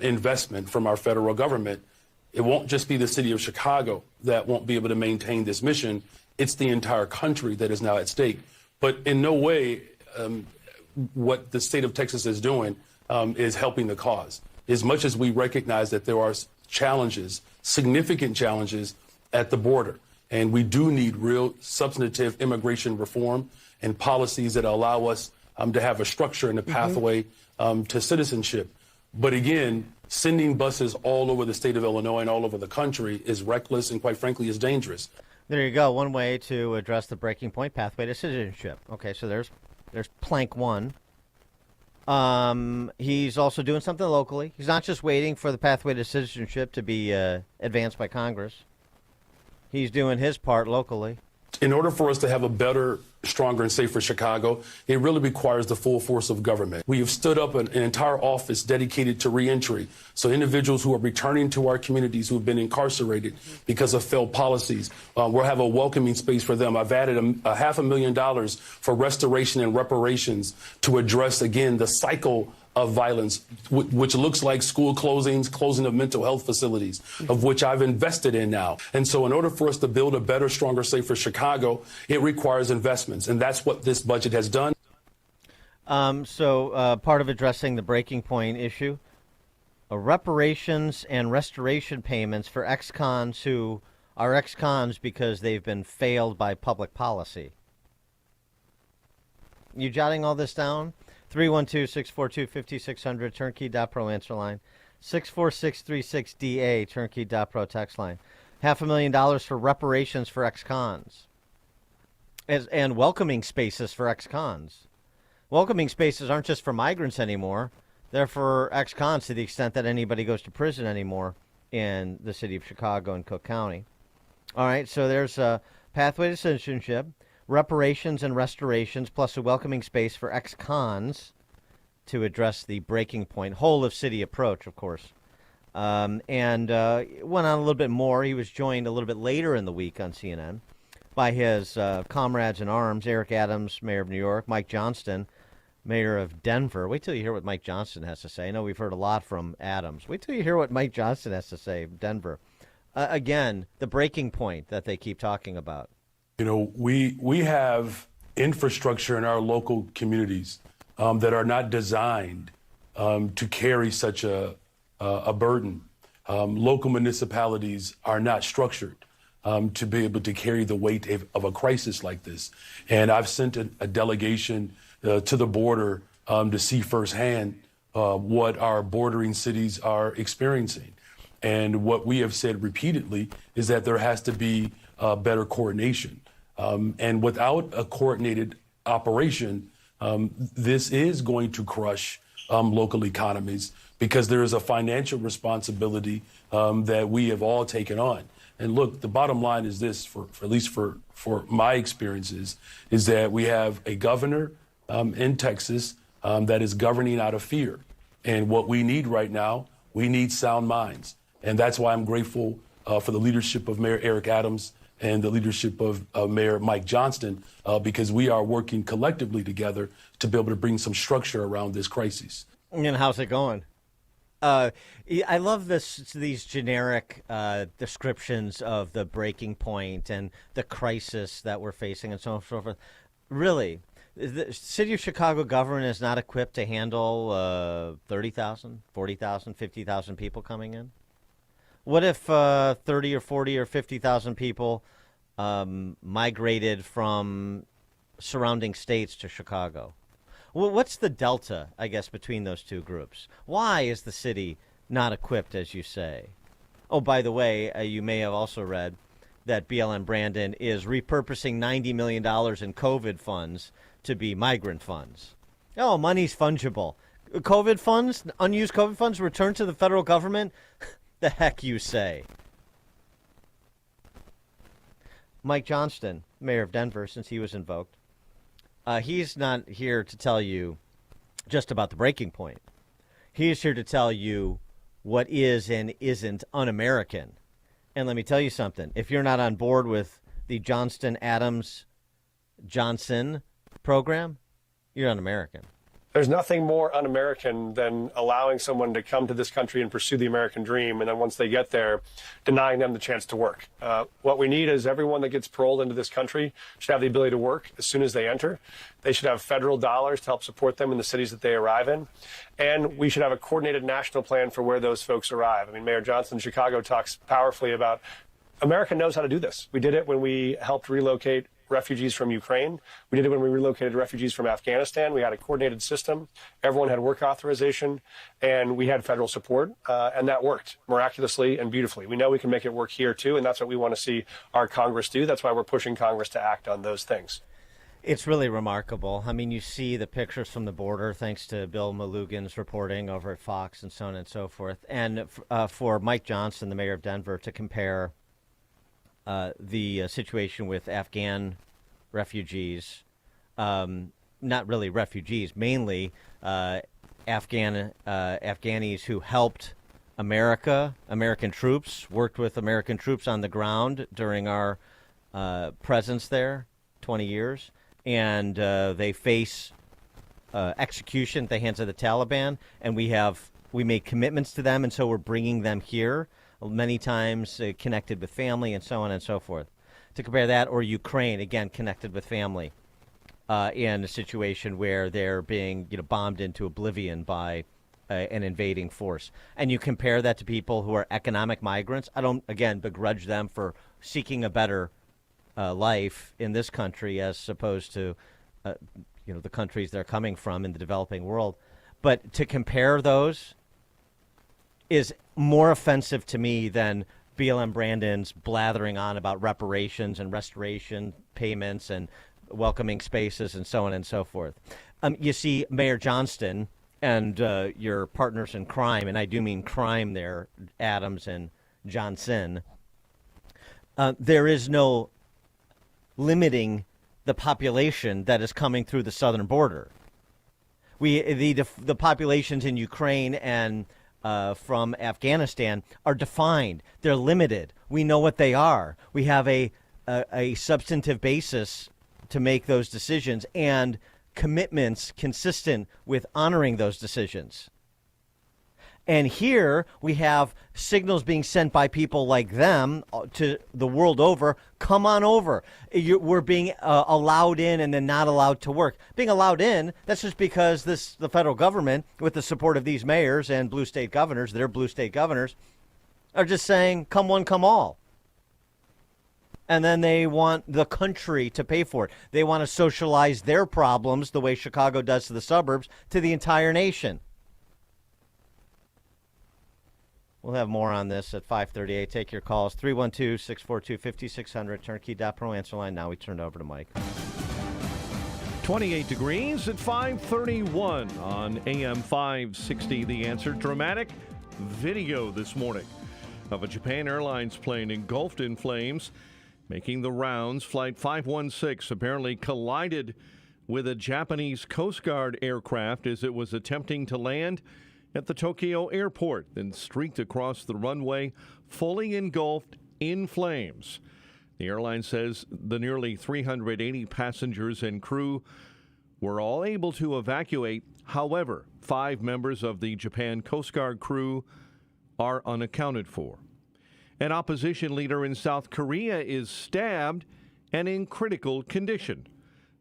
investment from our federal government, it won't just be the city of Chicago that won't be able to maintain this mission. It's the entire country that is now at stake. But in no way what the state of Texas is doing is helping the cause. As much as we recognize that there are challenges, significant challenges at the border, and we do need real substantive immigration reform and policies that allow us to have a structure and a pathway to citizenship. But again, sending buses all over the state of Illinois and all over the country is reckless and, quite frankly, is dangerous. There you go. One way to address the breaking point, pathway to citizenship. Okay, so there's plank one. He's also doing something locally. He's not just waiting for the pathway to citizenship to be advanced by Congress. He's doing his part locally. In order for us to have a better, stronger, and safer Chicago, it really requires the full force of government. We have stood up an entire office dedicated to reentry. So individuals who are returning to our communities who have been incarcerated because of failed policies, we'll have a welcoming space for them. I've added $500,000 for restoration and reparations to address, again, the cycle of violence, which looks like school closings, closing of mental health facilities, of which I've invested in now. And so in order for us to build a better, stronger, safer Chicago, it requires investments. And that's what this budget has done. So part of addressing the breaking point issue, reparations and restoration payments for ex-cons who are ex-cons because they've been failed by public policy. You jotting all this down? 312-642-5600, turnkey.pro answer line. 64636DA, turnkey.pro text line. $500,000 for reparations for ex-cons. And welcoming spaces for ex-cons. Welcoming spaces aren't just for migrants anymore. They're for ex-cons to the extent that anybody goes to prison anymore in the city of Chicago and Cook County. All right, so there's a pathway to citizenship, reparations and restorations, plus a welcoming space for ex-cons to address the breaking point, whole-of-city approach, of course. And went on a little bit more. He was joined a little bit later in the week on CNN by his comrades in arms, Eric Adams, mayor of New York, Mike Johnston, mayor of Denver. Wait till you hear what Mike Johnston has to say. I know we've heard a lot from Adams. Wait till you hear what Mike Johnston has to say, Denver. Again, the breaking point that they keep talking about. You know, we have infrastructure in our local communities that are not designed to carry such a burden. Local municipalities are not structured to be able to carry the weight of a crisis like this. And I've sent a delegation to the border to see firsthand what our bordering cities are experiencing. And what we have said repeatedly is that there has to be better coordination. And without a coordinated operation, this is going to crush local economies because there is a financial responsibility that we have all taken on. And look, the bottom line is this, for at least for my experiences, is that we have a governor in Texas that is governing out of fear. And what we need right now, we need sound minds. And that's why I'm grateful for the leadership of Mayor Eric Adams and the leadership of Mayor Mike Johnston, because we are working collectively together to be able to bring some structure around this crisis. And how's it going? I love these generic descriptions of the breaking point and the crisis that we're facing and so on and so forth. Really, the city of Chicago government is not equipped to handle 30,000, 40,000, 50,000 people coming in? What if 30 or 40 or 50,000 people migrated from surrounding states to Chicago? Well, what's the delta, I guess, between those two groups? Why is the city not equipped, as you say? Oh, by the way, you may have also read that BLM Brandon is repurposing $90 million in COVID funds to be migrant funds. Oh, money's fungible. COVID funds, unused COVID funds, returned to the federal government? The heck you say. Mike Johnston, mayor of Denver, since he was invoked, he's not here to tell you just about the breaking point. He's here to tell you what is and isn't un-American. And let me tell you something. If you're not on board with the Johnston-Adams-Johnson program, you're un-American. There's nothing more un-American than allowing someone to come to this country and pursue the American dream, and then once they get there, denying them the chance to work. What we need is everyone that gets paroled into this country should have the ability to work as soon as they enter. They should have federal dollars to help support them in the cities that they arrive in. And we should have a coordinated national plan for where those folks arrive. I mean, Mayor Johnson in Chicago talks powerfully about America knows how to do this. We did it when we helped relocate refugees from Ukraine. We did it when we relocated refugees from Afghanistan. We had a coordinated system. Everyone had work authorization, and we had federal support, and that worked miraculously and beautifully. We know we can make it work here, too, and that's what we want to see our Congress do. That's why we're pushing Congress to act on those things. It's really remarkable. I mean, you see the pictures from the border, thanks to Bill Malughan's reporting over at Fox and so on and so forth. And for Mike Johnson, the mayor of Denver, to compare the situation with Afghan refugees, not really refugees, mainly Afghanis who helped American troops, worked with American troops on the ground during our presence there, 20 years, and they face execution at the hands of the Taliban, and we made commitments to them, and so we're bringing them here, many times connected with family and so on and so forth. To compare that, or Ukraine, again, connected with family, in a situation where they're being bombed into oblivion by an invading force. And you compare that to people who are economic migrants. I don't, again, begrudge them for seeking a better life in this country as opposed to the countries they're coming from in the developing world. But to compare those is more offensive to me than BLM Brandon's blathering on about reparations and restoration payments and welcoming spaces and so on and so forth. You see Mayor Johnston and your partners in crime, and I do mean crime there, Adams and Johnson. There is no limiting the population that is coming through the southern border. The populations in Ukraine and from Afghanistan are defined. They're limited. We know what they are. We have a substantive basis to make those decisions and commitments consistent with honoring those decisions. And here we have signals being sent by people like them to the world over. Come on over. We're being allowed in and then not allowed to work. Being allowed in, that's just because the federal government, with the support of these mayors and blue state governors, their blue state governors, are just saying, come one, come all. And then they want the country to pay for it. They want to socialize their problems the way Chicago does to the suburbs to the entire nation. We'll have more on this at 5:38. Take your calls. 312-642-5600. Turnkey.pro answer line. Now we turn it over to Mike. 28 degrees at 5:31 on AM 560. The Answer. Dramatic video this morning of a Japan Airlines plane engulfed in flames, making the rounds. Flight 516 apparently collided with a Japanese Coast Guard aircraft as it was attempting to land at the Tokyo airport, then streaked across the runway, fully engulfed in flames. The airline says the nearly 380 passengers and crew were all able to evacuate. However, 5 members of the Japan Coast Guard crew are unaccounted for. An opposition leader in South Korea is stabbed and in critical condition.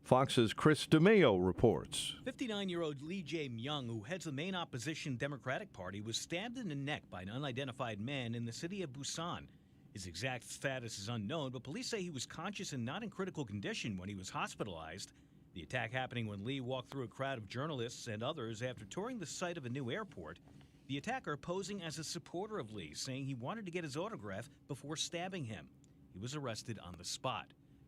Fox's Chris DeMeo reports. 59-year-old Lee Jae-myung, who heads the main opposition Democratic Party, was stabbed in the neck by an unidentified man in the city of Busan. His exact status is unknown, but police say he was conscious and not in critical condition when he was hospitalized. The attack happening when Lee walked through a crowd of journalists and others after touring the site of a new airport. The attacker posing as a supporter of Lee, saying he wanted to get his autograph before stabbing him. He was arrested on the spot.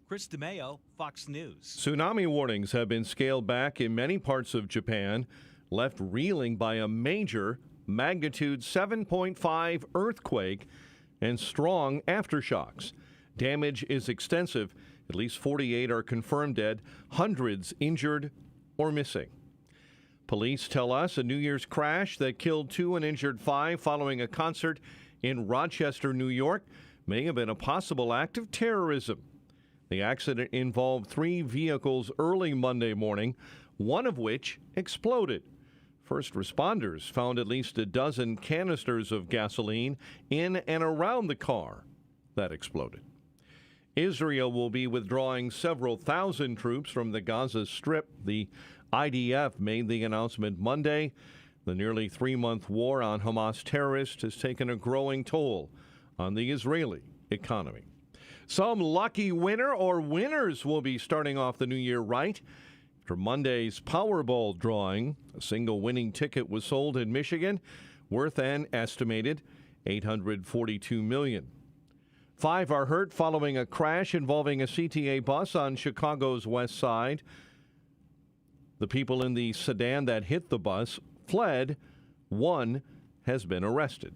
Chris DeMeo, Fox News. Tsunami warnings have been scaled back in many parts of Japan, left reeling by a major magnitude 7.5 earthquake and strong aftershocks. Damage is extensive. At least 48 are confirmed dead, hundreds injured or missing. Police tell us a New Year's crash that killed 2 and injured 5 following a concert in Rochester, New York, may have been a possible act of terrorism. The accident involved 3 vehicles early Monday morning. one of which exploded. First responders found at least a dozen canisters of gasoline in and around the car that exploded. Israel will be withdrawing several thousand troops from the Gaza Strip. The IDF made the announcement Monday. The nearly 3-month war on Hamas terrorists has taken a growing toll on the Israeli economy. Some lucky winner or winners will be starting off the new year right. After Monday's Powerball drawing, a single winning ticket was sold in Michigan, worth an estimated $842 million. 5 are hurt following a crash involving a CTA bus on Chicago's west side. The people in the sedan that hit the bus fled. 1 has been arrested.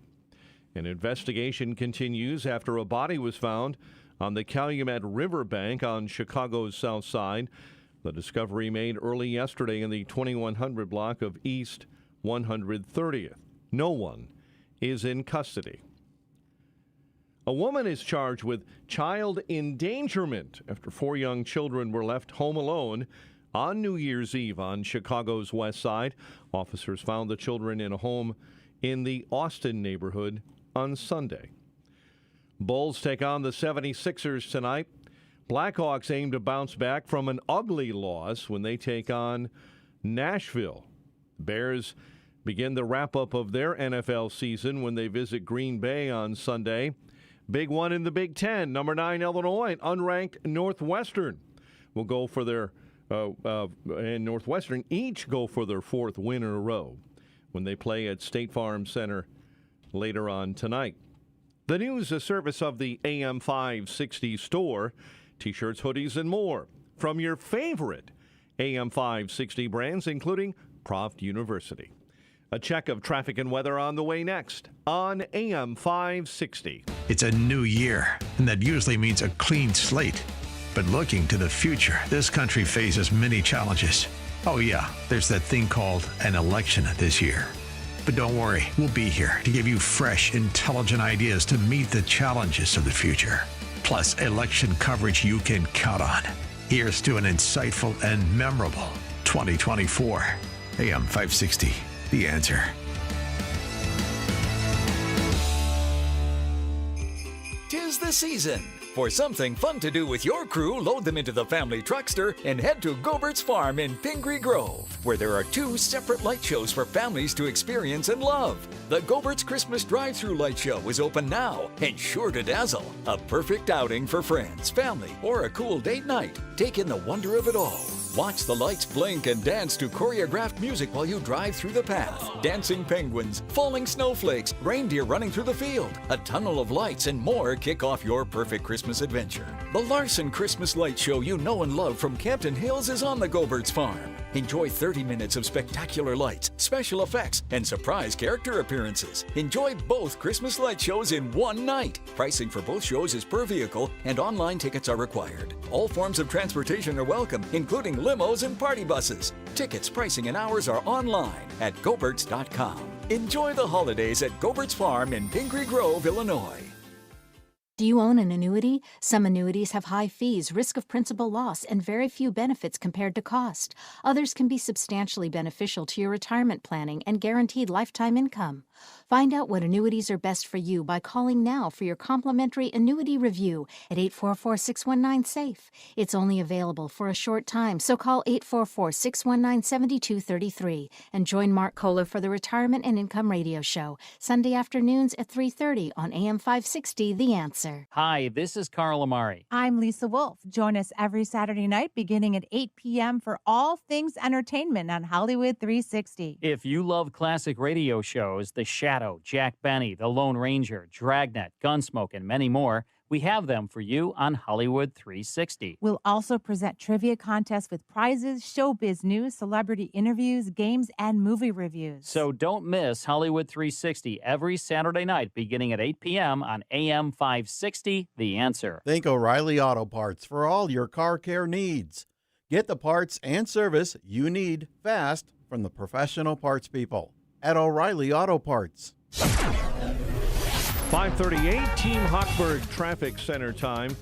An investigation continues after a body was found on the Calumet Riverbank on Chicago's south side. The discovery made early yesterday in the 2100 block of East 130th. No one is in custody. A woman is charged with child endangerment after 4 young children were left home alone on New Year's Eve on Chicago's west side. Officers found the children in a home in the Austin neighborhood on Sunday. Bulls take on the 76ers tonight. Blackhawks aim to bounce back from an ugly loss when they take on Nashville. Bears begin the wrap-up of their NFL season when they visit Green Bay on Sunday. Big one in the Big Ten. Number 9 Illinois, unranked Northwestern will go for their and Northwestern each go for their 4th win in a row when they play at State Farm Center later on tonight. The news, a service of the AM 560 store. T-shirts, hoodies, and more from your favorite AM 560 brands, including Proft University. A check of traffic and weather on the way next on AM 560. It's a new year, and that usually means a clean slate. But looking to the future, this country faces many challenges. Oh yeah, there's that thing called an election this year. But don't worry, we'll be here to give you fresh, intelligent ideas to meet the challenges of the future. Plus, election coverage you can count on. Here's to an insightful and memorable 2024. AM 560. The Answer. Tis the season. For something fun to do with your crew, load them into the family truckster and head to Gobert's Farm in Pingree Grove, where there are 2 separate light shows for families to experience and love. The Gobert's Christmas Drive-Thru Light Show is open now and sure to dazzle. A perfect outing for friends, family, or a cool date night. Take in the wonder of it all. Watch the lights blink and dance to choreographed music while you drive through the path. Dancing penguins, falling snowflakes, reindeer running through the field, a tunnel of lights, and more kick off your perfect Christmas adventure. The Larson Christmas Light Show you know and love from Campton Hills is on the Gobert's Farm. Enjoy 30 minutes of spectacular lights, special effects, and surprise character appearances. Enjoy both Christmas light shows in one night. Pricing for both shows is per vehicle, and online tickets are required. All forms of transportation are welcome, including limos and party buses. Tickets, pricing, and hours are online at Goberts.com. Enjoy the holidays at Gobert's Farm in Pingree Grove, Illinois. Do you own an annuity? Some annuities have high fees, risk of principal loss, and very few benefits compared to cost. Others can be substantially beneficial to your retirement planning and guaranteed lifetime income. Find out what annuities are best for you by calling now for your complimentary annuity review at 844-619-SAFE. It's only available for a short time, so call 844-619-7233 and join Mark Kohler for the Retirement and Income Radio Show, Sunday afternoons at 3:30 on AM 560, The Answer. Hi, this is Carl Amari. I'm Lisa Wolf. Join us every Saturday night beginning at 8 p.m. for all things entertainment on Hollywood 360. If you love classic radio shows, The Shadow, Jack Benny, The Lone Ranger, Dragnet, Gunsmoke, and many more, we have them for you on Hollywood 360. We'll also present trivia contests with prizes, showbiz news, celebrity interviews, games, and movie reviews. So don't miss Hollywood 360 every Saturday night beginning at 8 p.m. on AM 560, The Answer. Think O'Reilly Auto Parts for all your car care needs. Get the parts and service you need fast from the professional parts people at O'Reilly Auto Parts. 5:38, Team Hochberg Traffic Center time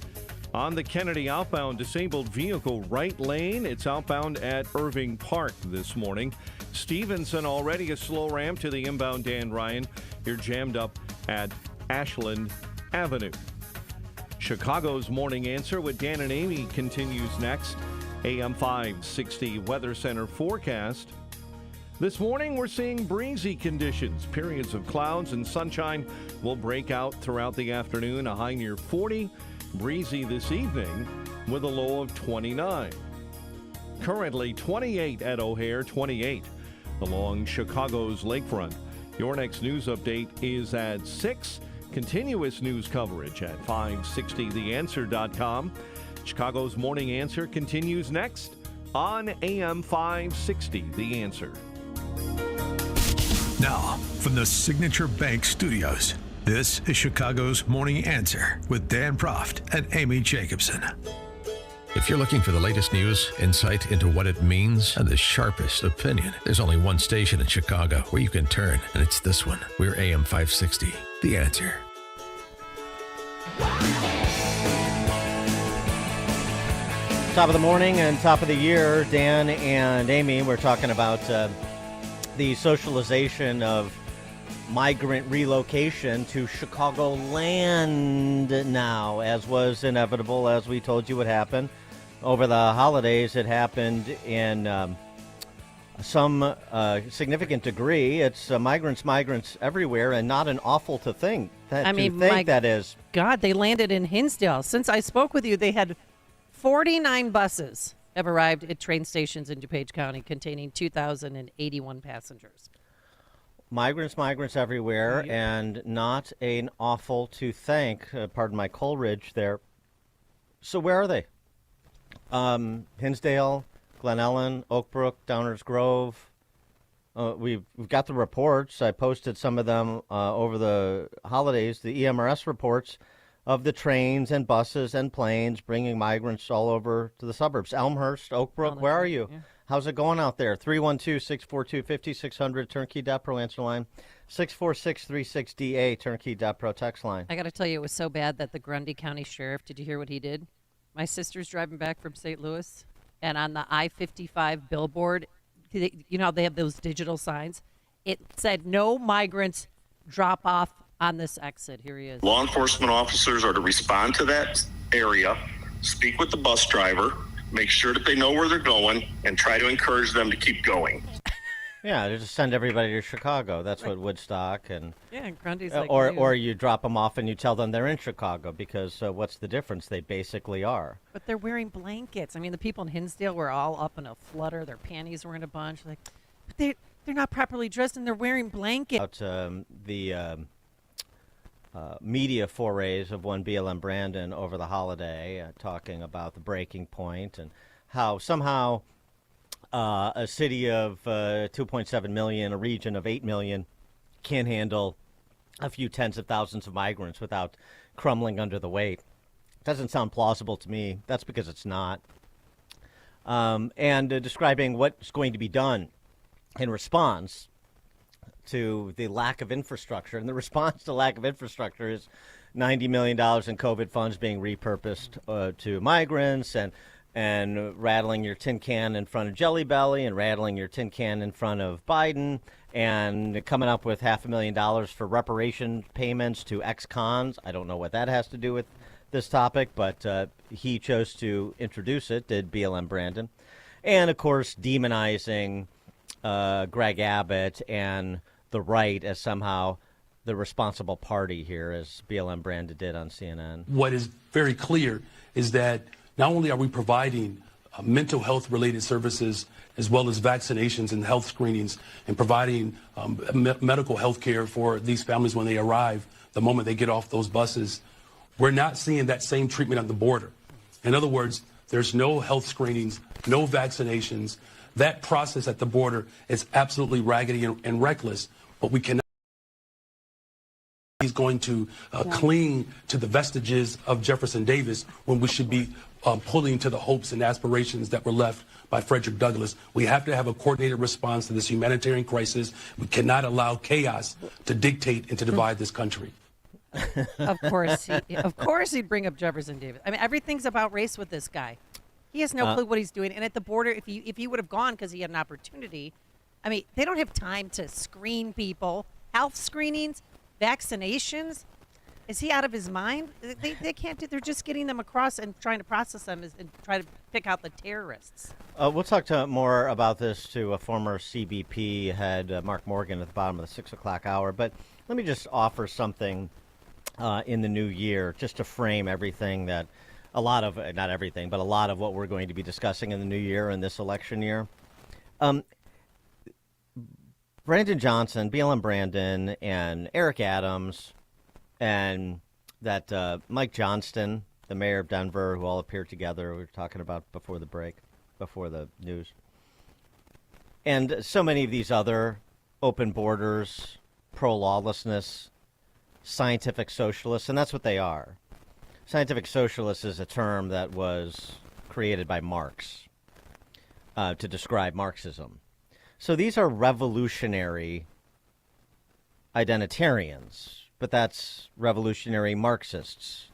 On the Kennedy outbound disabled vehicle right lane, it's outbound at Irving Park this morning. Stevenson already a slow ramp to the inbound Dan Ryan. You're jammed up at Ashland Avenue. Chicago's Morning Answer with Dan and Amy continues next. AM 560 Weather Center forecast. This morning we're seeing breezy conditions. Periods of clouds and sunshine will break out throughout the afternoon. A high near 40. Breezy this evening with a low of 29. Currently 28 at O'Hare, 28 along Chicago's lakefront. Your next news update is at 6. Continuous news coverage at 560theanswer.com. Chicago's Morning Answer continues next on AM 560 The Answer. Now, from the Signature Bank Studios, this is Chicago's Morning Answer with Dan Proft and Amy Jacobson. If you're looking for the latest news, insight into what it means, and the sharpest opinion, there's only one station in Chicago where you can turn, and it's this one. We're AM 560, The Answer. Top of the morning and top of the year, Dan and Amy, we're talking about the socialization of migrant relocation to Chicagoland now, as was inevitable, as we told you would happen. Over the holidays, it happened in some significant degree. It's migrants everywhere, and not an awful to think. That is. God, they landed in Hinsdale. Since I spoke with you, they had 49 buses have arrived at train stations in DuPage County containing 2,081 passengers. Migrants everywhere, and not an awful to thank. Pardon my Coleridge there. So where are they? Hinsdale, Glen Ellen, Oak Brook, Downers Grove. We've got the reports. I posted some of them over the holidays, the EMRS reports of the trains and buses and planes bringing migrants all over to the suburbs. Elmhurst, Oak Brook, where are you? Yeah. How's it going out there? 312-642-5600, turnkey.pro answer line. 646-36DA, turnkey.pro text line. I got to tell you, it was so bad that the Grundy County Sheriff, did you hear what he did? My sister's driving back from St. Louis, and on the I-55 billboard, you know how they have those digital signs? It said, no migrants drop off on this exit. Here he is. Law enforcement officers are to respond to that area, speak with the bus driver, make sure that they know where they're going, and try to encourage them to keep going. Yeah, just send everybody to Chicago. That's what Woodstock and Grundy's like or you drop them off and you tell them they're in Chicago, because what's the difference? They basically are. But they're wearing blankets. I mean, the people in Hinsdale were all up in a flutter. Their panties were in a bunch. Like, but they're not properly dressed and they're wearing blankets. The media forays of one BLM Brandon over the holiday, talking about the breaking point and how somehow a city of 2.7 million, a region of 8 million, can handle a few tens of thousands of migrants without crumbling under the weight. Doesn't sound plausible to me. That's because it's not. And describing what's going to be done in response to the lack of infrastructure. And the response to lack of infrastructure is $90 million in COVID funds being repurposed to migrants, and rattling your tin can in front of Jelly Belly, and rattling your tin can in front of Biden, and coming up with $500,000 for reparation payments to ex-cons. I don't know what that has to do with this topic, but he chose to introduce it, did BLM Brandon. And, of course, demonizing Greg Abbott and the right as somehow the responsible party here, as BLM Brandon did on CNN. What is very clear is that not only are we providing mental health related services as well as vaccinations and health screenings, and providing medical health care for these families when they arrive, the moment they get off those buses, we're not seeing that same treatment on the border. In other words, there's no health screenings, no vaccinations. That process at the border is absolutely raggedy and reckless, but we cannot. He's going to cling to the vestiges of Jefferson Davis when we should be pulling to the hopes and aspirations that were left by Frederick Douglass. We have to have a coordinated response to this humanitarian crisis. We cannot allow chaos to dictate and to divide this country. Of course he'd bring up Jefferson Davis. I mean, everything's about race with this guy. He has no clue what he's doing. And at the border, if he would have gone because he had an opportunity, I mean, they don't have time to screen people, health screenings, vaccinations. Is he out of his mind? They can't do. They're just getting them across and trying to process them and try to pick out the terrorists. We'll talk more about this to a former CBP head, Mark Morgan, at the bottom of the 6 o'clock hour. But let me just offer something in the new year, just to frame everything that a lot of, not everything, but a lot of what we're going to be discussing in the new year and this election year. Brandon Johnson, BLM Brandon, and Eric Adams, and that Mike Johnston, the mayor of Denver, who all appeared together, we were talking about before the break, before the news. And so many of these other open borders, pro-lawlessness, scientific socialists, and that's what they are. Scientific socialist is a term that was created by Marx to describe Marxism. So these are revolutionary identitarians, but that's revolutionary Marxists.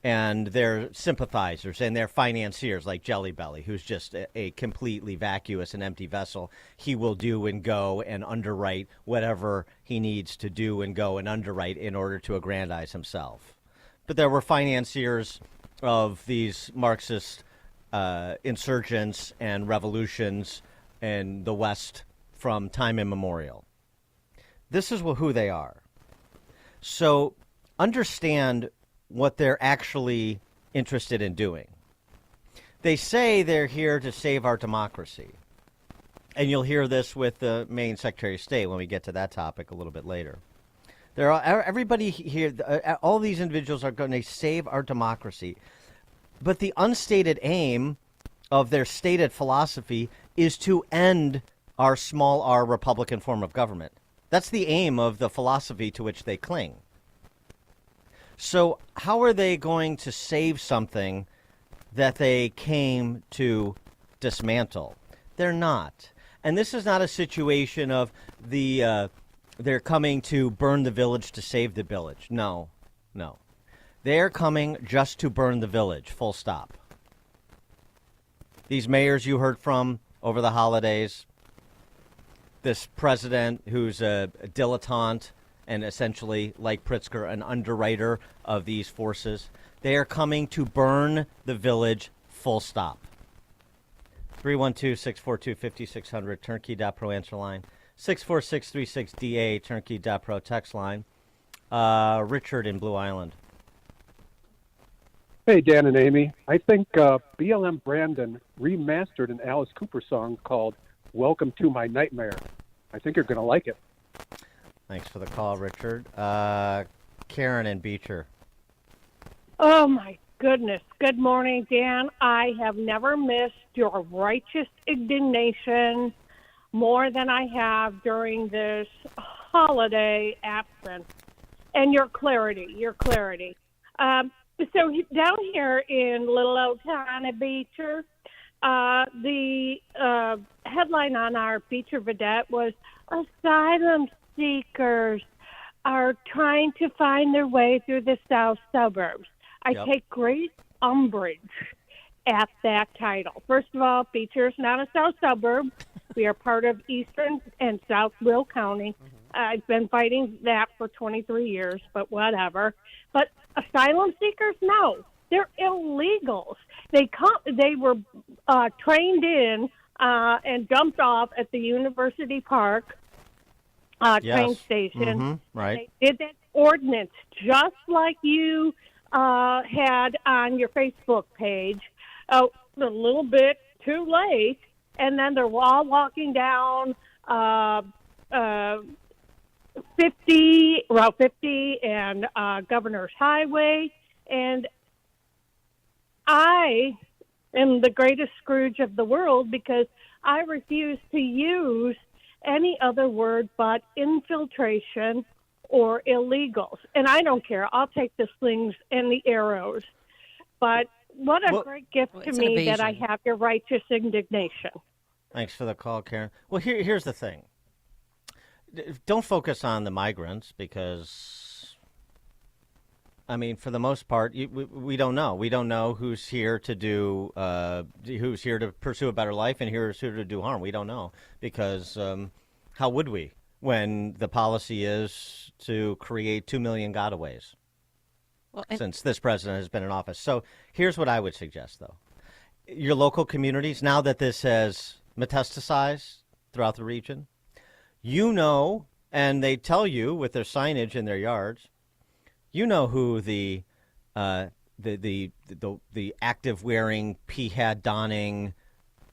And they're sympathizers and they're financiers like Jelly Belly, who's just a completely vacuous and empty vessel. He will do and go and underwrite whatever he needs to do and go and underwrite in order to aggrandize himself. But there were financiers of these Marxist insurgents and revolutions in the West from time immemorial. This is who they are. So understand what they're actually interested in doing. They say they're here to save our democracy. And you'll hear this with the Maine Secretary of State when we get to that topic a little bit later. Everybody here, all these individuals are going to save our democracy. But the unstated aim of their stated philosophy is to end our small r Republican form of government. That's the aim of the philosophy to which they cling. So how are they going to save something that they came to dismantle? They're not. And this is not a situation of they're coming to burn the village to save the village. No. They're coming just to burn the village, full stop. These mayors you heard from over the holidays, this president who's a dilettante and essentially, like Pritzker, an underwriter of these forces, they are coming to burn the village, full stop. 312-642-5600, turnkey.pro answer line. 64636DA, turnkey.pro text line. Richard in Blue Island. Hey, Dan and Amy. I think BLM Brandon remastered an Alice Cooper song called Welcome to My Nightmare. I think you're going to like it. Thanks for the call, Richard. Karen and Beecher. Oh, my goodness. Good morning, Dan. I have never missed your righteous indignation more than I have during this holiday absence. And your clarity. So down here in little old town of Beecher, the headline on our Beecher Vedette was asylum seekers are trying to find their way through the south suburbs. I take great umbrage at that title. First of all, Beecher is not a south suburb. We are part of Eastern and South Will County. I've been fighting that for 23 years, but whatever. But asylum seekers, no. They're illegals. They were trained in and dumped off at the University Park train station. Mm-hmm. Right. They did that ordinance just like you had on your Facebook page. A little bit too late, and then they're all walking down Route 50 and Governor's Highway, and I am the greatest Scrooge of the world because I refuse to use any other word but infiltration or illegals. And I don't care. I'll take the slings and the arrows. But what a great gift to me that I have your righteous indignation. Thanks for the call, Karen. Well, here's the thing. Don't focus on the migrants because I mean, for the most part, we don't know. We don't know who's here to do, who's here to pursue a better life and who's here to do harm. We don't know because how would we when the policy is to create 2 million gotaways since this president has been in office? So here's what I would suggest, though. Your local communities, now that this has metastasized throughout the region, you know, and they tell you with their signage in their yards, you know who the active wearing, pea donning,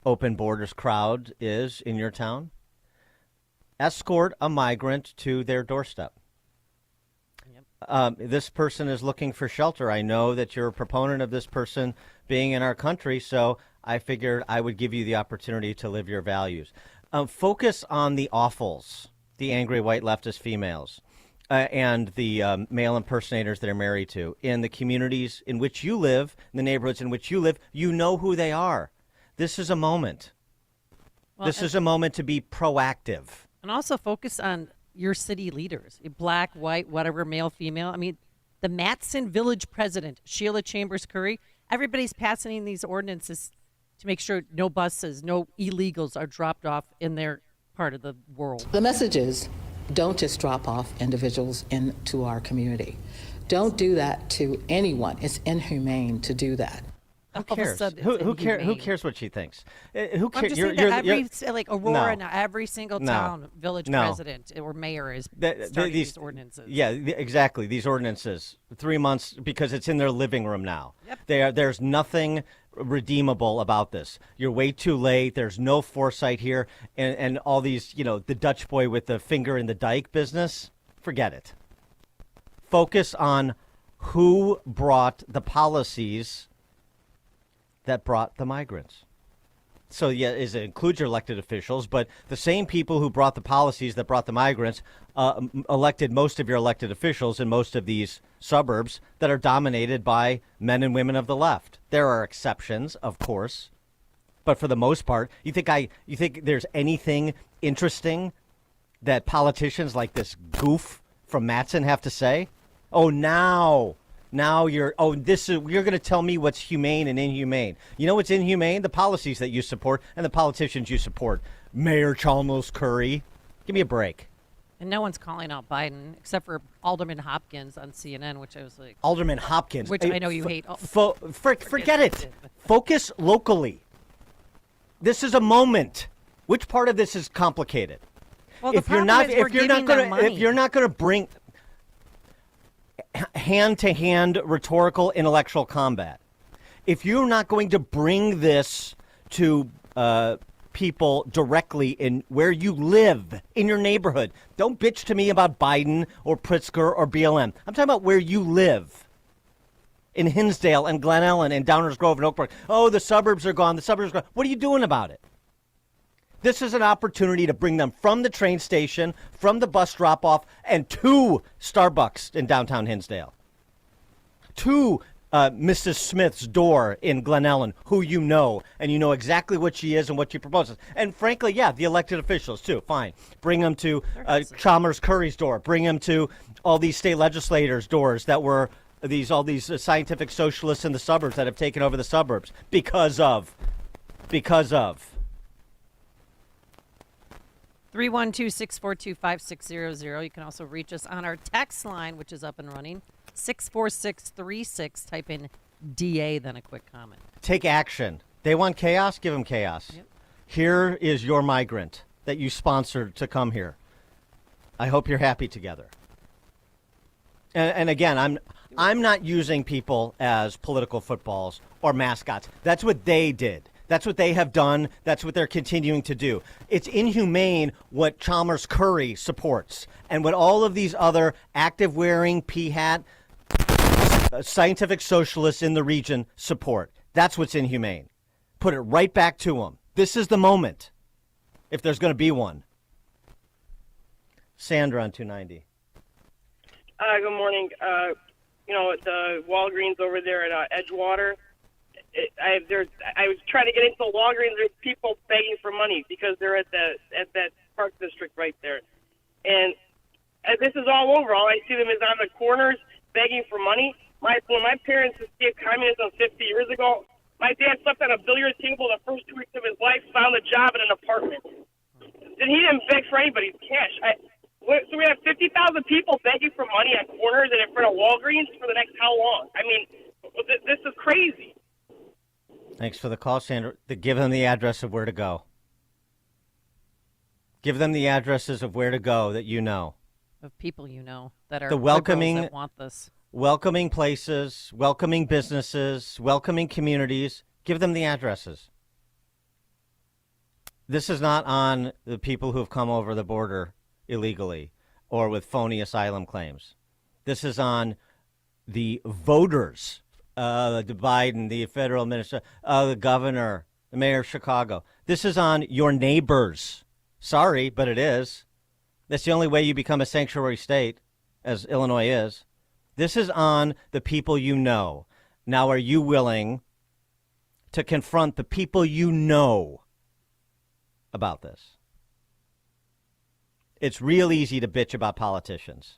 open borders crowd is in your town. Escort a migrant to their doorstep. This person is looking for shelter. I know that you're a proponent of this person being in our country, so I figured I would give you the opportunity to live your values. Focus on the awfuls, the angry white leftist females. And the male impersonators that are married to. In the communities in which you live, in the neighborhoods in which you live, you know who they are. This is a moment. This is a moment to be proactive. And also focus on your city leaders, black, white, whatever, male, female. I mean, the Matson Village president, Sheila Chambers Curry, everybody's passing these ordinances to make sure no buses, no illegals are dropped off in their part of the world. The message is, don't just drop off individuals into our community. Don't do that to anyone. It's inhumane to do that. Who cares? Who cares what she thinks? Who cares? I'm just saying that every Aurora, now every single town, village president or mayor is starting these ordinances. Yeah, exactly. These ordinances, 3 months, because it's in their living room now. Yep. There's nothing redeemable about this. You're way too late. There's no foresight here, and all these, the Dutch boy with the finger in the dike business. Forget it. Focus on who brought the policies that brought the migrants. So, yeah, it includes your elected officials, but the same people who brought the policies that brought the migrants elected most of your elected officials in most of these suburbs that are dominated by men and women of the left. There are exceptions, of course, but for the most part, you think there's anything interesting that politicians like this goof from Matson have to say? Oh, now you're going to tell me what's humane and inhumane. You know what's inhumane? The policies that you support and the politicians you support. Mayor Chalmers Curry. Give me a break. And no one's calling out Biden except for Alderman Hopkins on CNN, which I was like... Alderman Hopkins. Which I know you hate. Forget it. Focus locally. This is a moment. Which part of this is complicated? Well, if you're not going to bring hand-to-hand rhetorical intellectual combat, if you're not going to bring this to people directly in where you live, in your neighborhood, don't bitch to me about Biden or Pritzker or BLM. I'm talking about where you live. In Hinsdale and Glen Ellen and Downers Grove and Oak Park. Oh, the suburbs are gone. The suburbs are gone. What are you doing about it? This is an opportunity to bring them from the train station, from the bus drop-off, and to Starbucks in downtown Hinsdale. To Mrs. Smith's door in Glen Ellen, who you know, and you know exactly what she is and what she proposes. And frankly, yeah, the elected officials, too. Fine. Bring them to Chalmers Curry's door. Bring them to all these state legislators' doors that were all these scientific socialists in the suburbs that have taken over the suburbs because of. 312-642-5600. You can also reach us on our text line, which is up and running. 64636. Type in DA, then a quick comment. Take action. They want chaos? Give them chaos. Yep. Here is your migrant that you sponsored to come here. I hope you're happy together. And again, I'm not using people as political footballs or mascots. That's what they did. That's what they have done. That's what they're continuing to do. It's inhumane what Chalmers Curry supports and what all of these other active-wearing, pea-hat, scientific socialists in the region support. That's what's inhumane. Put it right back to them. This is the moment, if there's going to be one. Sandra on 290. Good morning. The Walgreens over there at Edgewater, I was trying to get into the Walgreens. There's people begging for money because they're at that park district right there, and this is all over. All I see them is on the corners. begging for money. When my parents escaped communism 50 years ago, my dad slept on a billiard table the first 2 weeks of his life, found a job in an apartment. And he didn't beg for anybody's cash. So we have 50,000 people begging for money at corners and in front of Walgreens for the next how long? I mean, this is crazy. Thanks for the call, Sandra. Give them the address of where to go. Give them the addresses of where to go that you know. Of people you know that are the welcoming that want this. Welcoming places, welcoming businesses, welcoming communities. Give them the addresses. This is not on the people who have come over the border illegally or with phony asylum claims. This is on the voters, the Biden, the federal minister, the governor, the mayor of Chicago. This is on your neighbors. Sorry, but it is. That's the only way you become a sanctuary state, as Illinois is. This is on the people you know. Now, are you willing to confront the people you know about this? It's real easy to bitch about politicians.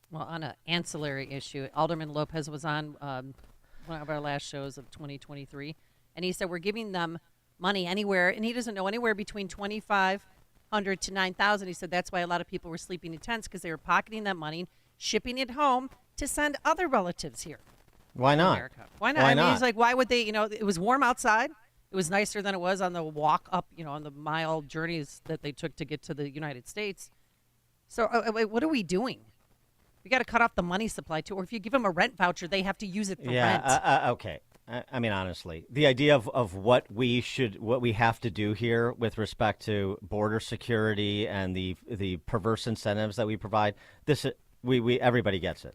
Well, on an ancillary issue, Alderman Lopez was on one of our last shows of 2023, and he said we're giving them money anywhere, and he doesn't know, anywhere between $2,500 to $9,000. He said that's why a lot of people were sleeping in tents, because they were pocketing that money, shipping it home to send other relatives here. Why not? America. Why not? I mean, he's like, why would they? It was warm outside. It was nicer than it was on the walk up, on the mile journeys that they took to get to the United States. So what are we doing? We got to cut off the money supply too. Or if you give them a rent voucher, they have to use it for rent. Okay. I mean, honestly, the idea of what we have to do here with respect to border security and the perverse incentives that we provide, everybody gets it.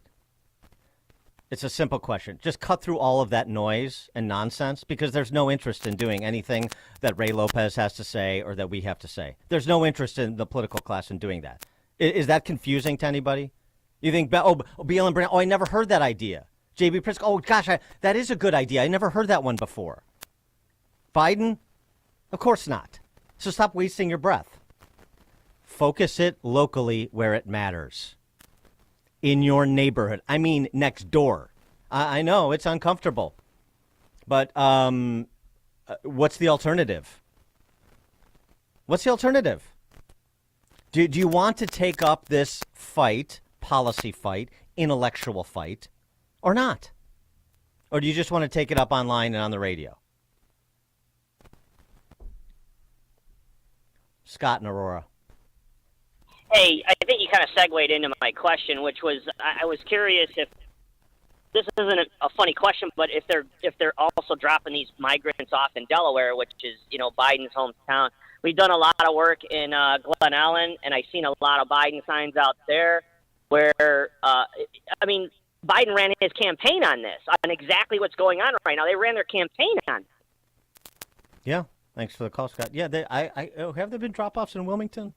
It's a simple question. Just cut through all of that noise and nonsense, because there's no interest in doing anything that Ray Lopez has to say or that we have to say. There's no interest in the political class in doing that. Is that confusing to anybody? You think, BLM Brand, I never heard that idea. J.B. Pritzker, oh, gosh, that is a good idea. I never heard that one before. Biden? Of course not. So stop wasting your breath. Focus it locally where it matters. In your neighborhood. I mean, next door. I know it's uncomfortable. But what's the alternative? What's the alternative? Do you want to take up this fight, policy fight, intellectual fight, or not? Or do you just want to take it up online and on the radio? Scott and Aurora. Hey, I think you kind of segued into my question, which was I was curious if this isn't a funny question, but if they're also dropping these migrants off in Delaware, which is Biden's hometown. We've done a lot of work in Glen Ellen, and I've seen a lot of Biden signs out there where Biden ran his campaign on this, on exactly what's going on right now. They ran their campaign on it. Yeah, thanks for the call, Scott. Yeah, have there been drop-offs in Wilmington?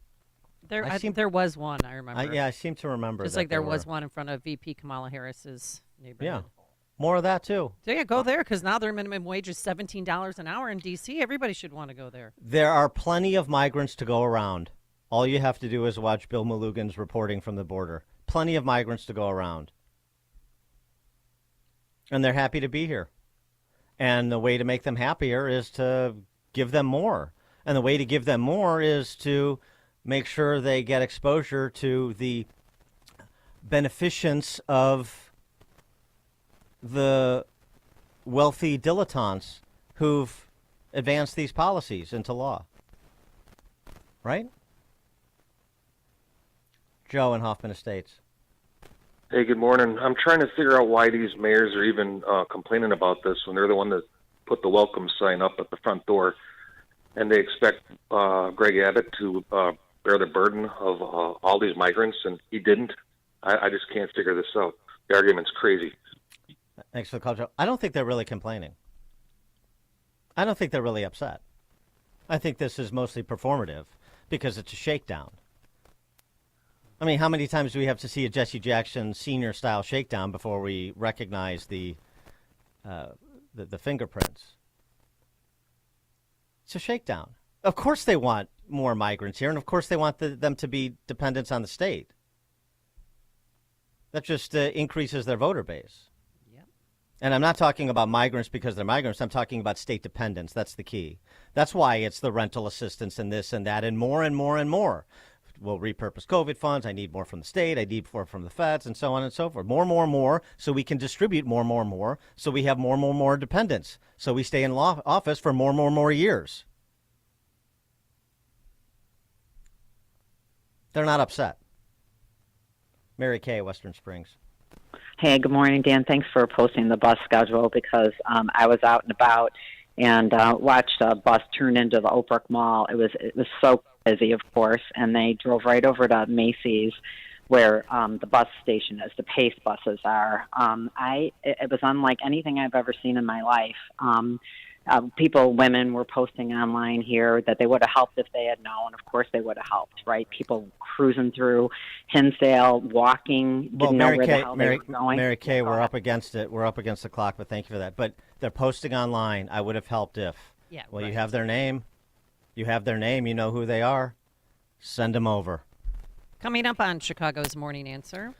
There was one, I remember. I seem to remember. Just like there was one in front of VP Kamala Harris's neighborhood. Yeah, more of that, too. So, yeah, go there, because now their minimum wage is $17 an hour in D.C. Everybody should want to go there. There are plenty of migrants to go around. All you have to do is watch Bill Malugans reporting from the border. Plenty of migrants to go around. And they're happy to be here. And the way to make them happier is to give them more. And the way to give them more is to make sure they get exposure to the beneficence of the wealthy dilettantes who've advanced these policies into law. Right? Joe in Hoffman Estates. Hey, good morning. I'm trying to figure out why these mayors are even complaining about this when they're the one that put the welcome sign up at the front door, and they expect Greg Abbott to bear the burden of all these migrants, and he didn't. I just can't figure this out. The argument's crazy. Thanks for the call, Joe. I don't think they're really complaining. I don't think they're really upset. I think this is mostly performative because it's a shakedown. I mean, how many times do we have to see a Jesse Jackson senior-style shakedown before we recognize the fingerprints? It's a shakedown. Of course they want more migrants here, and of course they want them to be dependents on the state. That just increases their voter base. And I'm not talking about migrants because they're migrants. I'm talking about state dependence. That's the key. That's why it's the rental assistance and this and that and more and more and more. We'll repurpose COVID funds. I need more from the state. I need more from the feds and so on and so forth. More, so we can distribute more, so we have more dependents. So we stay in office for more years. They're not upset. Mary Kay, Western Springs. Hey, good morning, Dan. Thanks for posting the bus schedule because I was out and about and watched a bus turn into the Oak Mall. It was so busy, of course, and they drove right over to Macy's where the bus station is, the Pace buses are. It was unlike anything I've ever seen in my life. Women were posting online here that they would have helped if they had known. Of course they would have helped, right? People cruising through Hinsdale, walking, didn't know where the hell they were going. Mary Kay, we're up against it. We're up against the clock, but thank you for that. But they're posting online. I would have helped if. Yeah. Well, right. You have their name. You have their name. You know who they are. Send them over. Coming up on Chicago's Morning Answer.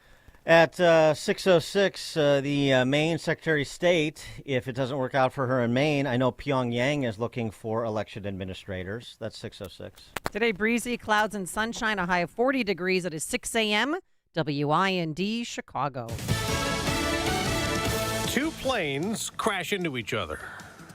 At 6:06, the Maine Secretary of State, if it doesn't work out for her in Maine, I know Pyongyang is looking for election administrators. That's 6:06. Today, breezy, clouds and sunshine, a high of 40 degrees. It is 6 a.m. WIND, Chicago. Two planes crash into each other.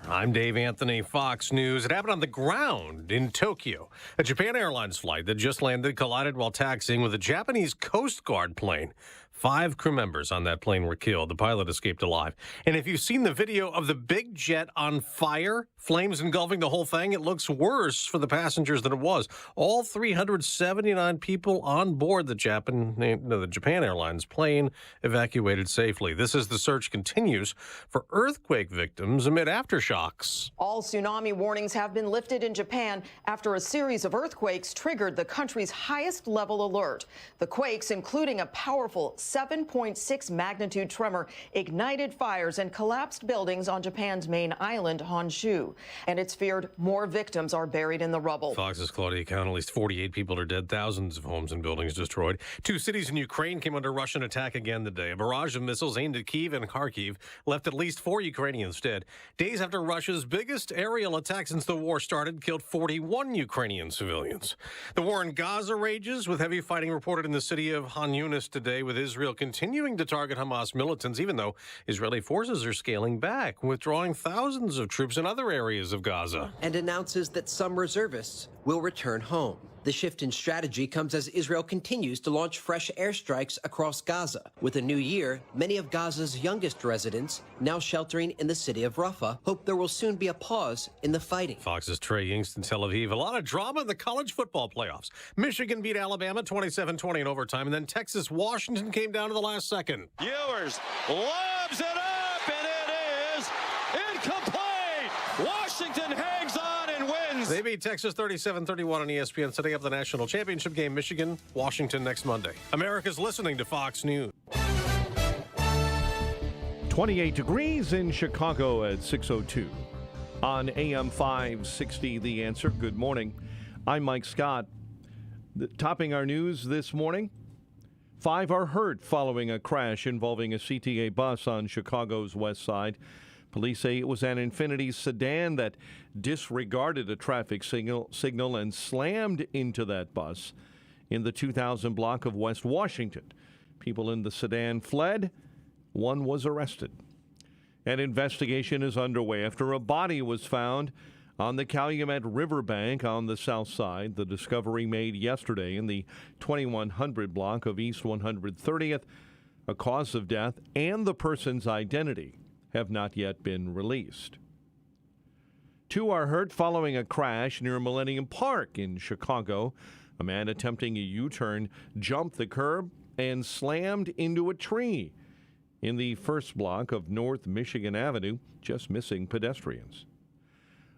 I'm Dave Anthony, Fox News. It happened on the ground in Tokyo. A Japan Airlines flight that just landed collided while taxiing with a Japanese Coast Guard plane. 5 crew members on that plane were killed. The pilot escaped alive. And if you've seen the video of the big jet on fire, flames engulfing the whole thing, it looks worse for the passengers than it was. All 379 people on board the Japan Airlines plane evacuated safely. This as the search continues for earthquake victims amid aftershocks. All tsunami warnings have been lifted in Japan after a series of earthquakes triggered the country's highest level alert. The quakes, including a powerful 7.6 magnitude tremor, ignited fires and collapsed buildings on Japan's main island, Honshu. And it's feared more victims are buried in the rubble. Fox's Claudia count, at least 48 people are dead, thousands of homes and buildings destroyed. 2 cities in Ukraine came under Russian attack again today. A barrage of missiles aimed at Kyiv and Kharkiv left at least 4 Ukrainians dead. Days after Russia's biggest aerial attack since the war started killed 41 Ukrainian civilians. The war in Gaza rages, with heavy fighting reported in the city of Han Yunis today, with Israel continuing to target Hamas militants, even though Israeli forces are scaling back, withdrawing thousands of troops in other areas of Gaza. And announces that some reservists will return home. The shift in strategy comes as Israel continues to launch fresh airstrikes across Gaza. With a new year, many of Gaza's youngest residents, now sheltering in the city of Rafah, hope there will soon be a pause in the fighting. Fox's Trey Yingst in Tel Aviv. A lot of drama in the college football playoffs. Michigan beat Alabama 27-20 in overtime, and then Texas-Washington came down to the last second. Ewers lobs it up, and it is incomplete. Washington hangs on and wins. They beat Texas 37-31 on ESPN, setting up the national championship game. Michigan, Washington next Monday. America's listening to Fox News. 28 degrees in Chicago at 6:02. On AM 560, The Answer. Good morning. I'm Mike Scott. Topping our news this morning, 5 are hurt following a crash involving a CTA bus on Chicago's west side. Police say it was an Infiniti sedan that disregarded a traffic signal and slammed into that bus in the 2000 block of West Washington. People in the sedan fled. 1 was arrested. An investigation is underway after a body was found on the Calumet Riverbank on the south side. The discovery made yesterday in the 2100 block of East 130th. A cause of death and the person's identity have not yet been released. 2 are hurt following a crash near Millennium Park in Chicago. A man attempting a U-turn jumped the curb and slammed into a tree in the first block of North Michigan Avenue, just missing pedestrians.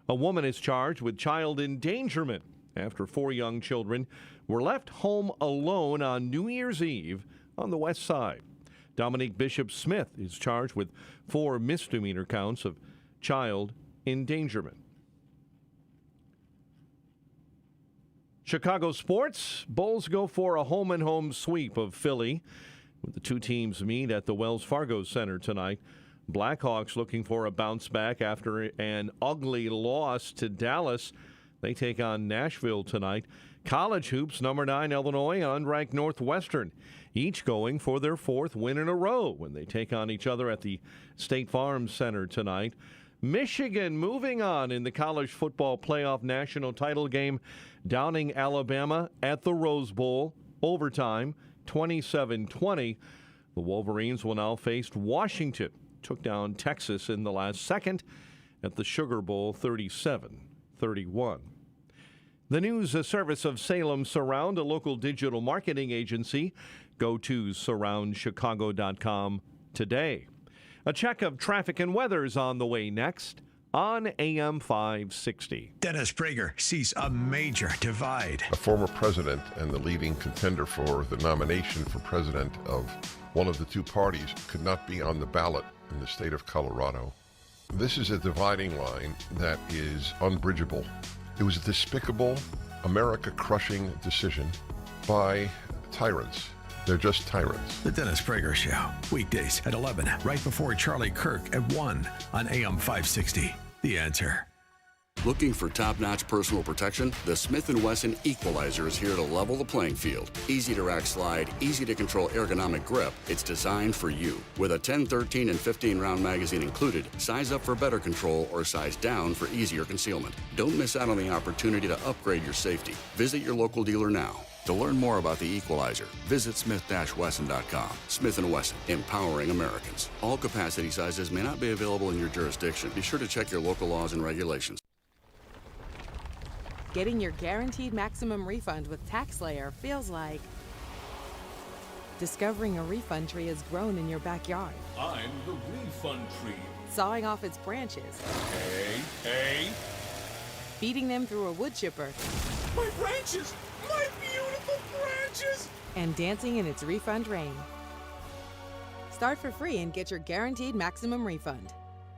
A woman is charged with child endangerment after 4 young children were left home alone on New Year's Eve on the west side. Dominique Bishop Smith is charged with 4 misdemeanor counts of child endangerment. Chicago sports. Bulls go for a home-and-home sweep of Philly The two teams meet at the Wells Fargo Center tonight. Blackhawks looking for a bounce back after an ugly loss to Dallas. They take on Nashville tonight. College hoops, number 9 Illinois, unranked Northwestern, each going for their 4th win in a row when they take on each other at the State Farm Center tonight. Michigan moving on in the college football playoff national title game, downing Alabama at the Rose Bowl, overtime, 27-20. The Wolverines will now face Washington. Took down Texas in the last second at the Sugar Bowl, 37-31. The news service of Salem Surround, a local digital marketing agency. Go to surroundchicago.com today. A check of traffic and weather is on the way next on AM 560. Dennis Prager sees a major divide. A former president and the leading contender for the nomination for president of one of the two parties could not be on the ballot in the state of Colorado. This is a dividing line that is unbridgeable. It was a despicable, America-crushing decision by tyrants. They're just tyrants. The Dennis Prager Show, weekdays at 11, right before Charlie Kirk at 1 on AM 560. The Answer. Looking for top-notch personal protection? The Smith & Wesson Equalizer is here to level the playing field. Easy to rack slide, easy to control ergonomic grip. It's designed for you. With a 10, 13, and 15-round magazine included, size up for better control or size down for easier concealment. Don't miss out on the opportunity to upgrade your safety. Visit your local dealer now. To learn more about the Equalizer, visit smith-wesson.com. Smith & Wesson, empowering Americans. All capacity sizes may not be available in your jurisdiction. Be sure to check your local laws and regulations. Getting your guaranteed maximum refund with TaxSlayer feels like discovering a refund tree has grown in your backyard. I'm the refund tree. Sawing off its branches. Hey. Feeding them through a wood chipper. My branches! My beautiful branches! And dancing in its refund rain. Start for free and get your guaranteed maximum refund.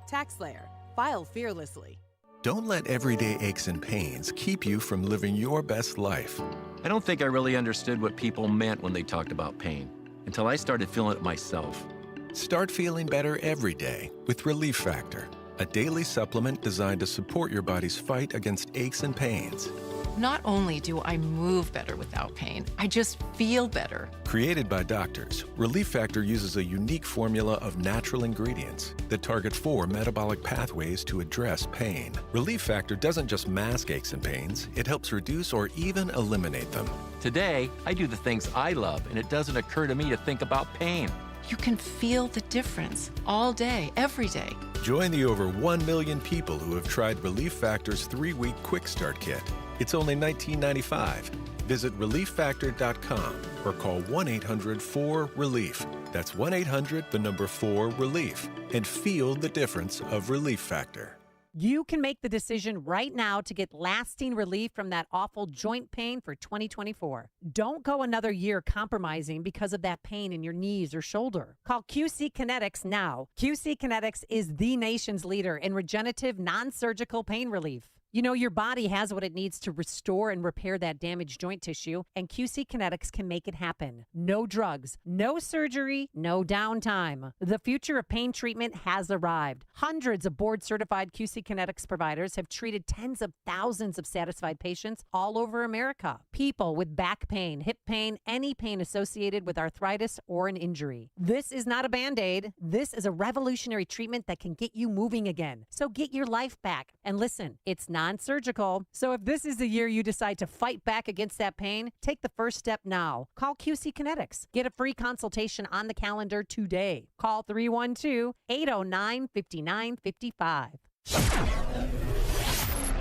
TaxSlayer. File fearlessly. Don't let everyday aches and pains keep you from living your best life. I don't think I really understood what people meant when they talked about pain until I started feeling it myself. Start feeling better every day with Relief Factor, a daily supplement designed to support your body's fight against aches and pains. Not only do I move better without pain, I just feel better. Created by doctors, Relief Factor uses a unique formula of natural ingredients that target 4 metabolic pathways to address pain. Relief Factor doesn't just mask aches and pains, it helps reduce or even eliminate them. Today, I do the things I love, and it doesn't occur to me to think about pain. You can feel the difference all day, every day. Join the over 1 million people who have tried Relief Factor's 3-week Quick Start Kit. It's only $19.95. Visit ReliefFactor.com or call 1-800-4RELIEF. That's 1-800-4RELIEF. And feel the difference of Relief Factor. You can make the decision right now to get lasting relief from that awful joint pain for 2024. Don't go another year compromising because of that pain in your knees or shoulder. Call QC Kinetics now. QC Kinetics is the nation's leader in regenerative non-surgical pain relief. You know, your body has what it needs to restore and repair that damaged joint tissue, and QC Kinetics can make it happen. No drugs, no surgery, no downtime. The future of pain treatment has arrived. Hundreds of board-certified QC Kinetics providers have treated tens of thousands of satisfied patients all over America. People with back pain, hip pain, any pain associated with arthritis or an injury. This is not a Band-Aid. This is a revolutionary treatment that can get you moving again. So get your life back. And listen, it's non-surgical. So if this is the year you decide to fight back against that pain, take the first step now. Call QC Kinetics. Get a free consultation on the calendar today. Call 312-809-5955.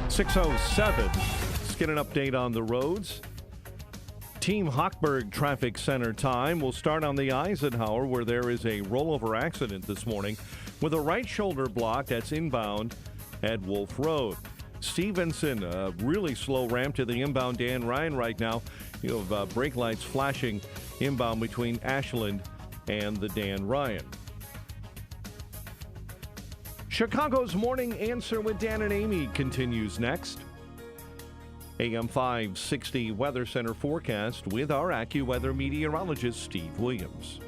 6:07. Let's get an update on the roads. Team Hochberg Traffic Center time. We'll start on the Eisenhower, where there is a rollover accident this morning with a right shoulder block that's inbound at Wolf Road. Stevenson, a really slow ramp to the inbound Dan Ryan right now. You have brake lights flashing inbound between Ashland and the Dan Ryan. Chicago's Morning Answer with Dan and Amy continues next. AM 560 Weather Center forecast with our AccuWeather meteorologist Steve Williams.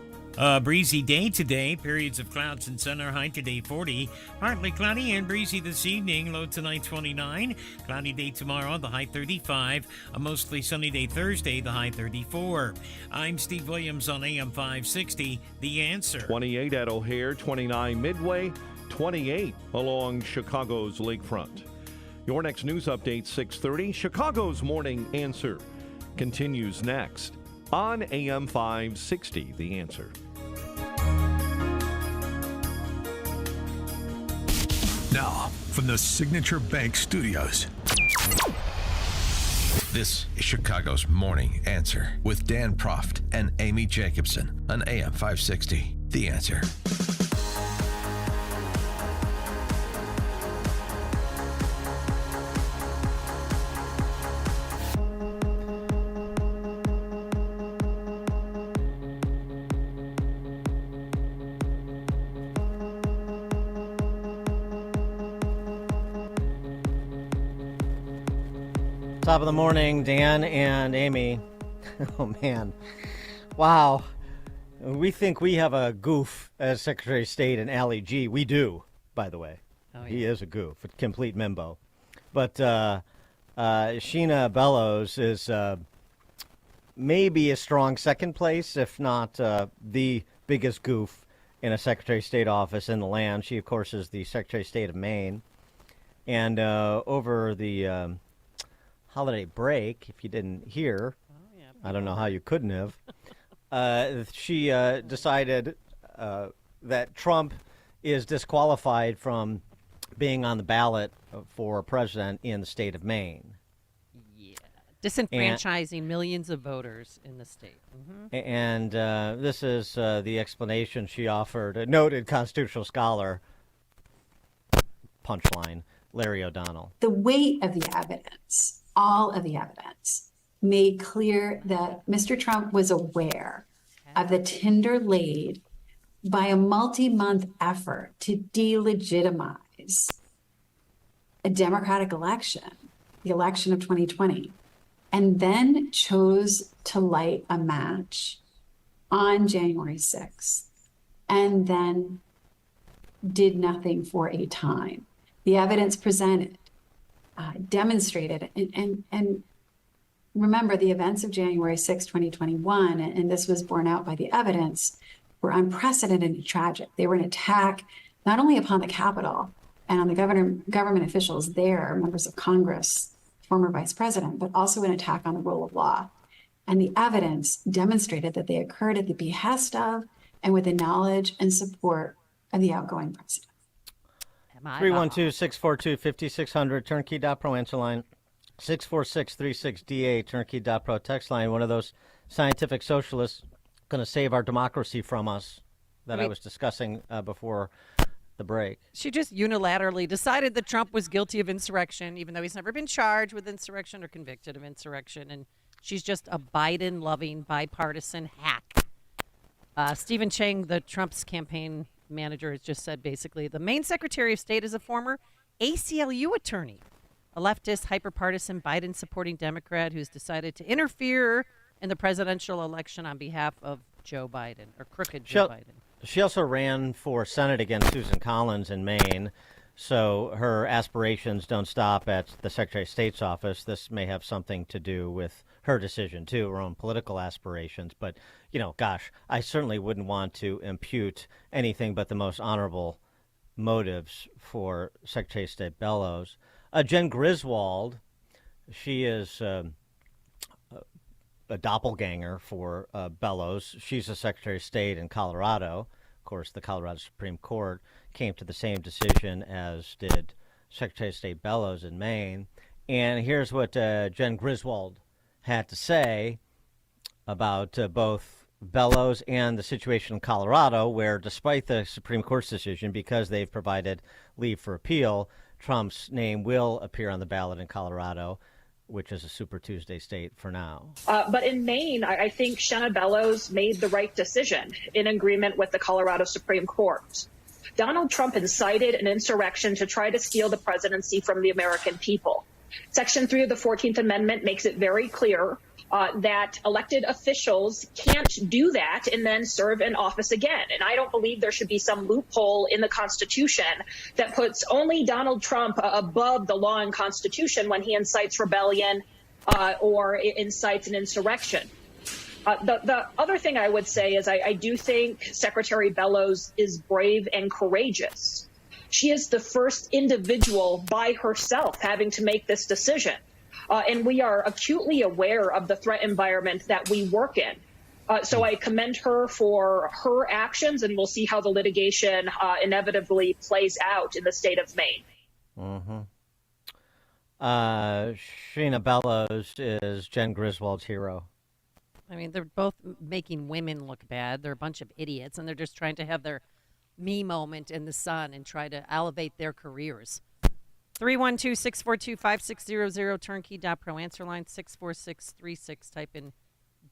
Breezy day today. Periods of clouds and sun are high today 40. Partly cloudy and breezy this evening. Low tonight 29. Cloudy day tomorrow, the high 35. A mostly sunny day Thursday, the high 34. I'm Steve Williams on AM 560. The Answer. 28 at O'Hare, 29 Midway, 28 along Chicago's lakefront. Your next news update, 6:30. Chicago's Morning Answer continues next on AM 560. The Answer. Now, from the Signature Bank Studios, this is Chicago's Morning Answer with Dan Proft and Amy Jacobson on AM 560. The Answer. Top of the morning, Dan and Amy. Oh, man. Wow. We think we have a goof as Secretary of State and Ali G. We do, by the way. Oh, yeah. He is a goof, a complete Mimbo. But Sheena Bellows is maybe a strong second place, if not the biggest goof in a Secretary of State office in the land. She, of course, is the Secretary of State of Maine. And over the holiday break, if you didn't hear, I don't know how you couldn't have, she decided that Trump is disqualified from being on the ballot for president in the state of Maine. Yeah. Disenfranchising millions of voters in the state. Mm-hmm. And this is the explanation she offered. A noted constitutional scholar, punchline, Larry O'Donnell. The weight of the evidence, all of the evidence, made clear that Mr. Trump was aware of the tinder laid by a multi-month effort to delegitimize a Democratic election, the election of 2020, and then chose to light a match on January 6th, and then did nothing for a time. The evidence presented demonstrated, and remember, the events of January 6, 2021, and this was borne out by the evidence, were unprecedented and tragic. They were an attack not only upon the Capitol and on the government officials there, members of Congress, former vice president, but also an attack on the rule of law. And the evidence demonstrated that they occurred at the behest of and with the knowledge and support of the outgoing president. 312-642-5600, turnkey.pro answer line, 646-36DA, turnkey.pro text line. One of those scientific socialists going to save our democracy from us that I was discussing before the break. She just unilaterally decided that Trump was guilty of insurrection, even though he's never been charged with insurrection or convicted of insurrection. And she's just a Biden-loving, bipartisan hack. Stephen Chang, the Trump's campaign manager, has just said basically the Maine Secretary of State is a former ACLU attorney, a leftist, hyper-partisan, Biden-supporting Democrat who's decided to interfere in the presidential election on behalf of Joe Biden, or crooked Joe Biden. She also ran for Senate against Susan Collins in Maine, so her aspirations don't stop at the Secretary of State's office. This may have something to do with her decision, too, her own political aspirations. But, you know, gosh, I certainly wouldn't want to impute anything but the most honorable motives for Secretary of State Bellows. Jen Griswold, she is a doppelganger for Bellows. She's a Secretary of State in Colorado. Of course, the Colorado Supreme Court came to the same decision as did Secretary of State Bellows in Maine. And here's what Jen Griswold had to say about both Bellows and the situation in Colorado, where despite the Supreme Court's decision, because they've provided leave for appeal, Trump's name will appear on the ballot in Colorado, which is a Super Tuesday state for now. But in Maine, I think Shanna Bellows made the right decision in agreement with the Colorado Supreme Court. Donald Trump incited an insurrection to try to steal the presidency from the American people. Section 3 of the 14th Amendment makes it very clear that elected officials can't do that and then serve in office again. And I don't believe there should be some loophole in the Constitution that puts only Donald Trump above the law and Constitution when he incites rebellion or incites an insurrection. The other thing I would say is I do think Secretary Bellows is brave and courageous. She is the first individual by herself having to make this decision. And we are acutely aware of the threat environment that we work in. So I commend her for her actions, and we'll see how the litigation inevitably plays out in the state of Maine. Mm-hmm. Sheena Bellows is Jen Griswold's hero. I mean, they're both making women look bad. They're a bunch of idiots, and they're just trying to have their me moment in the sun and try to elevate their careers. 312-642-5600, turnkey.pro, answer line 64636. Type in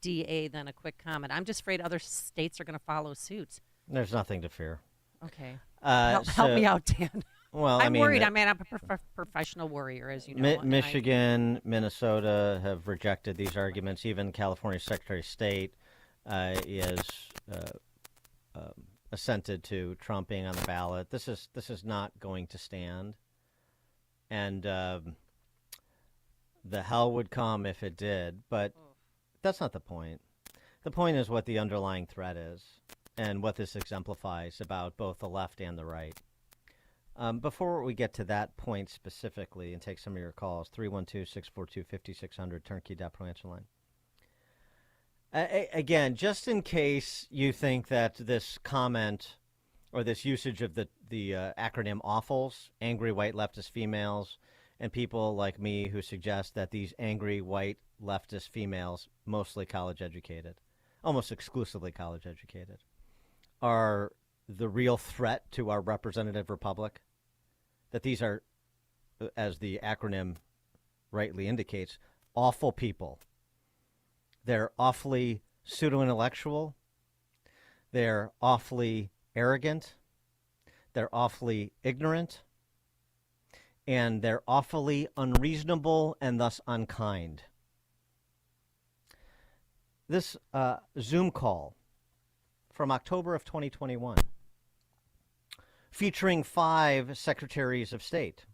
DA, then a quick comment. I'm just afraid other states are going to follow suit. There's nothing to fear. Okay. Help me out, Dan. Well, I'm worried. I'm a professional worrier, as you know. Michigan, Minnesota have rejected these arguments. Even California Secretary of State is assented to Trump being on the ballot. This is not going to stand. And the hell would come if it did, but that's not the point. The point is what the underlying threat is and what this exemplifies about both the left and the right. Before we get to that point specifically and take some of your calls, 312-642-5600, turnkey.pro, answer line. Again, just in case you think that this comment or this usage of the acronym AWFULs, angry white leftist females, and people like me who suggest that these angry white leftist females, mostly college educated, almost exclusively college educated, are the real threat to our representative republic, that these are, as the acronym rightly indicates, awful people. They're awfully pseudo-intellectual. They're awfully arrogant, they're awfully ignorant, and they're awfully unreasonable and thus unkind. This Zoom call from October of 2021, featuring 5 secretaries of state.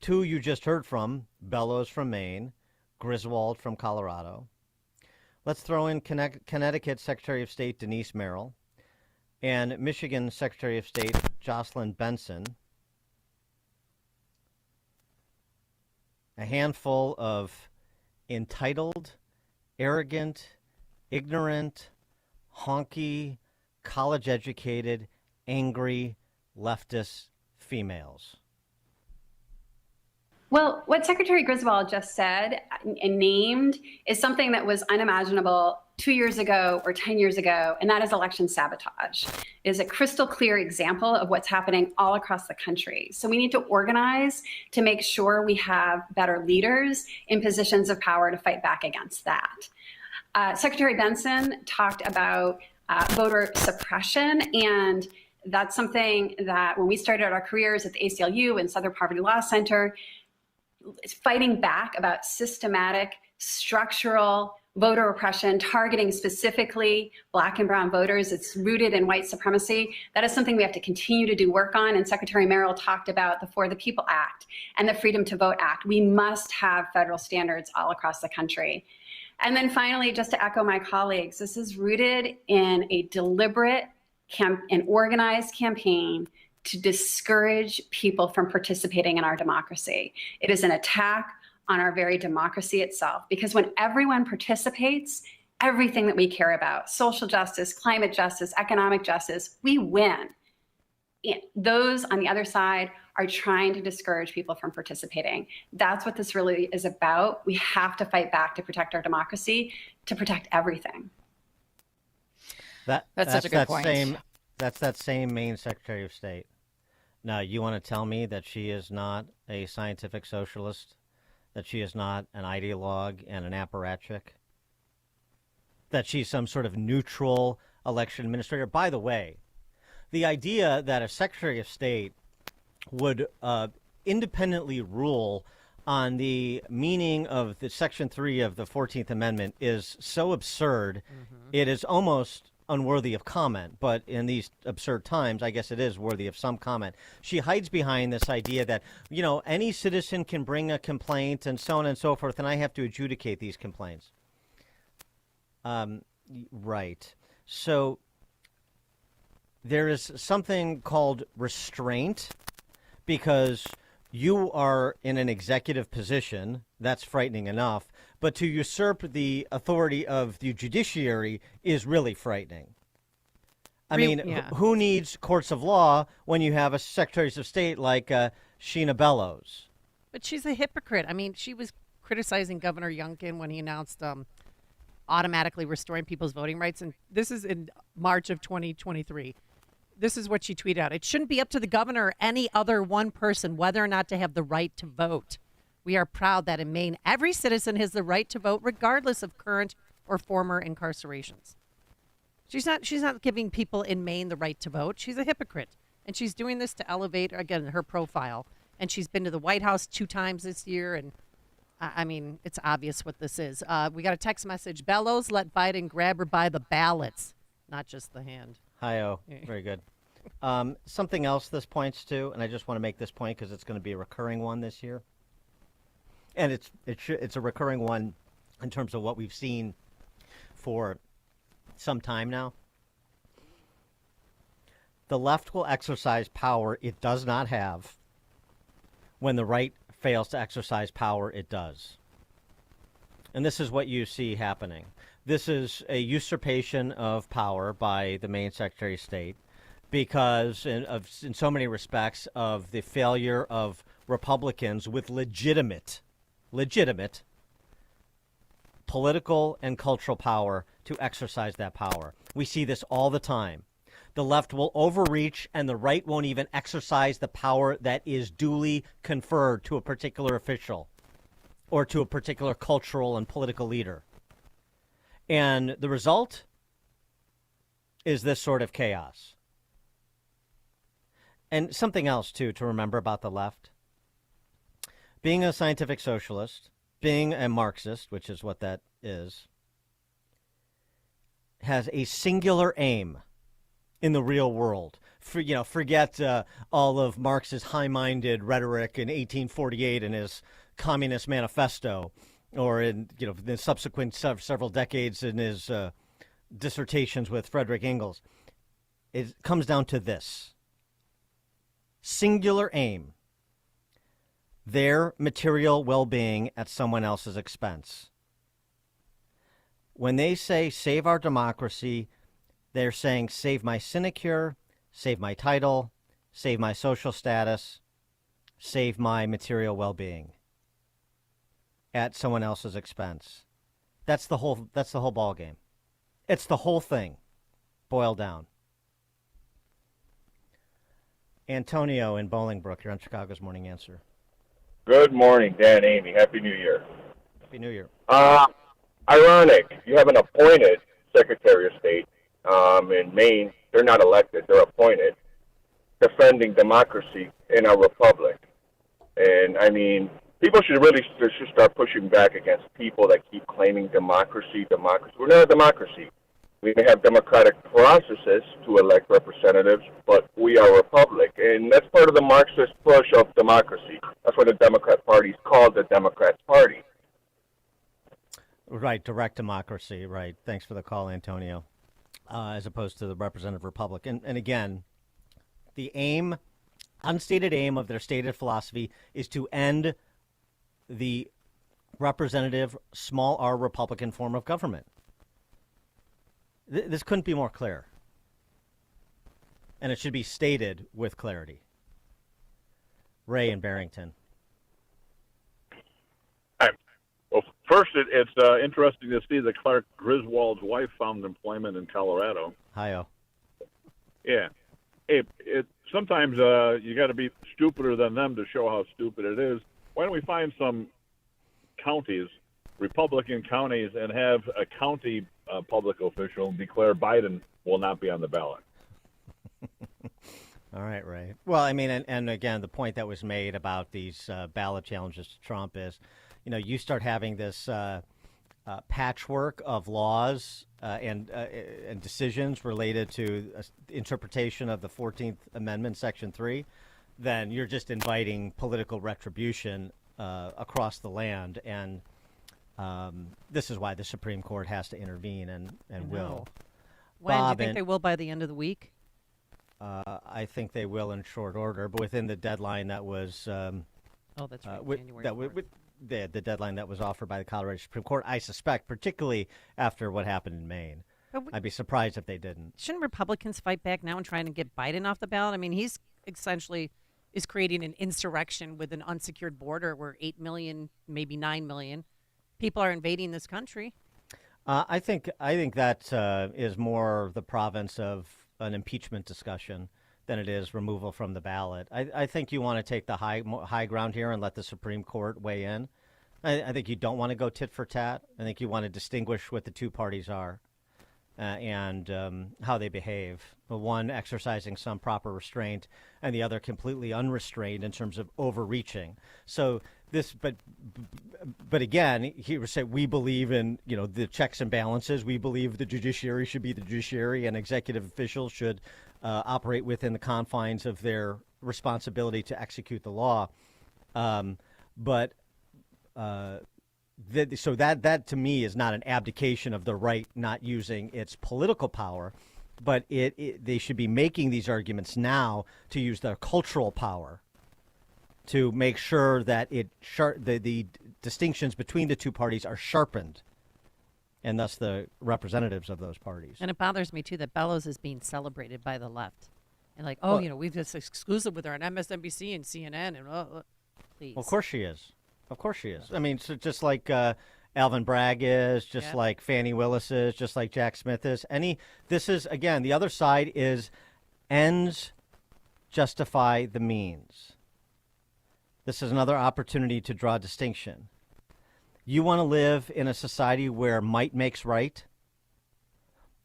2 you just heard from, Bellows from Maine, Griswold from Colorado. Let's throw in Connecticut Secretary of State Denise Merrill and Michigan Secretary of State Jocelyn Benson. A handful of entitled, arrogant, ignorant, honky, college-educated, angry, leftist females. Well, what Secretary Griswold just said and named is something that was unimaginable 2 years ago or 10 years ago, and that is election sabotage. It is a crystal clear example of what's happening all across the country. So we need to organize to make sure we have better leaders in positions of power to fight back against that. Secretary Benson talked about voter suppression, and that's something that when we started our careers at the ACLU and Southern Poverty Law Center, fighting back about systematic, structural voter oppression, targeting specifically Black and brown voters. It's rooted in white supremacy. That is something we have to continue to do work on. And Secretary Merrill talked about the For the People Act and the Freedom to Vote Act. We must have federal standards all across the country. And then finally, just to echo my colleagues, this is rooted in a deliberate and organized campaign to discourage people from participating in our democracy. It is an attack on our very democracy itself, because when everyone participates, everything that we care about, social justice, climate justice, economic justice, we win. Those on the other side are trying to discourage people from participating. That's what this really is about. We have to fight back to protect our democracy, to protect everything. That's such a good point. That's that same Maine Secretary of State. Now, you want to tell me that she is not a scientific socialist, that she is not an ideologue and an apparatchik, that she's some sort of neutral election administrator? By the way, the idea that a Secretary of State would independently rule on the meaning of the Section 3 of the 14th Amendment is so absurd, it is almost unworthy of comment. But in these absurd times, I guess it is worthy of some comment. She hides behind this idea that, any citizen can bring a complaint and so on and so forth, and I have to adjudicate these complaints. Right. So there is something called restraint because you are in an executive position. That's frightening enough. But to usurp the authority of the judiciary is really frightening. I mean, who needs courts of law when you have a Secretary of State like Sheena Bellows? But she's a hypocrite. I mean, she was criticizing Governor Youngkin when he announced automatically restoring people's voting rights. And this is in March of 2023. This is what she tweeted out. It shouldn't be up to the governor or any other one person whether or not to have the right to vote. We are proud that in Maine, every citizen has the right to vote regardless of current or former incarcerations. She's not giving people in Maine the right to vote. She's a hypocrite. And she's doing this to elevate, again, her profile. And she's been to the White House 2 times this year. And I mean, it's obvious what this is. We got a text message. Bellows, let Biden grab her by the ballots, not just the hand. Hi-oh. Very good. Something else this points to, and I just want to make this point because it's going to be a recurring one this year. And it's a recurring one in terms of what we've seen for some time now. The left will exercise power it does not have when the right fails to exercise power it does. And this is what you see happening. This is a usurpation of power by the Maine Secretary of State because in so many respects of the failure of Republicans with legitimate political and cultural power to exercise that power. We see this all the time. The left will overreach and the right won't even exercise the power that is duly conferred to a particular official or to a particular cultural and political leader. And the result is this sort of chaos. And something else, too, to remember about the left. Being a scientific socialist, being a Marxist, which is what that is, has a singular aim in the real world. Forget all of Marx's high-minded rhetoric in 1848 in his Communist Manifesto, or in the subsequent several decades in his dissertations with Frederick Engels. It comes down to this singular aim: their material well-being at someone else's expense. When they say save our democracy, they're saying save my sinecure, save my title, save my social status, save my material well-being at someone else's expense. That's the whole ball game. It's the whole thing boiled down. Antonio in Bolingbrook, you're on Chicago's Morning Answer. Good morning, Dan, Amy. Happy New Year. Happy New Year. Ironic. You have an appointed Secretary of State in Maine. They're not elected. They're appointed, defending democracy in our republic. And, I mean, people should start pushing back against people that keep claiming democracy. We're not a democracy. We may have democratic processes to elect representatives, but we are a republic. And that's part of the Marxist push of democracy. That's why the Democrat Party is called the Democrat Party. Right, direct democracy, right. Thanks for the call, Antonio, as opposed to the representative republic. And again, the unstated aim of their stated philosophy is to end the representative, small r Republican form of government. This couldn't be more clear. And it should be stated with clarity. Ray in Barrington. Hi. Well, first, it's interesting to see that Clark Griswold's wife found employment in Colorado. Hi-oh. Yeah. Sometimes you got to be stupider than them to show how stupid it is. Why don't we find some counties, Republican counties, and have a county public official declare Biden will not be on the ballot? All right, Ray. Well, I mean, and again, the point that was made about these ballot challenges to Trump is, you start having this patchwork of laws and decisions related to interpretation of the 14th Amendment, Section 3, then you're just inviting political retribution across the land. And this is why the Supreme Court has to intervene and will. When? Bob, do you think they will by the end of the week? I think they will in short order, but within the deadline that was that's right, January 4th. The deadline that was offered by the Colorado Supreme Court, I suspect, particularly after what happened in Maine. I'd be surprised if they didn't. Shouldn't Republicans fight back now and try to get Biden off the ballot? I mean, he's essentially is creating an insurrection with an unsecured border where 8 million, maybe 9 million people are invading this country. I think that is more the province of an impeachment discussion than it is removal from the ballot. I think you want to take the high ground here and let the Supreme Court weigh in. I think you don't want to go tit for tat. I think you want to distinguish what the two parties are and how they behave. One exercising some proper restraint and the other completely unrestrained in terms of overreaching. So this, but again, he would say we believe in the checks and balances. We believe the judiciary should be the judiciary and executive officials should operate within the confines of their responsibility to execute the law. So that to me is not an abdication of the right not using its political power, but they should be making these arguments now to use their cultural power to make sure that the distinctions between the two parties are sharpened, and thus the representatives of those parties. And it bothers me, too, that Bellows is being celebrated by the left. And we've just exclusive with her on MSNBC and CNN. And please. Well, of course she is. Of course she is. I mean, so just like Alvin Bragg is, just like Fannie Willis is, just like Jack Smith is. This is, again, the other side is ends justify the means. This is another opportunity to draw distinction. You want to live in a society where might makes right,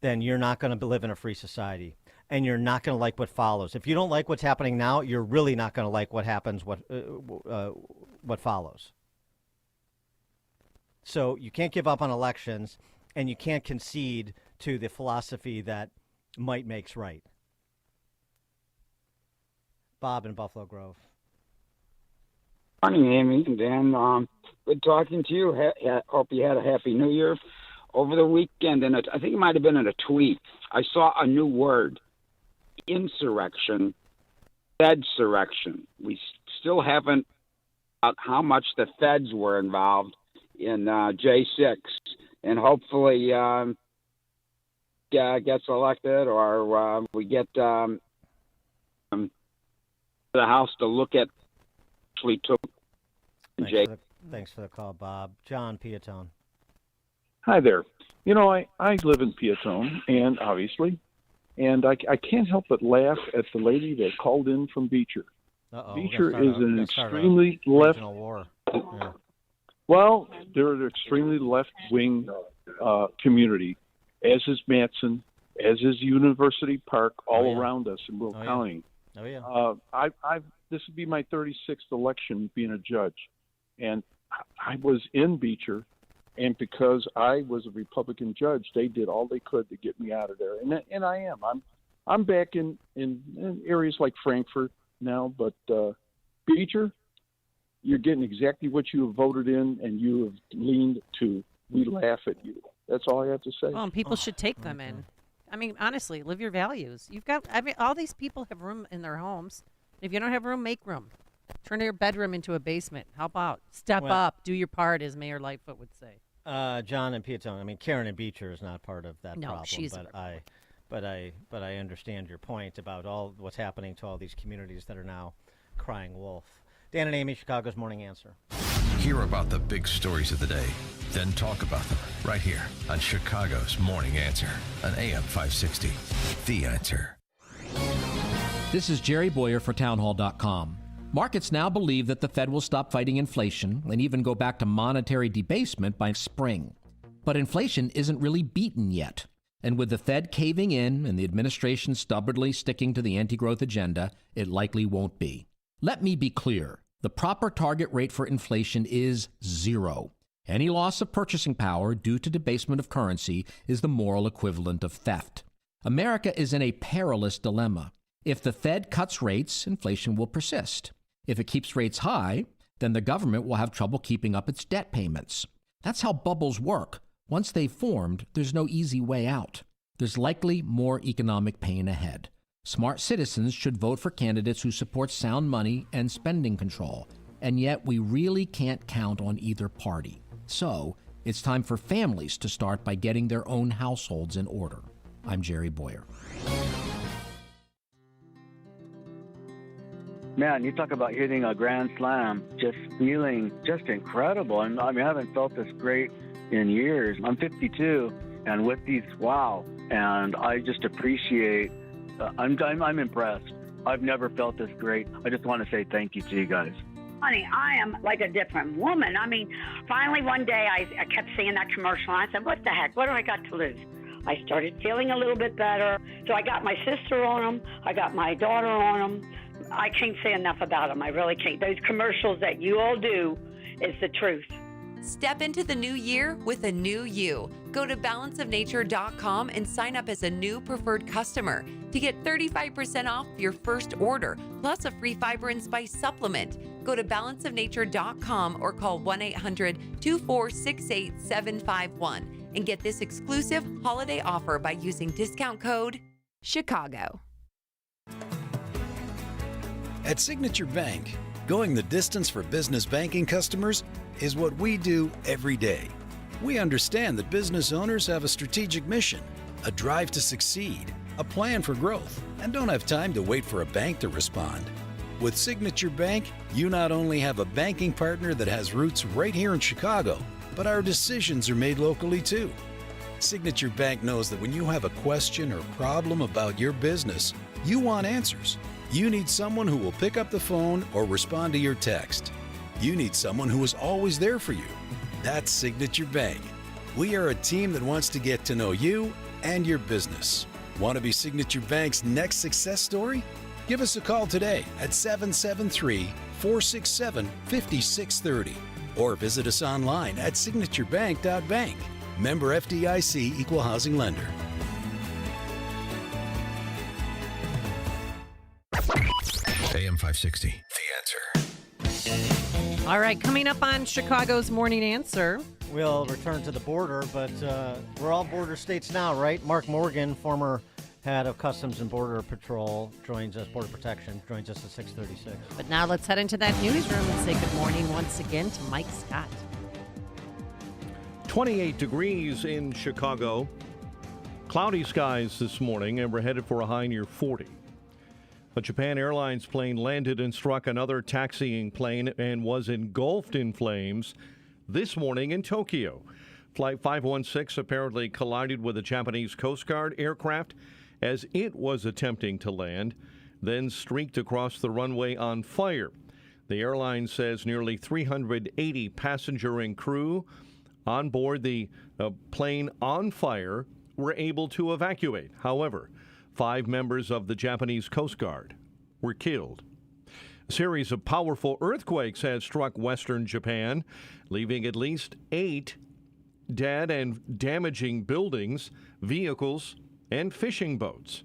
then you're not going to live in a free society, and you're not going to like what follows. If you don't like what's happening now, you're really not going to like what happens, what follows. So you can't give up on elections, and you can't concede to the philosophy that might makes right. Bob in Buffalo Grove. Morning, Amy and Dan. Good talking to you. Hope you had a happy New Year over the weekend. And I think it might have been in a tweet. I saw a new word: insurrection, fedsurrection. We still haven't out how much the feds were involved in J6, and hopefully gets elected, or we get the House to look at. We took. Thanks for the call, Bob. John Piatone. Hi there. I live in Piatone, and obviously, and I can't help but laugh at the lady that called in from Beecher. Beecher is an extremely left. War. Yeah. Well, they're an extremely left-wing community, as is Matson, as is University Park, all around us in Will County. Oh yeah. This would be my 36th election being a judge, and I was in Beecher, and because I was a Republican judge, they did all they could to get me out of there, and I am. I'm back in areas like Frankfort now, but Beecher, you're getting exactly what you have voted in, and you have leaned to. We laugh at you. That's all I have to say. Well, and people should take them in. I mean, honestly, live your values. All these people have room in their homes. If you don't have room, make room. Turn your bedroom into a basement. Help out. Step up. Do your part, as Mayor Lightfoot would say. John and Piatone. I mean, Karen and Beecher is not part of that problem. She's but I understand your point about all what's happening to all these communities that are now crying wolf. Dan and Amy, Chicago's Morning Answer. Hear about the big stories of the day, then talk about them right here on Chicago's Morning Answer on AM 560. The Answer. This is Jerry Boyer for Townhall.com. Markets now believe that the Fed will stop fighting inflation and even go back to monetary debasement by spring. But inflation isn't really beaten yet. And with the Fed caving in and the administration stubbornly sticking to the anti-growth agenda, it likely won't be. Let me be clear. The proper target rate for inflation is 0. Any loss of purchasing power due to debasement of currency is the moral equivalent of theft. America is in a perilous dilemma. If the Fed cuts rates, inflation will persist. If it keeps rates high, then the government will have trouble keeping up its debt payments. That's how bubbles work. Once they've formed, there's no easy way out. There's likely more economic pain ahead. Smart citizens should vote for candidates who support sound money and spending control, and yet we really can't count on either party. So, it's time for families to start by getting their own households in order. I'm Jerry Boyer. Man, you talk about hitting a grand slam, just feeling just incredible. And I mean, I haven't felt this great in years. I'm 52, and with these, wow. And I just appreciate, I'm impressed. I've never felt this great. I just want to say thank you to you guys. Honey, I am like a different woman. I mean, finally one day I kept seeing that commercial, and I said, what the heck? What do I got to lose? I started feeling a little bit better. So I got my sister on them. I got my daughter on them. I can't say enough about them. I really can't. Those commercials that you all do is the truth. Step into the new year with a new you. Go to balanceofnature.com and sign up as a new preferred customer to get 35% off your first order, plus a free fiber and spice supplement. Go to balanceofnature.com or call 1-800-246-8751 and get this exclusive holiday offer by using discount code CHICAGO. At Signature Bank, going the distance for business banking customers is what we do every day. We understand that business owners have a strategic mission, a drive to succeed, a plan for growth, and don't have time to wait for a bank to respond. With Signature Bank, you not only have a banking partner that has roots right here in Chicago, but our decisions are made locally too. Signature Bank knows that when you have a question or problem about your business, you want answers. You need someone who will pick up the phone or respond to your text. You need someone who is always there for you. That's Signature Bank. We are a team that wants to get to know you and your business. Want to be Signature Bank's next success story? Give us a call today at 773-467-5630 or visit us online at signaturebank.bank. Member FDIC Equal Housing Lender. AM 560, The Answer. All right, coming up on Chicago's Morning Answer. We'll return to the border, but we're all border states now, right? Mark Morgan, former head of Customs and Border Patrol, joins us, Border Protection, joins us at 6:36. But now let's head into that newsroom and say good morning once again to Mike Scott. 28 degrees in Chicago. Cloudy skies this morning, and we're headed for a high near 40. A Japan Airlines plane landed and struck another taxiing plane and was engulfed in flames this morning in Tokyo. Flight 516 apparently collided with a Japanese Coast Guard aircraft as it was attempting to land, then streaked across the runway on fire. The airline says nearly 380 passenger and crew on board the plane on fire were able to evacuate. However, 5 members of the Japanese Coast Guard were killed. A series of powerful earthquakes has struck western Japan, leaving at least 8 dead and damaging buildings, vehicles, and fishing boats.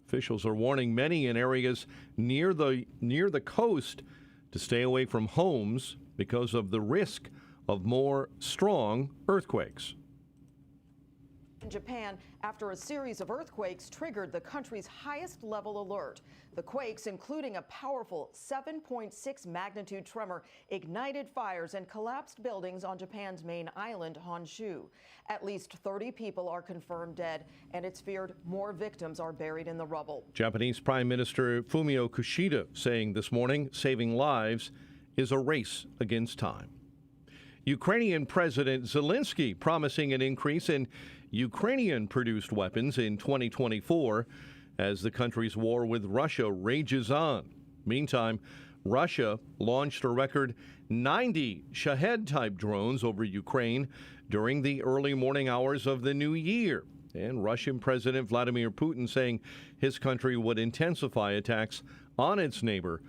Officials are warning many in areas near the coast to stay away from homes because of the risk of more strong earthquakes. In Japan, after a series of earthquakes triggered the country's highest level alert. The quakes, including a powerful 7.6 magnitude tremor, ignited fires and collapsed buildings on Japan's main island, Honshu. At least 30 people are confirmed dead, and it's feared more victims are buried in the rubble. Japanese Prime Minister Fumio Kishida saying this morning, saving lives is a race against time. Ukrainian President Zelensky promising an increase in Ukrainian-produced weapons in 2024 as the country's war with Russia rages on. Meantime, Russia launched a record 90 Shahed-type drones over Ukraine during the early morning hours of the new year. And Russian President Vladimir Putin saying his country would intensify attacks on its neighbor.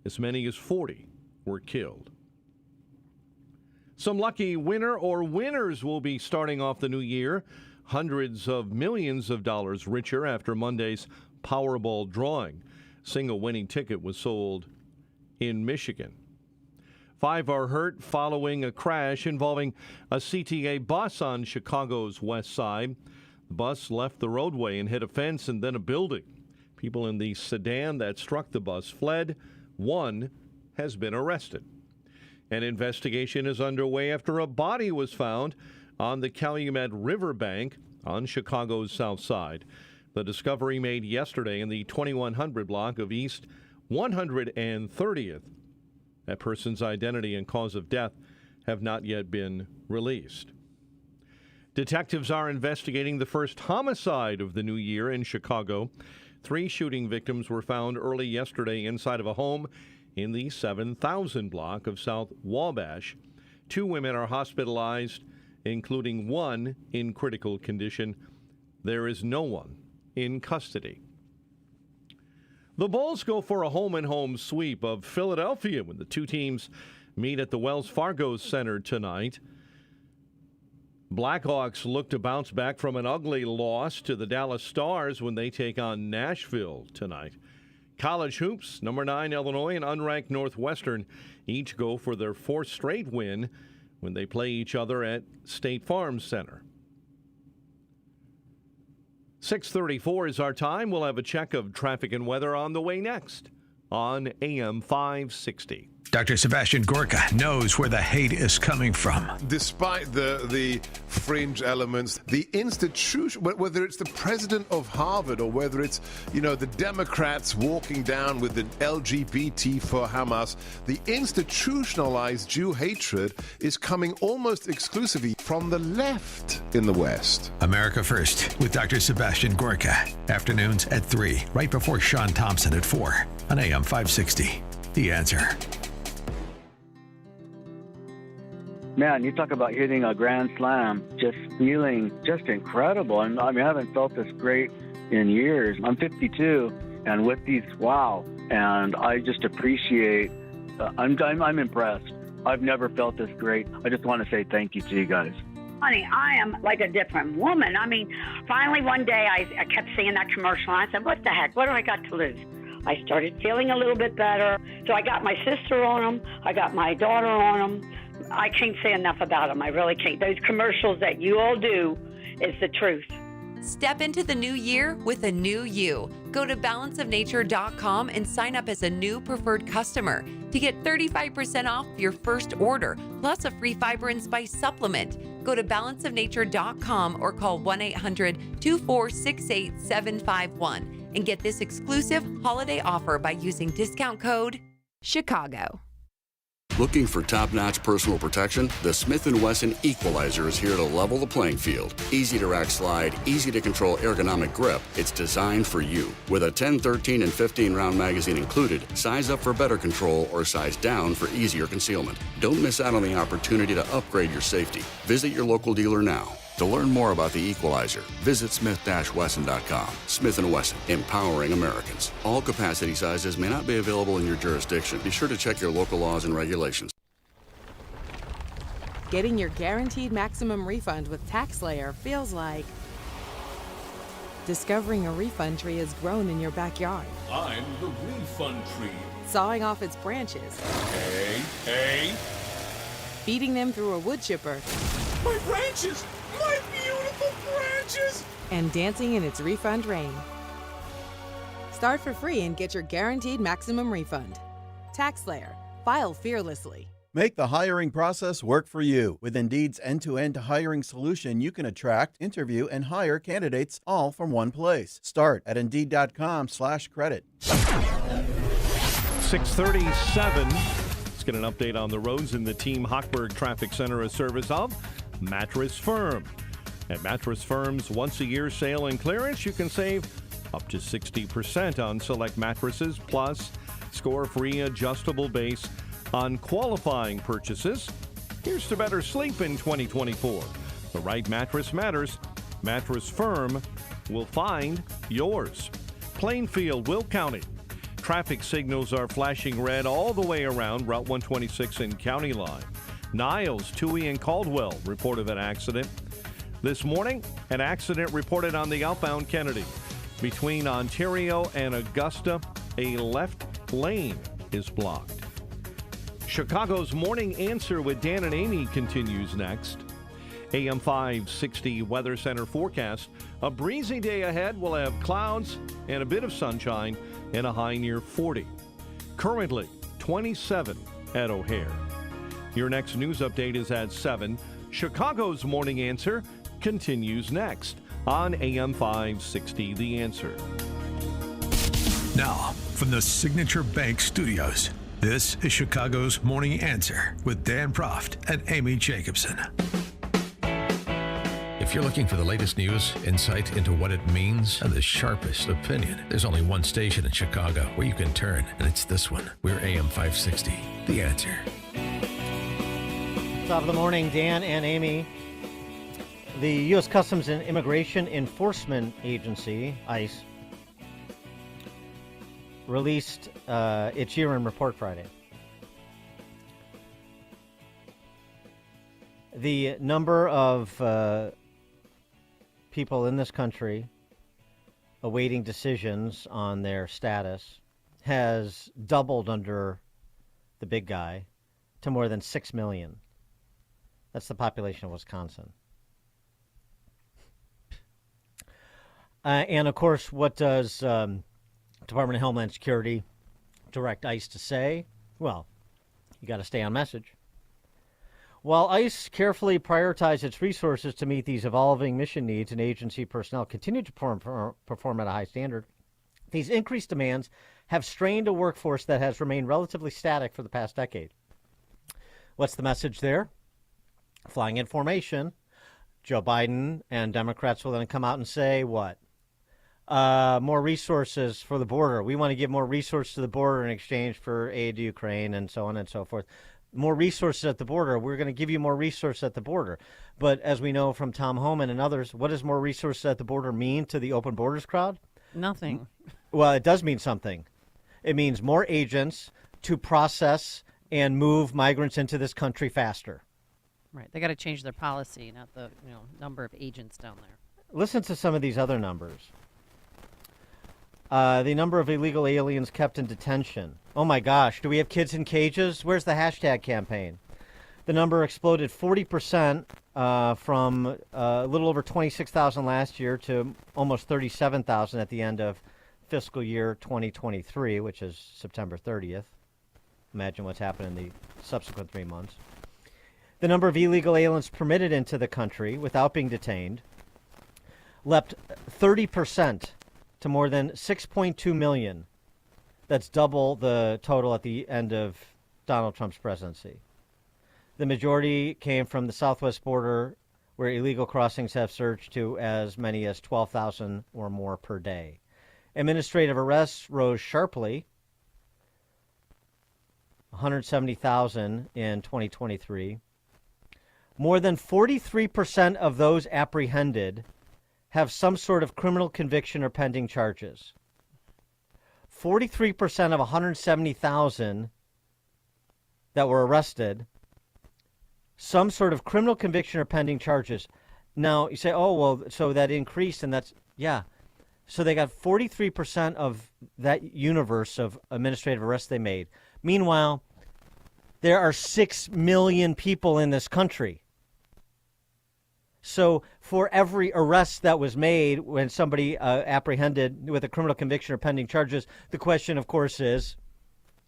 As many as 40 were killed. Some lucky winner or winners will be starting off the new year hundreds of millions of dollars richer after Monday's Powerball drawing. Single winning ticket was sold in Michigan. 5 are hurt following a crash involving a CTA bus on Chicago's west side. The bus left the roadway and hit a fence and then a building. People in the sedan that struck the bus fled. 1 has been arrested. An investigation is underway after a body was found on the Calumet Riverbank on Chicago's south side. The discovery made yesterday in the 2100 block of East 130th. That person's identity and cause of death have not yet been released. Detectives are investigating the first homicide of the new year in Chicago. 3 shooting victims were found early yesterday inside of a home in the 7000 block of South Wabash. 2 women are hospitalized, including 1 in critical condition. There is no one in custody. The Bulls go for a home-and-home sweep of Philadelphia when the 2 teams meet at the Wells Fargo Center tonight. Blackhawks look to bounce back from an ugly loss to the Dallas Stars when they take on Nashville tonight. College hoops, number 9 Illinois and unranked Northwestern each go for their 4th straight win when they play each other at State Farm Center. 6:34 is our time. We'll have a check of traffic and weather on the way next on AM 560. Dr. Sebastian Gorka knows where the hate is coming from. Despite the fringe elements, the institution, whether it's the president of Harvard or whether it's, the Democrats walking down with the LGBT for Hamas, the institutionalized Jew hatred is coming almost exclusively from the left in the West. America First with Dr. Sebastian Gorka. Afternoons at 3, right before Sean Thompson at 4 on AM 560. The Answer. Man, you talk about hitting a grand slam, just feeling just incredible. And I haven't felt this great in years. I'm 52, and with these, wow. And I just appreciate, I'm impressed. I've never felt this great. I just want to say thank you to you guys. Honey, I am like a different woman. Finally one day I kept seeing that commercial, and I said, what the heck? What do I got to lose? I started feeling a little bit better. So I got my sister on them. I got my daughter on them. I can't say enough about them. I really can't. Those commercials that you all do is the truth. Step into the new year with a new you. Go to balanceofnature.com and sign up as a new preferred customer to get 35% off your first order, plus a free fiber and spice supplement. Go to balanceofnature.com or call 1-800-246-8751 and get this exclusive holiday offer by using discount code CHICAGO. Looking for top-notch personal protection? The Smith & Wesson Equalizer is here to level the playing field. Easy to rack slide, easy to control ergonomic grip. It's designed for you. With a 10, 13, and 15-round magazine included, size up for better control or size down for easier concealment. Don't miss out on the opportunity to upgrade your safety. Visit your local dealer now. To learn more about the Equalizer, visit smith-wesson.com. Smith & Wesson, empowering Americans. All capacity sizes may not be available in your jurisdiction. Be sure to check your local laws and regulations. Getting your guaranteed maximum refund with TaxSlayer feels like discovering a refund tree has grown in your backyard. I'm the refund tree. Sawing off its branches. Hey! Feeding them through a wood chipper. My branches! My beautiful branches! And dancing in its refund rain. Start for free and get your guaranteed maximum refund. TaxSlayer. File fearlessly. Make the hiring process work for you. With Indeed's end-to-end hiring solution, you can attract, interview, and hire candidates all from one place. Start at Indeed.com/credit. 6:37. Let's get an update on the roads in the Team Hochberg Traffic Center, a service of Mattress Firm. At Mattress Firm's once-a-year sale and clearance, you can save up to 60% on select mattresses, plus score free adjustable base on qualifying purchases. Here's to better sleep in 2024. The right mattress matters. Mattress Firm will find yours. Plainfield, Will County. Traffic signals are flashing red all the way around Route 126 and County Line. Niles, Toohey, and Caldwell report of an accident. This morning, an accident reported on the outbound Kennedy. Between Ontario and Augusta, a left lane is blocked. Chicago's Morning Answer with Dan and Amy continues next. AM 560 Weather Center forecast. A breezy day ahead. We'll have clouds and a bit of sunshine and a high near 40. Currently 27 at O'Hare. Your next news update is at 7. Chicago's Morning Answer continues next on AM 560 The Answer. Now, from the Signature Bank Studios, this is Chicago's Morning Answer with Dan Proft and Amy Jacobson. If you're looking for the latest news, insight into what it means, and the sharpest opinion, there's only one station in Chicago where you can turn, and it's this one. We're AM 560, The Answer. Top of the morning, Dan and Amy. The U.S. Customs and Immigration Enforcement Agency, ICE, released its year-end report Friday. The number of people in this country awaiting decisions on their status has doubled under the big guy to more than 6 million. That's the population of Wisconsin. And, of course, what does Department of Homeland Security direct ICE to say? Well, you got to stay on message. While ICE carefully prioritized its resources to meet these evolving mission needs and agency personnel continue to perform at a high standard, these increased demands have strained a workforce that has remained relatively static for the past decade. What's the message there? Flying in formation. Joe Biden and Democrats will then come out and say what? More resources for the border. We want to give more resources to the border in exchange for aid to Ukraine and so on and so forth. More resources at the border. We're going to give you more resources at the border. But as we know from Tom Homan and others, what does more resources at the border mean to the open borders crowd? Nothing. Well, it does mean something. It means more agents to process and move migrants into this country faster. Right. They got to change their policy, not the number of agents down there. Listen to some of these other numbers. The number of illegal aliens kept in detention. Oh, my gosh. Do we have kids in cages? Where's the hashtag campaign? The number exploded 40% from a little over 26,000 last year to almost 37,000 at the end of fiscal year 2023, which is September 30th. Imagine what's happened in the subsequent 3 months. The number of illegal aliens permitted into the country without being detained leapt 30% to more than 6.2 million. That's double the total at the end of Donald Trump's presidency. The majority came from the southwest border, where illegal crossings have surged to as many as 12,000 or more per day. Administrative arrests rose sharply, 170,000 in 2023. More than 43% of those apprehended have some sort of criminal conviction or pending charges. 43% of 170,000 that were arrested, some sort of criminal conviction or pending charges. Now, you say, oh, well, so that increased, and that's, yeah. So they got 43% of that universe of administrative arrests they made. Meanwhile, there are 6 million people in this country. So for every arrest that was made when somebody apprehended with a criminal conviction or pending charges, the question, of course, is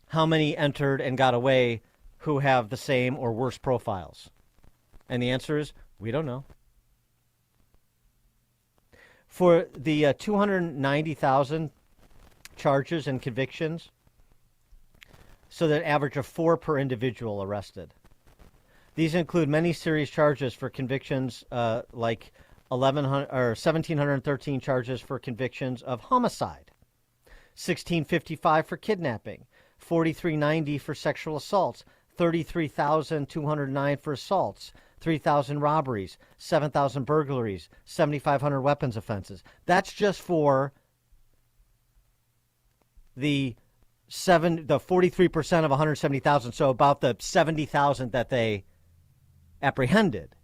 how many entered and got away who have the same or worse profiles? And the answer is, we don't know. For the 290,000 charges and convictions, so that average of 4 per individual arrested. These include many serious charges for convictions like 1,713 charges for convictions of homicide, 1,655 for kidnapping, 4,390 for sexual assaults, 33,209 for assaults, 3,000 robberies, 7,000 burglaries, 7,500 weapons offenses. That's just for the 43% of 170,000, so about the 70,000 that they apprehended.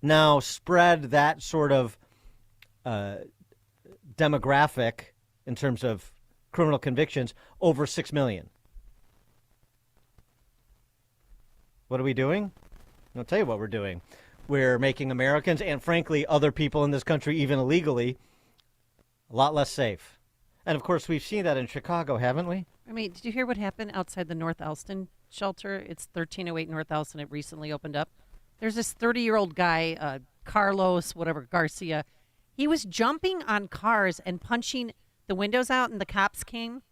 Now spread that sort of demographic in terms of criminal convictions over 6 million. What are we doing? I'll tell you what we're doing. We're making Americans and, frankly, other people in this country, even illegally, a lot less safe. And, of course, we've seen that in Chicago, haven't we? I mean, did you hear what happened outside the North Elston shelter? It's 1308 North Elston. It recently opened up. There's this 30-year-old guy, Carlos, whatever, Garcia. He was jumping on cars and punching the windows out, and the cops came,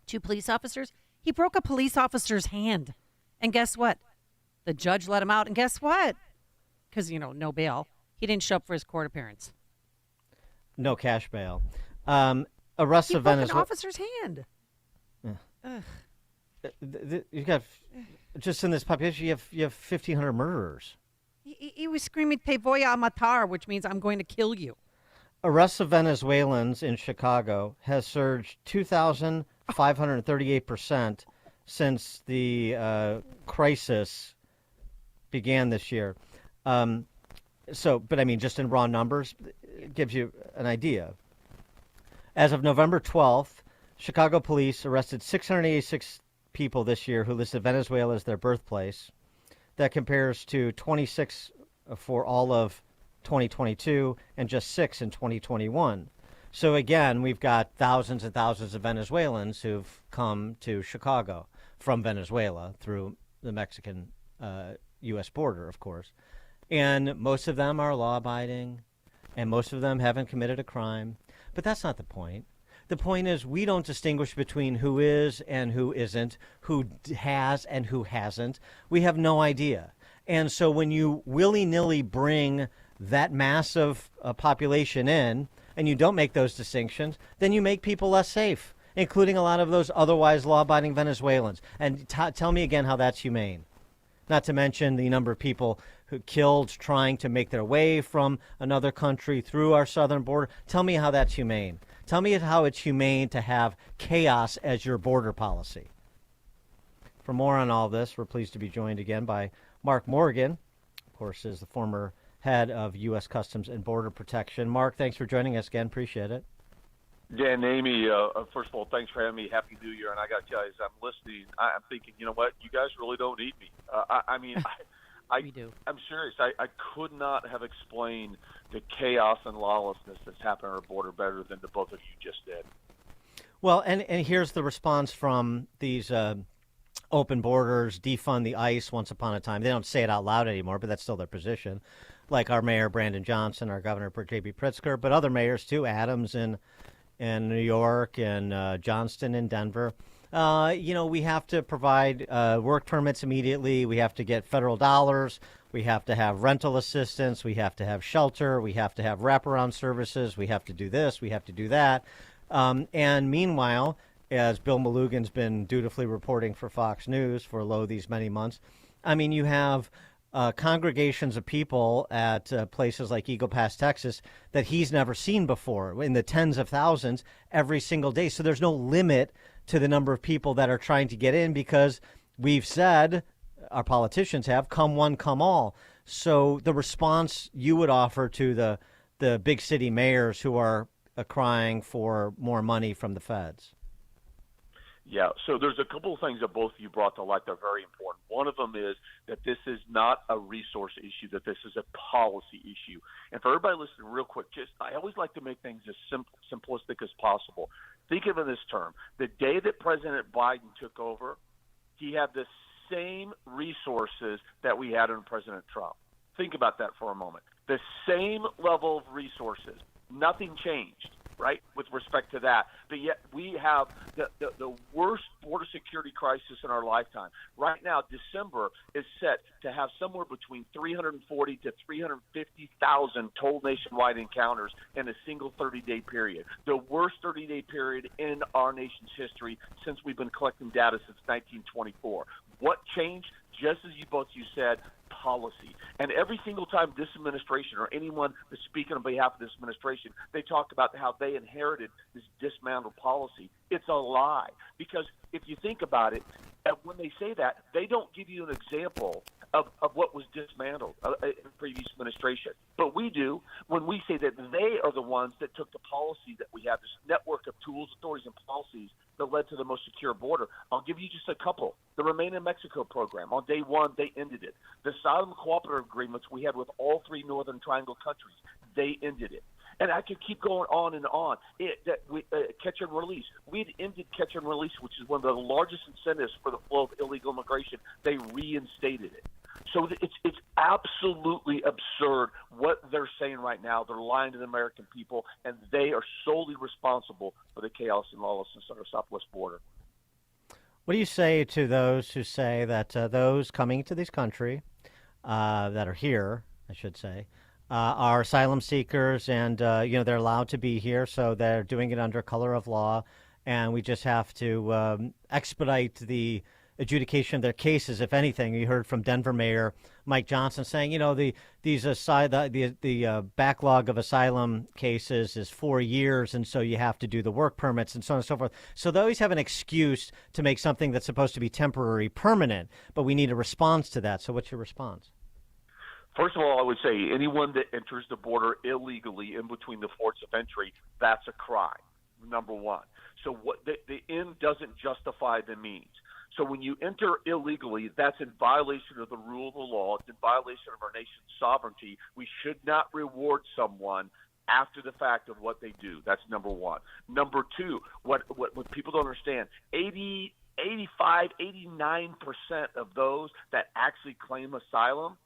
2 police officers. He broke a police officer's hand. And guess what? The judge let him out. And guess what? Because, no bail. He didn't show up for his court appearance. No cash bail. Arrest of He broke an Venezuela. officer's hand. Yeah. You got, just in this population, you have 1,500 murderers. He was screaming, "Te voy a matar," which means I'm going to kill you. Arrests of Venezuelans in Chicago has surged 2,538% since the crisis began this year. But I mean, just in raw numbers, it gives you an idea. As of November 12th, Chicago police arrested 686 people this year who listed Venezuela as their birthplace. That compares to 26 for all of 2022 and just 6 in 2021. So again, we've got thousands and thousands of Venezuelans who've come to Chicago from Venezuela through the Mexican U.S. border, of course. And most of them are law-abiding, and most of them haven't committed a crime. But that's not the point. The point is we don't distinguish between who is and who isn't, who has and who hasn't. We have no idea. And so when you willy-nilly bring that massive population in and you don't make those distinctions, then you make people less safe, including a lot of those otherwise law-abiding Venezuelans. And tell me again how that's humane. Not to mention the number of people who killed trying to make their way from another country through our southern border. Tell me how that's humane. Tell me how it's humane to have chaos as your border policy. For more on all this, we're pleased to be joined again by Mark Morgan, of course, is the former head of U.S. Customs and Border Protection. Mark, thanks for joining us again. Appreciate it. Dan, Amy, first of all, thanks for having me. Happy New Year. And I got to tell you, as I'm listening, I'm thinking, you know what? You guys really don't need me. We do. I'm serious. I could not have explained the chaos and lawlessness that's happened at our border better than the both of you just did. Well, and here's the response from these open borders, defund the ICE once upon a time. They don't say it out loud anymore, but that's still their position. Like our mayor, Brandon Johnson, our governor, J.B. Pritzker, but other mayors too, Adams in New York and Johnston in Denver. We have to provide work permits immediately. We have to get federal dollars. We have to have rental assistance. We have to have shelter. We have to have wraparound services. We have to do this. We have to do that. And meanwhile, as Bill Malugan's been dutifully reporting for Fox News for these many months, I mean, you have congregations of people at places like Eagle Pass, Texas, that he's never seen before, in the tens of thousands every single day. So there's no limit to the number of people that are trying to get in because we've said, our politicians have, come one, come all. So the response you would offer to the big city mayors who are crying for more money from the feds? Yeah, so there's a couple of things that both of you brought to light that are very important. One of them is that this is not a resource issue, that this is a policy issue. And for everybody listening real quick, I always like to make things as simplistic as possible. Think of it in this term. The day that President Biden took over, he had the same resources that we had under President Trump. Think about that for a moment. The same level of resources. Nothing changed, right, with respect to that. But yet we have the worst border security crisis in our lifetime. Right now, December is set to have somewhere between 340 to 350,000 total nationwide encounters in a single 30-day period. The worst 30-day period in our nation's history since we've been collecting data since 1924. What changed? Just as you said, policy. And every single time this administration or anyone that's speaking on behalf of this administration, they talk about how they inherited this dismantled policy. It's a lie. Because if you think about it, when they say that, they don't give you an example of what was dismantled in the previous administration. But we do when we say that they are the ones that took the policy that we have, this network of tools, authorities, and policies that led to the most secure border. I'll give you just a couple. The Remain in Mexico program, on day one, they ended it. The asylum cooperative agreements we had with all 3 Northern Triangle countries, they ended it. And I could keep going on and on. Catch and release. We'd ended catch and release, which is one of the largest incentives for the flow of illegal immigration. They reinstated it. So it's absolutely absurd what they're saying right now. They're lying to the American people, and they are solely responsible for the chaos and lawlessness on our southwest border. What do you say to those who say that those coming to this country, that are here, I should say, are asylum seekers, and they're allowed to be here, so they're doing it under color of law, and we just have to expedite the adjudication of their cases? If anything, you heard from Denver Mayor Mike Johnson saying, the backlog of asylum cases is 4 years, and so you have to do the work permits and so on and so forth. So they always have an excuse to make something that's supposed to be temporary permanent, but we need a response to that. So what's your response? First of all, I would say anyone that enters the border illegally in between the ports of entry, that's a crime, number one. So what the end doesn't justify the means. So when you enter illegally, that's in violation of the rule of the law. It's in violation of our nation's sovereignty. We should not reward someone after the fact of what they do. That's number one. Number two, what people don't understand, 85, 89% of those that actually claim asylum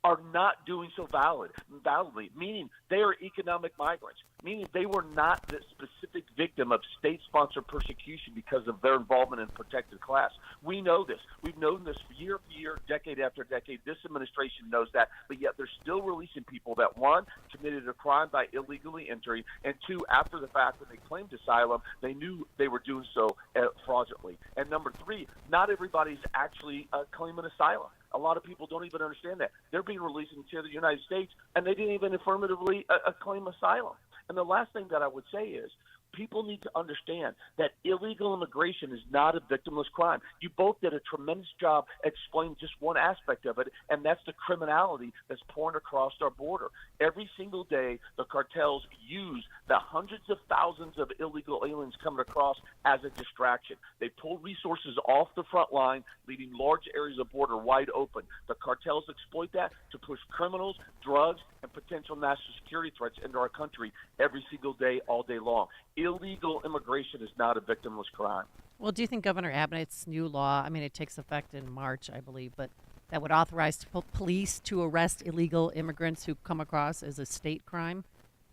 are not doing so validly, meaning they are economic migrants, meaning they were not the specific victim of state-sponsored persecution because of their involvement in protected class. We know this. We've known this year after year, decade after decade. This administration knows that, but yet they're still releasing people that, one, committed a crime by illegally entering, and two, after the fact, when they claimed asylum, they knew they were doing so fraudulently. And number three, not everybody's actually claiming asylum. A lot of people don't even understand that. They're being released into the United States, and they didn't even affirmatively claim asylum. And the last thing that I would say is people need to understand that illegal immigration is not a victimless crime. You both did a tremendous job explaining just one aspect of it, and that's the criminality that's pouring across our border. Every single day, the cartels use the hundreds of thousands of illegal aliens coming across as a distraction. They pull resources off the front line, leaving large areas of border wide open. The cartels exploit that to push criminals, drugs, and potential national security threats into our country every single day, all day long. Illegal immigration is not a victimless crime. Well, do you think Governor Abbott's new law, I mean, it takes effect in March, I believe, but that would authorize police to arrest illegal immigrants who come across as a state crime?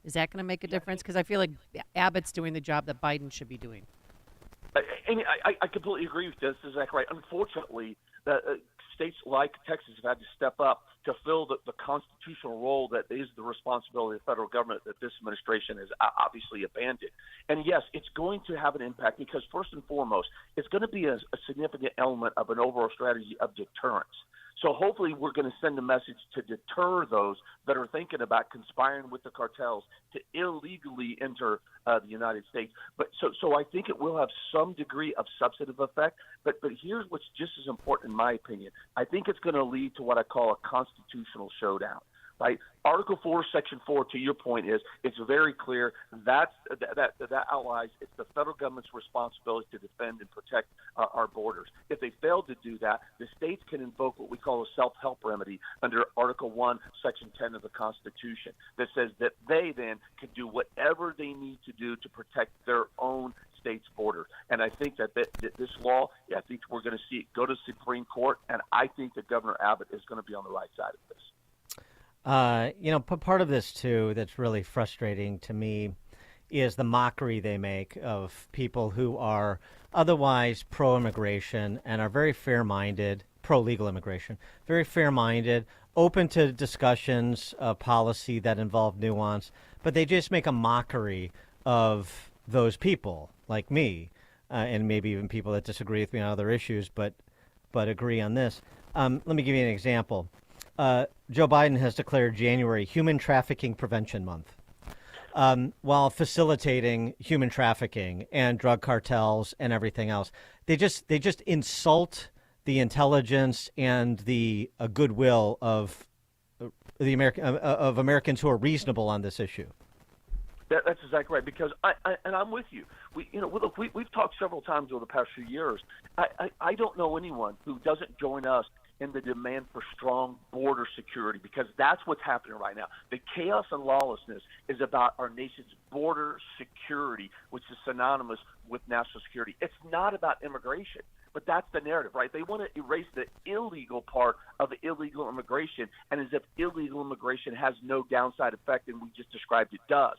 Is that going to make a difference? Because I feel like Abbott's doing the job that Biden should be doing. I completely agree with this. This is exactly right. Unfortunately, states like Texas have had to step up to fill the constitutional role that is the responsibility of the federal government that this administration has obviously abandoned. And yes, it's going to have an impact because first and foremost, it's going to be a significant element of an overall strategy of deterrence. So hopefully we're going to send a message to deter those that are thinking about conspiring with the cartels to illegally enter the United States. But so I think it will have some degree of substantive effect. But here's what's just as important, in my opinion. I think it's going to lead to what I call a constitutional showdown. Right? Article 4, Section 4, to your point, is it's very clear that outlines it's the federal government's responsibility to defend and protect our borders. If they fail to do that, the states can invoke what we call a self-help remedy under Article 1, Section 10 of the Constitution that says that they then can do whatever they need to do to protect their own state's border. And I think that this law, I think we're going to see it go to the Supreme Court, and I think that Governor Abbott is going to be on the right side of this. Part of this, too, that's really frustrating to me is the mockery they make of people who are otherwise pro-immigration and are very fair-minded, pro-legal immigration, very fair-minded, open to discussions of policy that involve nuance, but they just make a mockery of those people like me and maybe even people that disagree with me on other issues but agree on this. Let me give you an example. Joe Biden has declared January Human Trafficking Prevention Month, while facilitating human trafficking and drug cartels and everything else. They just insult the intelligence and the goodwill of the Americans who are reasonable on this issue. That's exactly right. Because I'm with you. We've talked several times over the past few years. I don't know anyone who doesn't join us in the demand for strong border security, because that's what's happening right now. The chaos and lawlessness is about our nation's border security, which is synonymous with national security. It's not about immigration, but that's the narrative, right? They want to erase the illegal part of illegal immigration, and as if illegal immigration has no downside effect, and we just described it does.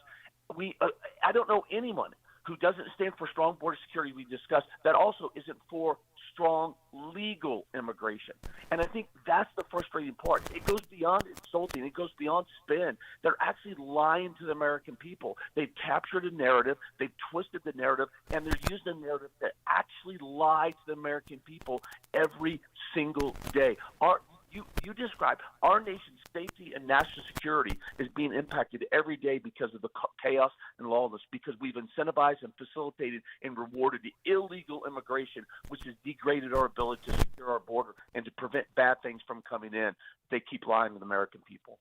I don't know anyone who doesn't stand for strong border security we discussed that also isn't for strong legal immigration. And I think that's the frustrating part. It goes beyond insulting. It goes beyond spin. They're actually lying to the American people. They've captured a narrative. They've twisted the narrative, and they're using a narrative that actually lie to the American people every single day. You described our nation's safety and national security is being impacted every day because of the chaos and lawlessness, because we've incentivized and facilitated and rewarded the illegal immigration, which has degraded our ability to secure our border and to prevent bad things from coming in. They keep lying to the American people.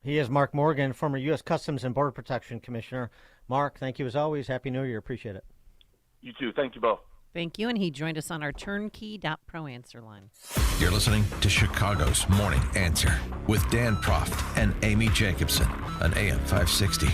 He is Mark Morgan, former U.S. Customs and Border Protection Commissioner. Mark, thank you as always. Happy New Year. Appreciate it. You too. Thank you both. Thank you. And he joined us on our Turnkey.pro answer line. You're listening to Chicago's Morning Answer with Dan Proft and Amy Jacobson on AM 560.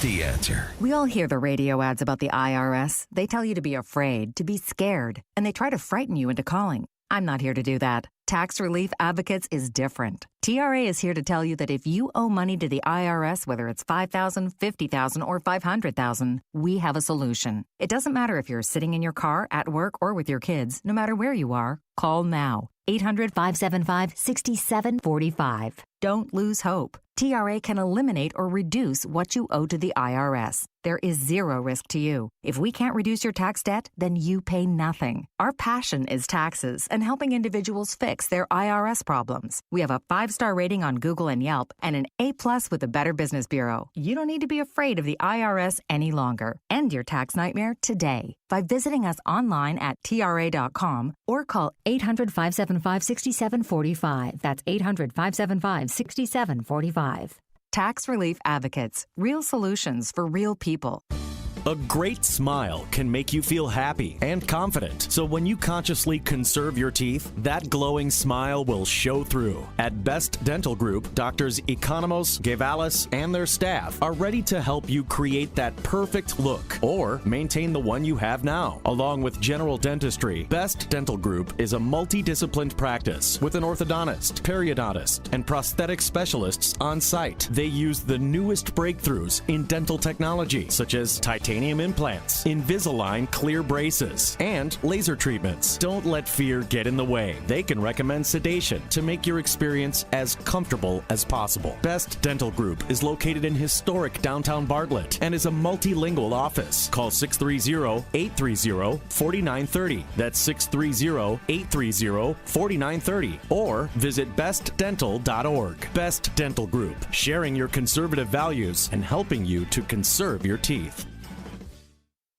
The Answer. We all hear the radio ads about the IRS. They tell you to be afraid, to be scared, and they try to frighten you into calling. I'm not here to do that. Tax Relief Advocates is different. TRA is here to tell you that if you owe money to the IRS, whether it's $5,000, $50,000, or $500,000, we have a solution. It doesn't matter if you're sitting in your car, at work, or with your kids. No matter where you are, call now. 800-575-6745. Don't lose hope. TRA can eliminate or reduce what you owe to the IRS. There is zero risk to you. If we can't reduce your tax debt, then you pay nothing. Our passion is taxes and helping individuals fix their IRS problems. We have a 5-star rating on Google and Yelp and an A+ with the Better Business Bureau. You don't need to be afraid of the IRS any longer. End your tax nightmare today by visiting us online at TRA.com or call 800-575-6745. That's 800-575-6745. Tax Relief Advocates. Real solutions for real people. A great smile can make you feel happy and confident. So when you consciously conserve your teeth, that glowing smile will show through. At Best Dental Group, Doctors Economos, Gavalis, and their staff are ready to help you create that perfect look or maintain the one you have now. Along with general dentistry, Best Dental Group is a multidisciplined practice with an orthodontist, periodontist, and prosthetic specialists on site. They use the newest breakthroughs in dental technology, such as titanium implants, Invisalign clear braces, and laser treatments. Don't let fear get in the way. They can recommend sedation to make your experience as comfortable as possible. Best Dental Group is located in historic downtown Bartlett and is a multilingual office. Call 630-830-4930. That's 630-830-4930. Or visit bestdental.org. Best Dental Group, sharing your conservative values and helping you to conserve your teeth.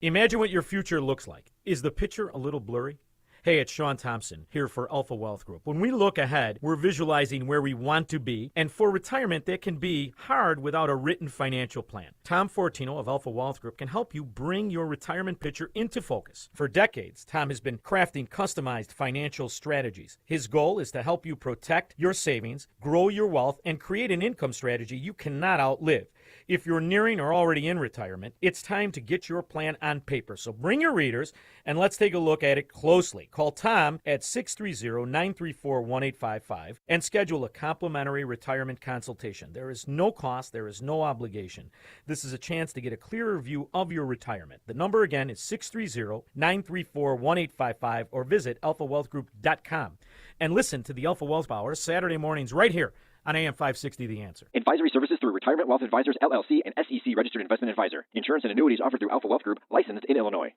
Imagine what your future looks like. Is the picture a little blurry? Hey, it's Sean Thompson here for Alpha Wealth Group. When we look ahead, we're visualizing where we want to be, and for retirement, that can be hard without a written financial plan. Tom Fortino of Alpha Wealth Group can help you bring your retirement picture into focus. For decades, Tom has been crafting customized financial strategies. His goal is to help you protect your savings, grow your wealth, and create an income strategy you cannot outlive. If you're nearing or already in retirement, it's time to get your plan on paper. So bring your readers and let's take a look at it closely. Call Tom at 630-934-1855 and schedule a complimentary retirement consultation. There is no cost. There is no obligation. This is a chance to get a clearer view of your retirement. The number again is 630-934-1855 or visit alphawealthgroup.com. And listen to the Alpha Wealth Hour Saturday mornings right here on AM 560 The Answer. Advisory services through Retirement Wealth Advisors, LLC, and SEC Registered Investment Advisor. Insurance and annuities offered through Alpha Wealth Group, licensed in Illinois.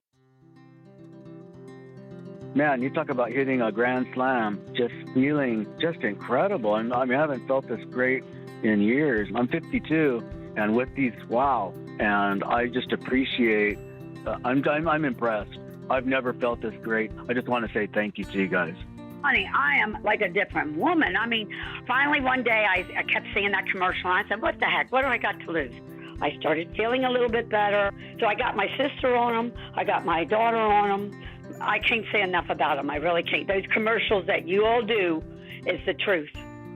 Man, you talk about hitting a grand slam, just feeling just incredible. And I mean, I haven't felt this great in years. I'm 52, and with these, wow. And I just appreciate, I'm impressed. I've never felt this great. I just want to say thank you to you guys. Honey, I am like a different woman. I mean, finally one day I kept seeing that commercial and I said, what the heck? What do I got to lose? I started feeling a little bit better. So I got my sister on them. I got my daughter on them. I can't say enough about them. I really can't. Those commercials that you all do is the truth.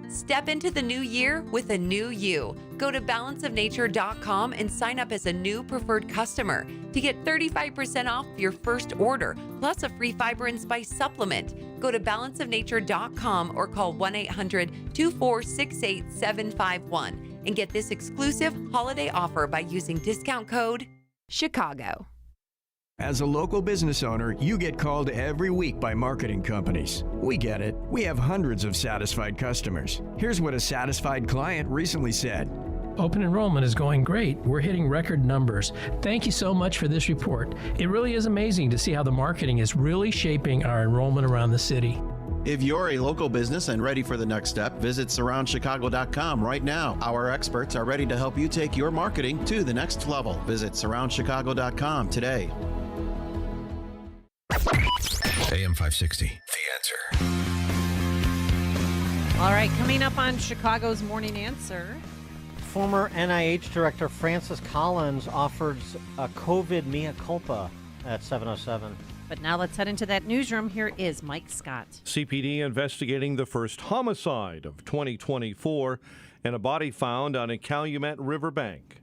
Step into the new year with a new you. Go to balanceofnature.com and sign up as a new preferred customer to get 35% off your first order, plus a free fiber and spice supplement. Go to balanceofnature.com or call 1-800-246-8751 and get this exclusive holiday offer by using discount code Chicago. As a local business owner, you get called every week by marketing companies. We get it. We have hundreds of satisfied customers. Here's what a satisfied client recently said. Open enrollment is going great. We're hitting record numbers. Thank you so much for this report. It really is amazing to see how the marketing is really shaping our enrollment around the city. If you're a local business and ready for the next step, visit surroundchicago.com right now. Our experts are ready to help you take your marketing to the next level. Visit surroundchicago.com today. AM 560, The Answer. All right, coming up on Chicago's Morning Answer. Former NIH Director Francis Collins offers a COVID mea culpa at 7:07. But now let's head into that newsroom. Here is Mike Scott. CPD investigating the first homicide of 2024 and a body found on a Calumet riverbank.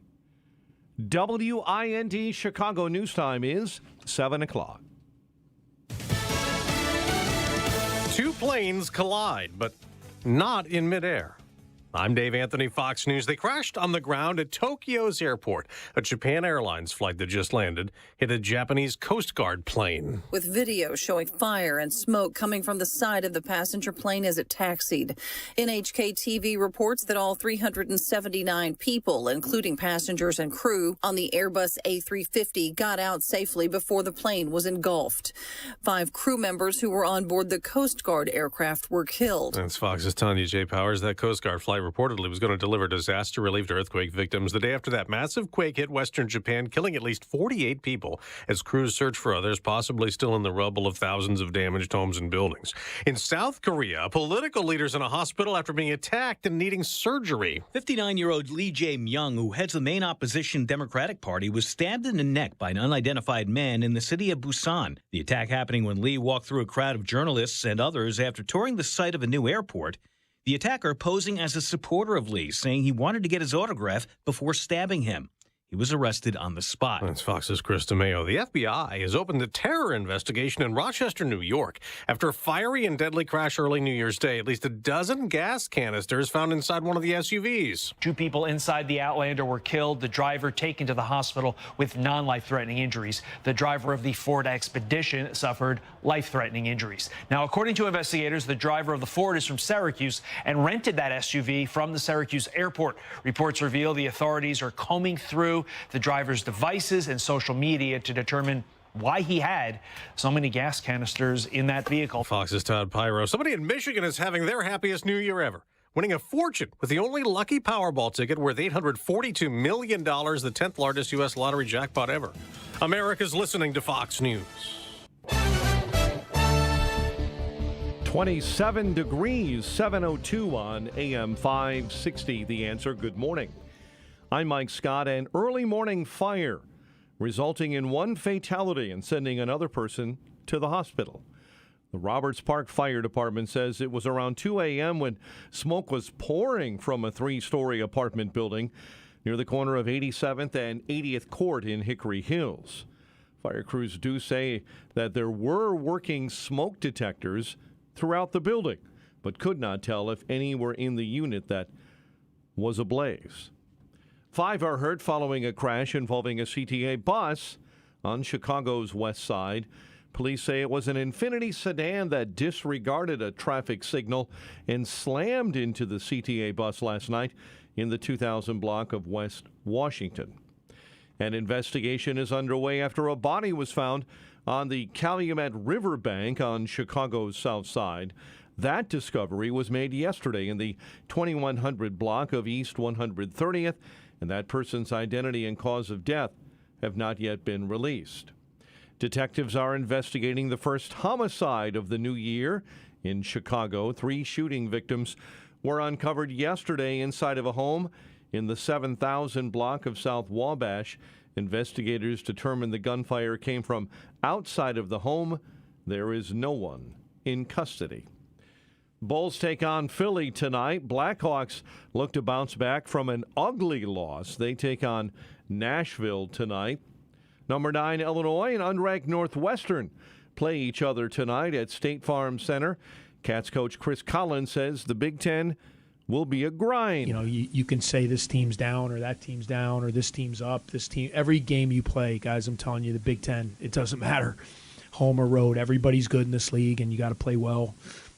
WIND Chicago News Time is 7 o'clock. Two planes collide, but not in midair. I'm Dave Anthony, Fox News. They crashed on the ground at Tokyo's airport. A Japan Airlines flight that just landed hit a Japanese Coast Guard plane. With video showing fire and smoke coming from the side of the passenger plane as it taxied. NHK TV reports that all 379 people, including passengers and crew, on the Airbus A350 got out safely before the plane was engulfed. 5 crew members who were on board the Coast Guard aircraft were killed. That's Fox's Tanya J. Powers. That Coast Guard flight reportedly was going to deliver disaster relief to earthquake victims the day after that massive quake hit western Japan, killing at least 48 people as crews search for others, possibly still in the rubble of thousands of damaged homes and buildings. In South Korea, political leaders in a hospital after being attacked and needing surgery. 59-year-old Lee Jae-myung, who heads the main opposition Democratic Party, was stabbed in the neck by an unidentified man in the city of Busan. The attack happening when Lee walked through a crowd of journalists and others after touring the site of a new airport. The attacker posing as a supporter of Lee, saying he wanted to get his autograph before stabbing him. He was arrested on the spot. That's Fox's Chris DeMeo. The FBI has opened a terror investigation in Rochester, New York, after a fiery and deadly crash early New Year's Day. At least a dozen gas canisters found inside one of the SUVs. 2 people inside the Outlander were killed. The driver taken to the hospital with non-life-threatening injuries. The driver of the Ford Expedition suffered life-threatening injuries. Now, according to investigators, the driver of the Ford is from Syracuse and rented that SUV from the Syracuse airport. Reports reveal the authorities are combing through the driver's devices and social media to determine why he had so many gas canisters in that vehicle. Fox's Todd Pyro. Somebody in Michigan is having their happiest New Year ever, winning a fortune with the only lucky Powerball ticket worth $842 million, the 10th largest U.S. lottery jackpot ever. America's listening to Fox News. 27 degrees, 7:02 on AM 560. The Answer. Good morning. I'm Mike Scott. An early morning fire resulting in 1 fatality and sending another person to the hospital. The Roberts Park Fire Department says it was around 2 a.m. when smoke was pouring from a 3-story apartment building near the corner of 87th and 80th Court in Hickory Hills. Fire crews do say that there were working smoke detectors throughout the building, but could not tell if any were in the unit that was ablaze. 5 are hurt following a crash involving a CTA bus on Chicago's west side. Police say it was an Infiniti sedan that disregarded a traffic signal and slammed into the CTA bus last night in the 2000 block of West Washington. An investigation is underway after a body was found on the Calumet Riverbank on Chicago's south side. That discovery was made yesterday in the 2100 block of East 130th, and that person's identity and cause of death have not yet been released. Detectives are investigating the first homicide of the new year in Chicago. 3 shooting victims were uncovered yesterday inside of a home in the 7000 block of South Wabash. Investigators determined the gunfire came from outside of the home. There is no one in custody. Bulls take on Philly tonight. Blackhawks look to bounce back from an ugly loss. They take on Nashville tonight. Number 9, Illinois, and unranked Northwestern play each other tonight at State Farm Center. Cats coach Chris Collins says the Big Ten will be a grind. You know, you can say this team's down or that team's down or this team's up. This team, every game you play, guys, I'm telling you, the Big Ten, it doesn't matter, home or road. Everybody's good in this league, and you got to play well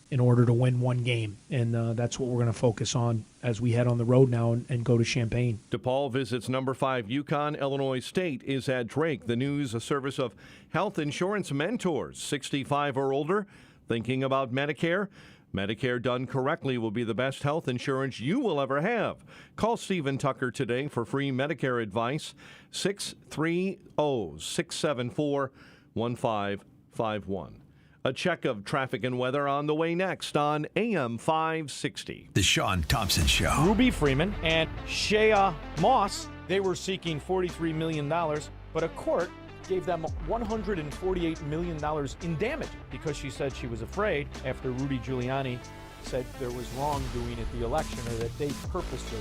in order to win one game. And that's what we're going to focus on as we head on the road now and go to Champaign. DePaul visits number 5 UConn. Illinois State is at Drake. The news, a service of Health Insurance Mentors. 65 or older, thinking about Medicare? Medicare done correctly will be the best health insurance you will ever have. Call Stephen Tucker today for free Medicare advice. 630-674-1551. A check of traffic and weather on the way next on AM 560. The Sean Thompson Show. Ruby Freeman and Shea Moss, they were seeking $43 million, but a court gave them $148 million in damage because she said she was afraid after Rudy Giuliani said there was wrongdoing at the election or that they purposely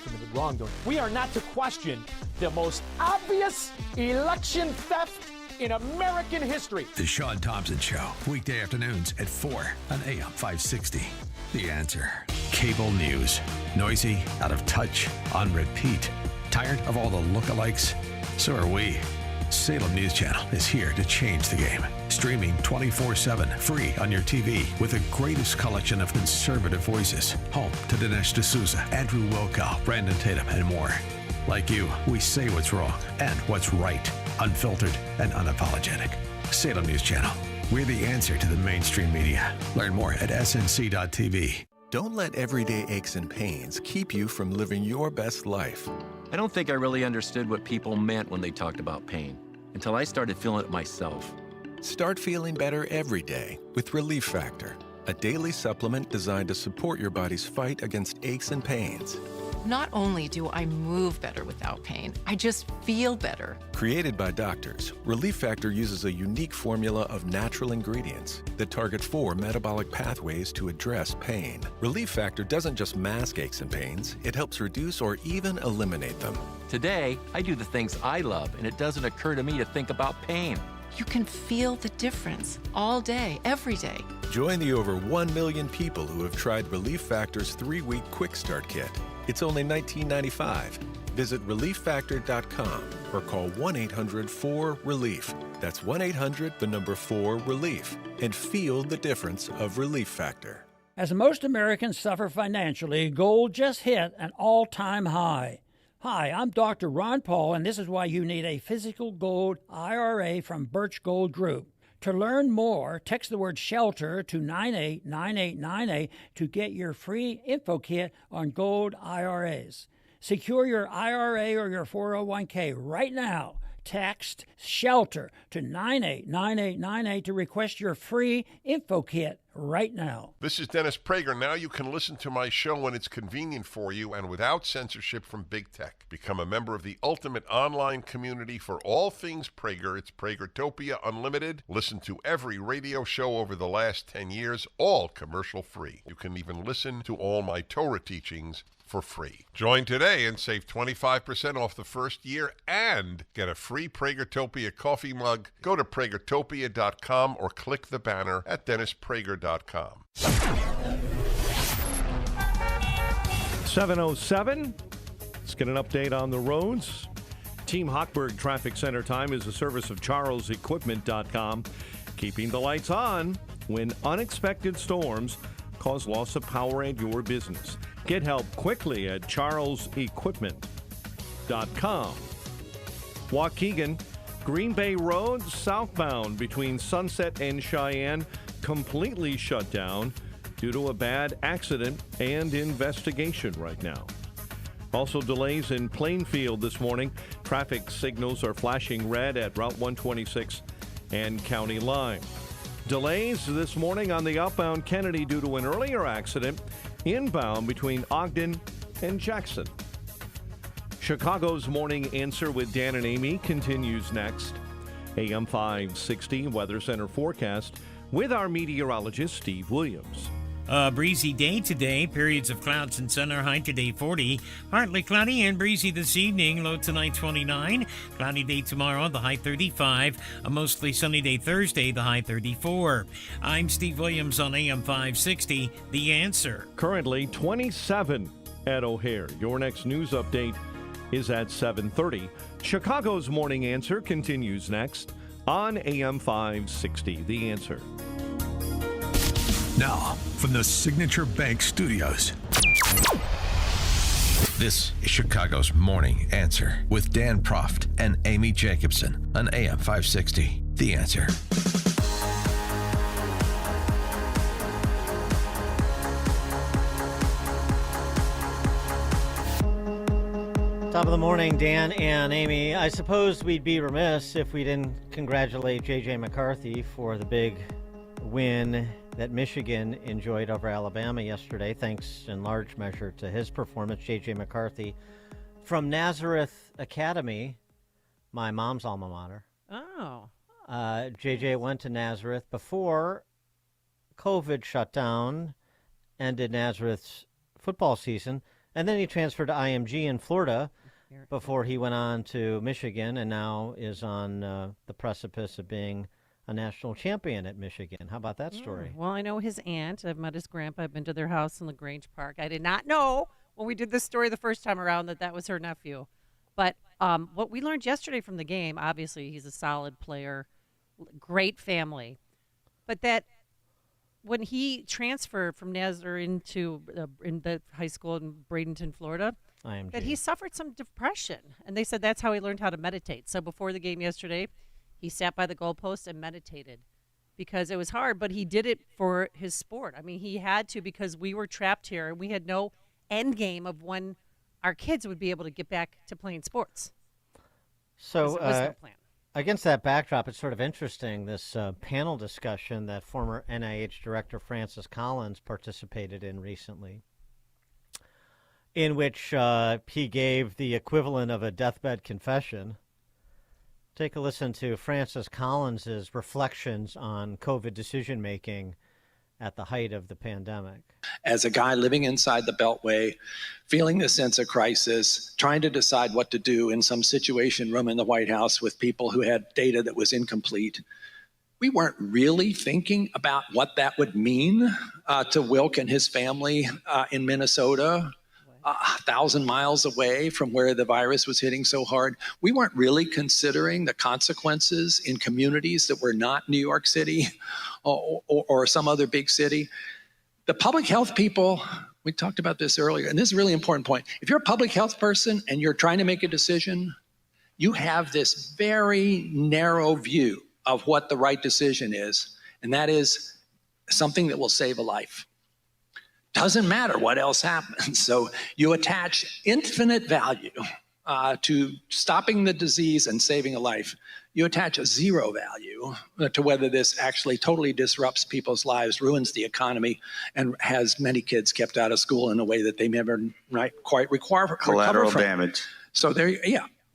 committed wrongdoing. We are not to question the most obvious election theft in American history. The Sean Thompson Show, weekday afternoons at 4 on AM 560. The Answer. Cable news. Noisy, out of touch, on repeat. Tired of all the lookalikes? So are we. Salem News Channel is here to change the game. Streaming 24/7, free on your TV with the greatest collection of conservative voices. Home to Dinesh D'Souza, Andrew Wilkow, Brandon Tatum, and more. Like you, we say what's wrong and what's right. Unfiltered and unapologetic. Salem News Channel. We're the answer to the mainstream media. Learn more at snc.tv. Don't let everyday aches and pains keep you from living your best life. I don't think I really understood what people meant when they talked about pain until I started feeling it myself. Start feeling better every day with Relief Factor, a daily supplement designed to support your body's fight against aches and pains. Not only do I move better without pain, I just feel better. Created by doctors, Relief Factor uses a unique formula of natural ingredients that target 4 metabolic pathways to address pain. Relief Factor doesn't just mask aches and pains, it helps reduce or even eliminate them. Today, I do the things I love, and it doesn't occur to me to think about pain. You can feel the difference all day, every day. Join the over 1 million people who have tried Relief Factor's 3-week Quick Start Kit. It's only $19.95. Visit ReliefFactor.com or call 1-800-4RELIEF. That's 1-800-4RELIEF. And feel the difference of Relief Factor. As most Americans suffer financially, gold just hit an all-time high. Hi, I'm Dr. Ron Paul, and this is why you need a physical gold IRA from Birch Gold Group. To learn more, text the word SHELTER to 989898 to get your free info kit on gold IRAs. Secure your IRA or your 401k right now. Text SHELTER to 989898 to request your free info kit right now. This is Dennis Prager. Now you can listen to my show when it's convenient for you and without censorship from big tech. Become a member of the ultimate online community for all things Prager. It's Pragertopia Unlimited. Listen to every radio show over the last 10 years, all commercial free. You can even listen to all my Torah teachings for free. Join today and save 25% off the first year and get a free Pragertopia coffee mug. Go to Pragertopia.com or click the banner at DennisPrager.com. 7:07. Let's get an update on the roads. Team Hochberg Traffic Center time is a service of CharlesEquipment.com. Keeping the lights on when unexpected storms cause loss of power at your business. Get help quickly at CharlesEquipment.com. Waukegan, Green Bay Road southbound between Sunset and Cheyenne completely shut down due to a bad accident and investigation right now. Also delays in Plainfield this morning. Traffic signals are flashing red at Route 126 and County Line. Delays this morning on the outbound Kennedy due to an earlier accident inbound between Ogden and Jackson. Chicago's Morning Answer with Dan and Amy continues next. AM 560 Weather Center forecast with our meteorologist Steve Williams. A breezy day today. Periods of clouds and sun. Our high today 40. Partly cloudy and breezy this evening. Low tonight 29. Cloudy day tomorrow. The high 35. A mostly sunny day Thursday. The high 34. I'm Steve Williams on AM 560. The Answer. Currently 27 at O'Hare. Your next news update is at 7:30. Chicago's Morning Answer continues next on AM 560. The Answer. Now, from the Signature Bank Studios, this is Chicago's Morning Answer with Dan Proft and Amy Jacobson on AM 560. The Answer. Top of the morning, Dan and Amy. I suppose we'd be remiss if we didn't congratulate J.J. McCarthy for the big win that Michigan enjoyed over Alabama yesterday, thanks in large measure to his performance. J.J. McCarthy from Nazareth Academy, my mom's alma mater. Oh. J.J. went to Nazareth before COVID shut down, ended Nazareth's football season, and then he transferred to IMG in Florida before he went on to Michigan, and now is on the precipice of being a national champion at Michigan. How about that story? Well, I know his aunt. I've met his grandpa. I've been to their house in LaGrange Park. I did not know when we did this story the first time around that was her nephew. But what we learned yesterday from the game, obviously he's a solid player, great family. But that when he transferred from Nazareth into in the high school in Bradenton, Florida, IMG, that he suffered some depression. And they said that's how he learned how to meditate. So before the game yesterday, he sat by the goalpost and meditated because it was hard, but he did it for his sport. I mean, he had to because we were trapped here and we had no end game of when our kids would be able to get back to playing sports. So It was no plan. Against that backdrop, it's sort of interesting, this panel discussion that former NIH Director Francis Collins participated in recently, in which he gave the equivalent of a deathbed confession. Take a listen to Francis Collins's reflections on COVID decision-making at the height of the pandemic. As a guy living inside the Beltway, feeling the sense of crisis, trying to decide what to do in some situation room in the White House with people who had data that was incomplete, we weren't really thinking about what that would mean to Wilk and his family in Minnesota, 1,000 miles away from where the virus was hitting so hard. We weren't really considering the consequences in communities that were not New York City or some other big city. The public health people, we talked about this earlier, and this is a really important point. If you're a public health person and you're trying to make a decision, you have this very narrow view of what the right decision is, and that is something that will save a life. Doesn't matter what else happens. So you attach infinite value to stopping the disease and saving a life. You attach a zero value to whether this actually totally disrupts people's lives, ruins the economy, and has many kids kept out of school in a way that they never quite recover Collateral from. damage. So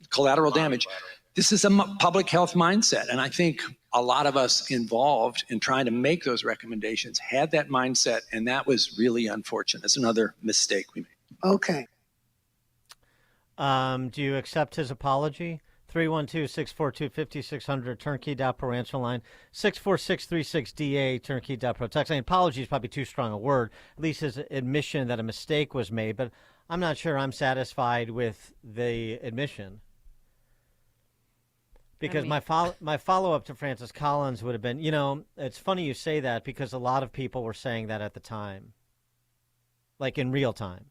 collateral damage. This is a public health mindset, and I think a lot of us involved in trying to make those recommendations had that mindset, and that was really unfortunate. It's another mistake we made. Okay. Do you accept his apology? 312-642-5600, turnkey.pro answer line, 64636DA, turnkey.pro text. Apology is probably too strong a word, at least his admission that a mistake was made, but I'm not sure I'm satisfied with the admission. Because my follow-up to Francis Collins would have been, it's funny you say that because a lot of people were saying that at the time, like in real time.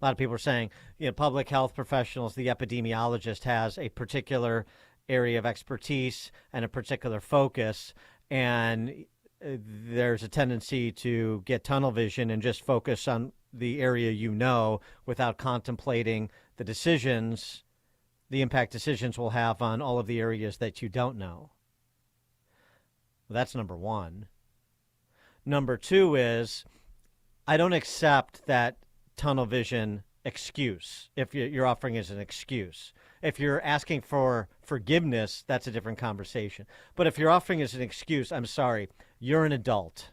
A lot of people are saying, public health professionals, the epidemiologist has a particular area of expertise and a particular focus, and there's a tendency to get tunnel vision and just focus on the area without contemplating the impact decisions will have on all of the areas that you don't know. Well, that's number one. Number two is I don't accept that tunnel vision excuse if you're offering as an excuse. If you're asking for forgiveness, that's a different conversation. But if you're offering as an excuse, I'm sorry, you're an adult.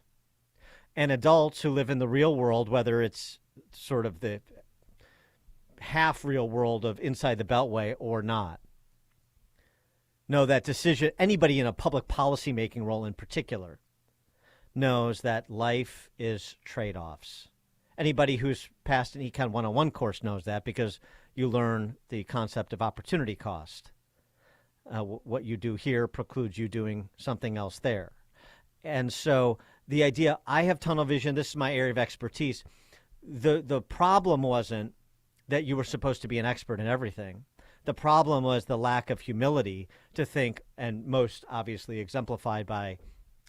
And adults who live in the real world, whether it's sort of the half real world of inside the Beltway or not, know that decision, anybody in a public policy making role in particular, knows that life is trade-offs. Anybody who's passed an Econ 101 course knows that because you learn the concept of opportunity cost. What you do here precludes you doing something else there. And so the idea, I have tunnel vision, this is my area of expertise. The problem wasn't that you were supposed to be an expert in everything. The problem was the lack of humility to think, and most obviously exemplified by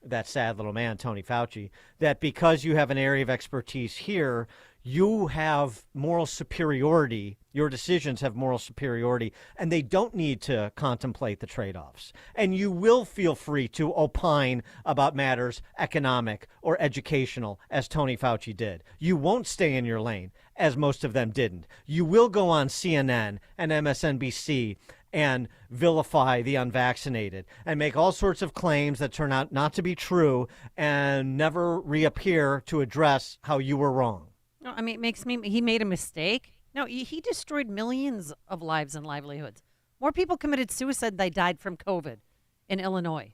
that sad little man, Tony Fauci, that because you have an area of expertise here, you have moral superiority. Your decisions have moral superiority, and they don't need to contemplate the trade-offs. And you will feel free to opine about matters economic or educational, as Tony Fauci did. You won't stay in your lane, as most of them didn't. You will go on CNN and MSNBC and vilify the unvaccinated and make all sorts of claims that turn out not to be true and never reappear to address how you were wrong. No, I mean, it makes me, he made a mistake. No, he destroyed millions of lives and livelihoods. More people committed suicide than they died from COVID in Illinois.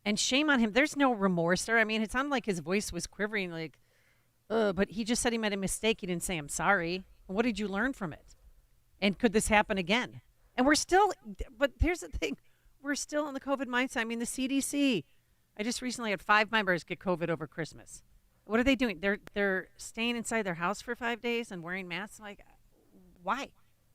And shame on him. There's no remorse there. I mean, it sounded like his voice was quivering, like, but he just said he made a mistake. He didn't say, I'm sorry. What did you learn from it? And could this happen again? And we're still, but here's the thing, we're still in the COVID mindset. I mean, the CDC, I just recently had 5 members get COVID over Christmas. What are they doing? They're staying inside their house for 5 days and wearing masks. Like, why?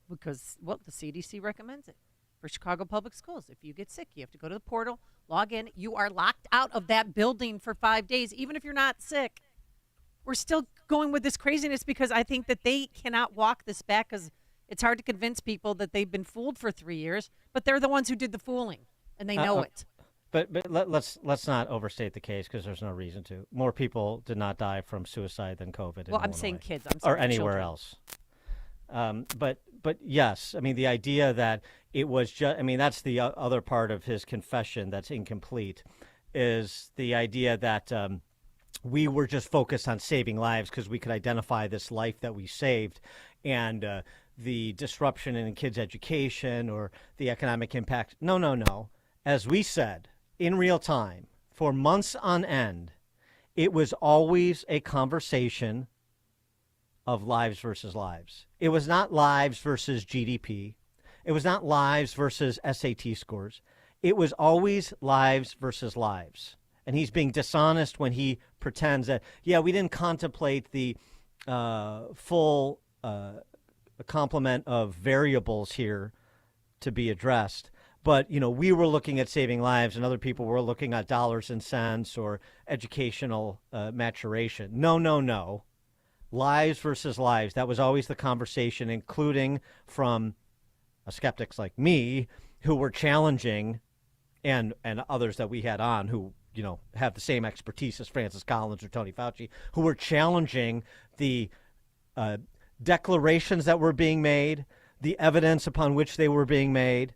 Because, well, the CDC recommends it. For Chicago Public Schools, if you get sick, you have to go to the portal, log in. You are locked out of that building for 5 days, even if you're not sick. We're still going with this craziness because I think that they cannot walk this back because it's hard to convince people that they've been fooled for 3 years, but they're the ones who did the fooling, and they know it. But let's not overstate the case because there's no reason to. More people did not die from suicide than COVID. Well, I'm saying kids. I'm or sorry, anywhere children. else. But yes, I mean the idea that it was just. I mean that's the other part of his confession that's incomplete, is the idea that we were just focused on saving lives because we could identify this life that we saved, and the disruption in kids' education or the economic impact. No. As we said, in real time, for months on end, it was always a conversation of lives versus lives. It was not lives versus GDP. It was not lives versus SAT scores. It was always lives versus lives. And he's being dishonest when he pretends that, yeah, we didn't contemplate the full complement of variables here to be addressed. But, we were looking at saving lives and other people were looking at dollars and cents or educational maturation. No. Lives versus lives. That was always the conversation, including from skeptics like me who were challenging and others that we had on who, have the same expertise as Francis Collins or Tony Fauci, who were challenging the declarations that were being made, the evidence upon which they were being made,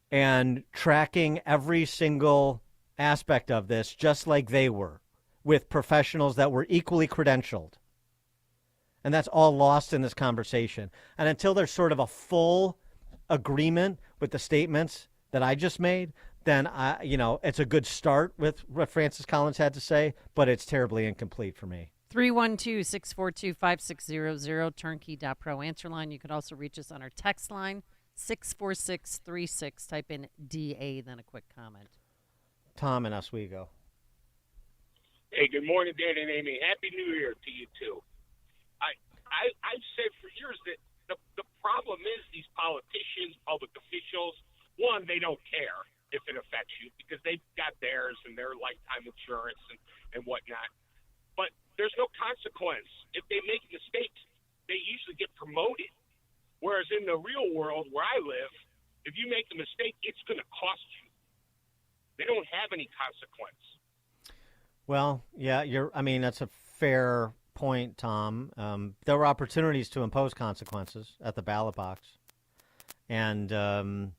and tracking every single aspect of this just like they were, with professionals that were equally credentialed. And that's all lost in this conversation. And until there's sort of a full agreement with the statements that I just made, then it's a good start with what Francis Collins had to say, but it's terribly incomplete for me. 312-642-5600, turnkey.pro answer line. You could also reach us on our text line, 64636. Type in DA, then a quick comment. Tom in Oswego. Hey, good morning, Dan and Amy. Happy New Year to you, too. I I've said for years that the problem is these politicians, public officials, one, they don't care if it affects you because they've got theirs and their lifetime insurance and whatnot. But there's no consequence. If they make mistakes, they usually get promoted. Whereas in the real world where I live, if you make a mistake, it's going to cost you. They don't have any consequence. Well, yeah, that's a fair point, Tom. There were opportunities to impose consequences at the ballot box, and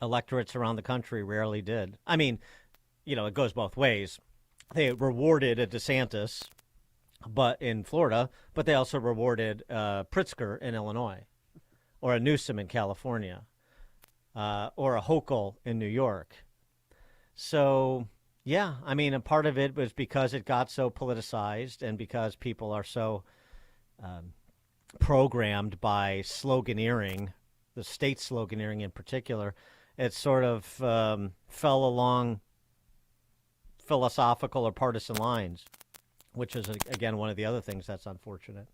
electorates around the country rarely did. I mean, it goes both ways. They rewarded a DeSantis, but in Florida, but they also rewarded Pritzker in Illinois, or a Newsom in California, or a Hochul in New York. So, yeah, a part of it was because it got so politicized and because people are so programmed by sloganeering, the state sloganeering in particular. It sort of fell along philosophical or partisan lines, which is, again, one of the other things that's unfortunate.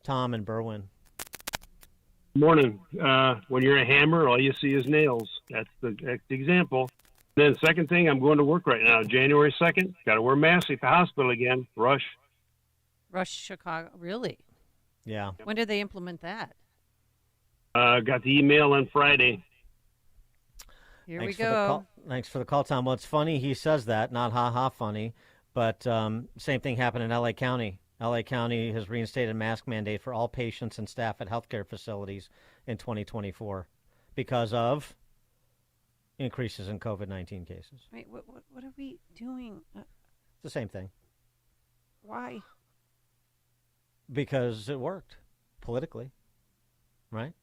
Tom and Berwyn. Morning. When you're a hammer, all you see is nails. That's the example. Then second thing, I'm going to work right now. January 2nd, got to wear masks at the hospital again. Rush, Chicago. Really? Yeah. When did they implement that? got the email on Friday. Here Thanks we go. Thanks for the call, Tom. Well, it's funny he says that, not ha-ha funny, but same thing happened in L.A. County. L.A. County has reinstated mask mandate for all patients and staff at healthcare facilities in 2024 because of increases in COVID-19 cases. Wait, what are we doing? It's the same thing. Why? Because it worked politically, right?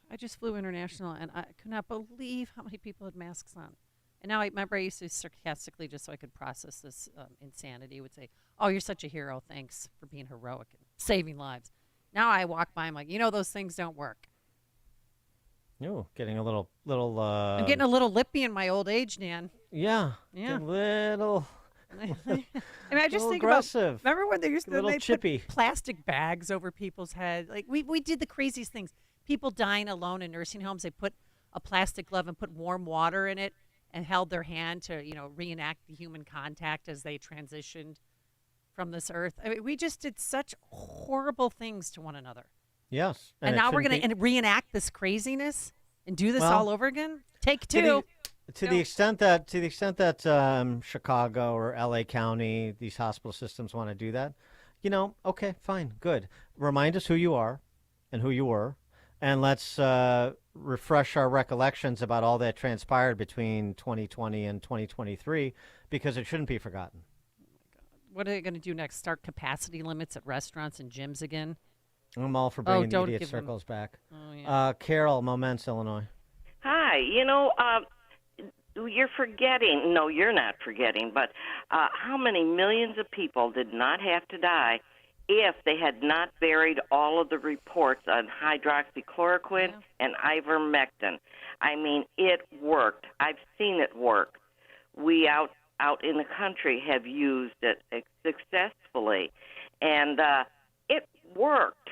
I just flew international, and I could not believe how many people had masks on. And now I remember I used to sarcastically, just so I could process this insanity, would say, "Oh, you're such a hero. Thanks for being heroic and saving lives." Now I walk by, I'm like, those things don't work. Oh, getting a little. I'm getting a little lippy in my old age, Nan. Yeah. Yeah. A little. I just think aggressive. about. Remember when they used to chippy. put plastic bags over people's heads? Like we did the craziest things. People dying alone in nursing homes. They put a plastic glove and put warm water in it and held their hand to reenact the human contact as they transitioned from this earth. I mean, we just did such horrible things to one another. Yes. And now we're going to reenact this craziness and do this all over again? Take two. To the extent that Chicago or L.A. County, these hospital systems want to do that, okay, fine, good. Remind us who you are and who you were, and let's refresh our recollections about all that transpired between 2020 and 2023, because it shouldn't be forgotten. What are they going to do next? Start capacity limits at restaurants and gyms again? I'm all for bringing the idiot circles back. Oh, yeah. Carol, Moments, Illinois. Hi. You're forgetting. No, you're not forgetting. But how many millions of people did not have to die if they had not buried all of the reports on hydroxychloroquine and ivermectin? I mean, it worked. I've seen it work. We out in the country have used it successfully, and it worked.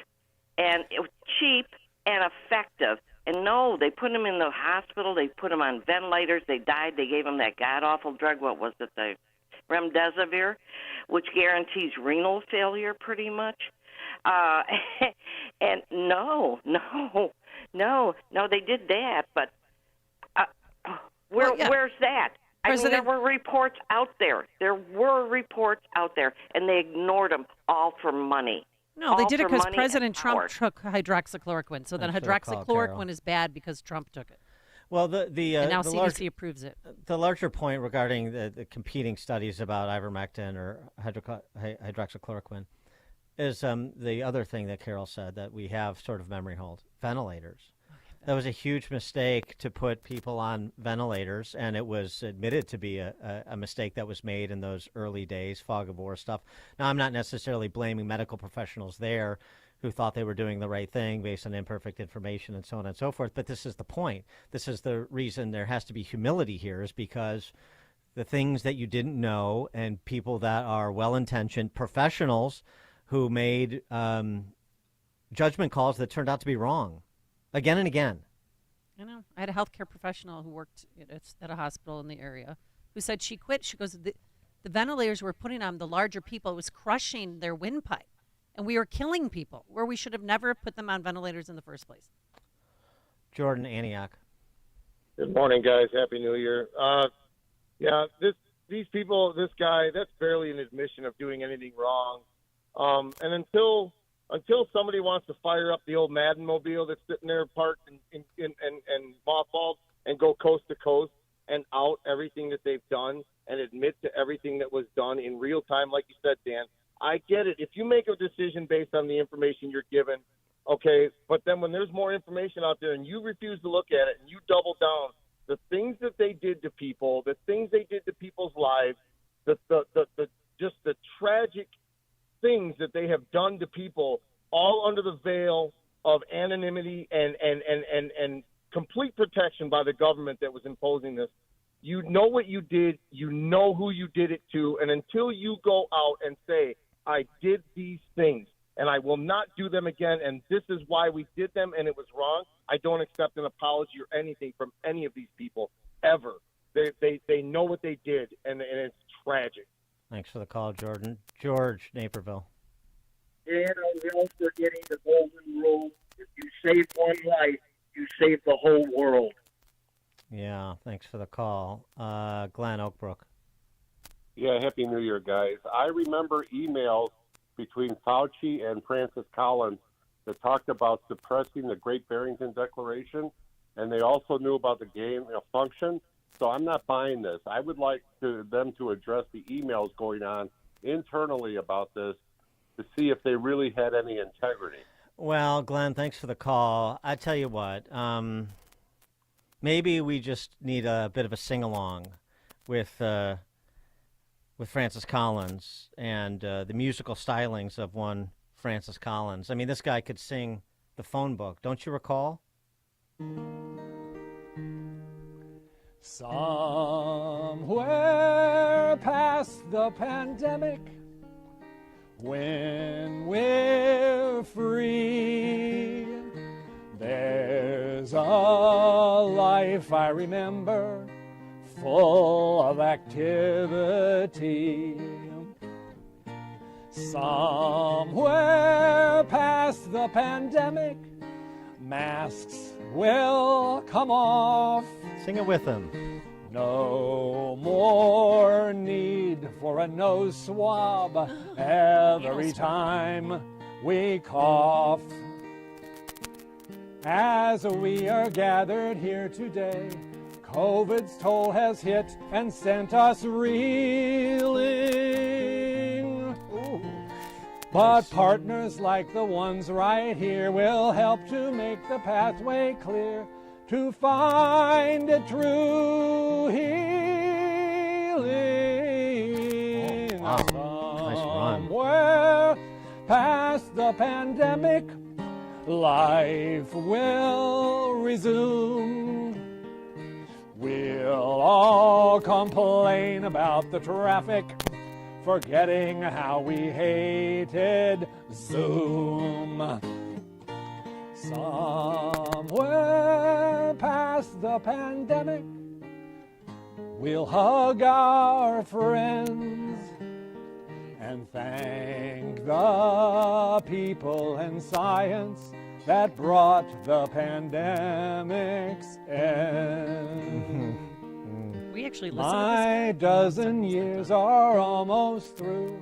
And it was cheap and effective. And no, they put them in the hospital. They put them on ventilators. They died. They gave them that god-awful drug. What was it? The remdesivir, which guarantees renal failure pretty much. And no, they did that. But where's that? There were reports out there. And they ignored them all for money. No, they did it because President Trump took hydroxychloroquine. So then hydroxychloroquine is bad because Trump took it. Well, and now CDC approves it. The larger point regarding the competing studies about ivermectin or hydroxychloroquine is the other thing that Carol said that we have sort of memory hold: ventilators. That was a huge mistake to put people on ventilators, and it was admitted to be a mistake that was made in those early days, fog of war stuff. Now, I'm not necessarily blaming medical professionals there who thought they were doing the right thing based on imperfect information and so on and so forth, but this is the point. This is the reason there has to be humility here, is because the things that you didn't know and people that are well-intentioned professionals who made judgment calls that turned out to be wrong again and again. I know. I had a healthcare professional who worked at a hospital in the area who said she quit. She goes, the ventilators we're putting on the larger people, it was crushing their windpipe. And we were killing people where we should have never put them on ventilators in the first place. Jordan Antioch. Good morning, guys. Happy New Year. These people, this guy, that's barely an admission of doing anything wrong. And until somebody wants to fire up the old Madden mobile that's sitting there parked and mothballed and go coast to coast and out everything that they've done and admit to everything that was done in real time, like you said, Dan, I get it. If you make a decision based on the information you're given, okay, but then when there's more information out there and you refuse to look at it and you double down, the things that they did to people, the things they did to people's lives, the tragic things that they have done to people, all under the veil of anonymity and complete protection by the government that was imposing this. You know what you did, you know who you did it to, and until you go out and say, I did these things, and I will not do them again, and this is why we did them, and it was wrong, I don't accept an apology or anything from any of these people, ever. They know what they did, and it's tragic. Thanks for the call, Jordan. George, Naperville. Dan, we're all forgetting the golden rule. If you save one life, you save the whole world. Yeah, thanks for the call. Glenn, Oakbrook. Yeah, Happy New Year, guys. I remember emails between Fauci and Francis Collins that talked about suppressing the Great Barrington Declaration, and they also knew about the gain of function. So I'm not buying this. I would like them to address the emails going on internally about this to see if they really had any integrity. Well, Glenn, thanks for the call. I tell you what, maybe we just need a bit of a sing-along with Francis Collins and the musical stylings of one Francis Collins. I mean, this guy could sing the phone book. Don't you recall? Somewhere past the pandemic, when we're free, there's a life I remember full of activity. Somewhere past the pandemic, masks will come off. Sing it with him. No more need for a nose swab every time we cough. As we are gathered here today, COVID's toll has hit and sent us reeling. But partners like the ones right here will help to make the pathway clear to find a true healing. Nice run. Somewhere past the pandemic, life will resume. We'll all complain about the traffic, forgetting how we hated Zoom. Somewhere past the pandemic, we'll hug our friends and thank the people and science that brought the pandemic's end. We actually listen My dozen years are almost through,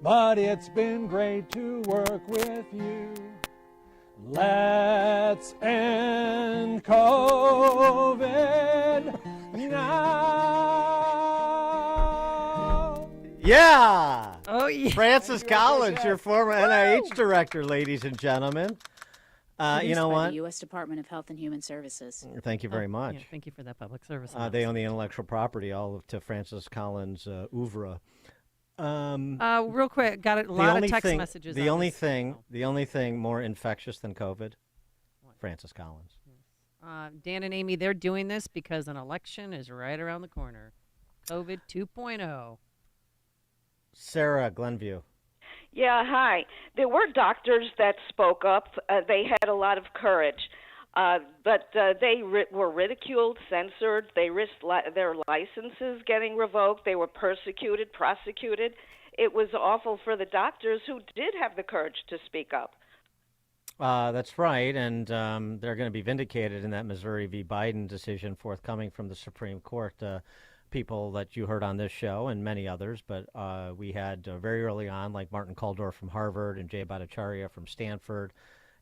but it's been great to work with you. Let's end COVID now. Yeah! Oh, yeah. Francis Collins, your former NIH director, ladies and gentlemen. You Produced know by what? The U.S. Department of Health and Human Services. Thank you very much. Yeah, thank you for that public service. They own the intellectual property, all of to Francis Collins' oeuvre. Real quick, got a lot of text messages. The only thing more infectious than COVID, Francis Collins. Dan and Amy, they're doing this because an election is right around the corner. COVID 2.0. Sarah, Glenview. Yeah, hi. There were doctors that spoke up. They had a lot of courage. But they were ridiculed, censored. They risked their licenses getting revoked. They were persecuted, prosecuted. It was awful for the doctors who did have the courage to speak up. That's right, and they're going to be vindicated in that Missouri v. Biden decision forthcoming from the Supreme Court. People that you heard on this show and many others, but we had very early on, like Martin Kulldorff from Harvard and Jay Bhattacharya from Stanford,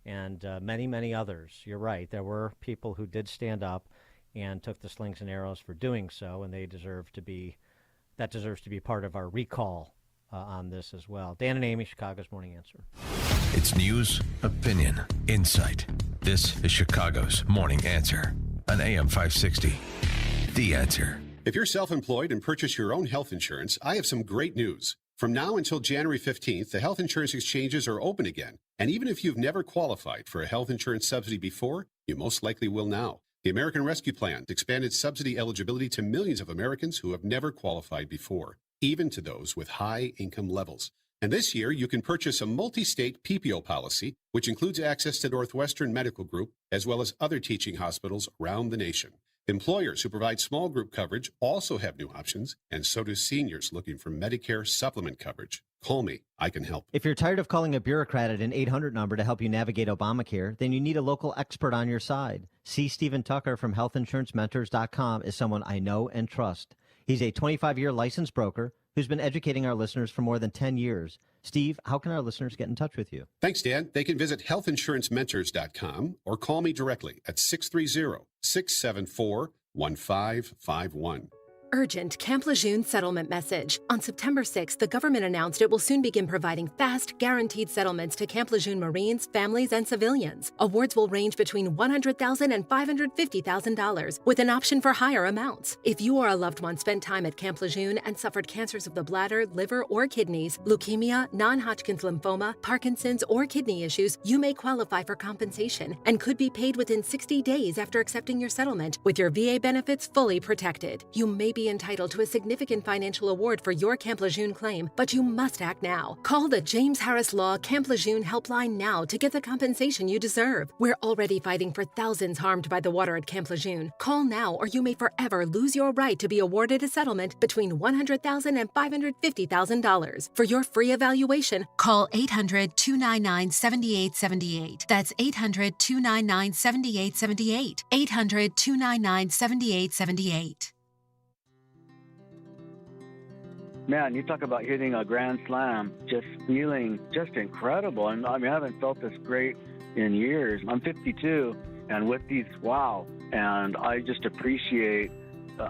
and many, many others. You're right. There were people who did stand up and took the slings and arrows for doing so, and that deserves to be part of our recall on this as well. Dan and Amy, Chicago's Morning Answer. It's news, opinion, insight. This is Chicago's Morning Answer on AM 560. The Answer. If you're self-employed and purchase your own health insurance, I have some great news. From now until January 15th, the health insurance exchanges are open again. And even if you've never qualified for a health insurance subsidy before, you most likely will now. The American Rescue Plan expanded subsidy eligibility to millions of Americans who have never qualified before, even to those with high income levels. And this year, you can purchase a multi-state PPO policy, which includes access to Northwestern Medical Group, as well as other teaching hospitals around the nation. Employers who provide small group coverage also have new options, and so do seniors looking for Medicare supplement coverage. Call me. I can help. If you're tired of calling a bureaucrat at an 800 number to help you navigate Obamacare, then you need a local expert on your side. C. Stephen Tucker from HealthInsuranceMentors.com is someone I know and trust. He's a 25-year licensed broker who's been educating our listeners for more than 10 years. Steve, how can our listeners get in touch with you? Thanks, Dan. They can visit healthinsurancementors.com or call me directly at 630-674-1551. Urgent Camp Lejeune settlement message. On September 6th, the government announced it will soon begin providing fast, guaranteed settlements to Camp Lejeune Marines, families, and civilians. Awards will range between $100,000 and $550,000, with an option for higher amounts. If you or a loved one spent time at Camp Lejeune and suffered cancers of the bladder, liver, or kidneys, leukemia, non-Hodgkin's lymphoma, Parkinson's, or kidney issues, you may qualify for compensation and could be paid within 60 days after accepting your settlement, with your VA benefits fully protected. You may be entitled to a significant financial award for your Camp Lejeune claim, but you must act now. Call the James Harris Law Camp Lejeune helpline now to get the compensation you deserve. We're already fighting for thousands harmed by the water at Camp Lejeune. Call now or you may forever lose your right to be awarded a settlement between $100,000 and $550,000. For your free evaluation, call 800-299-7878. That's 800-299-7878. 800-299-7878. Man, you talk about hitting a grand slam, just feeling just incredible. And I mean, I haven't felt this great in years. I'm 52, and with these, wow. And I just appreciate,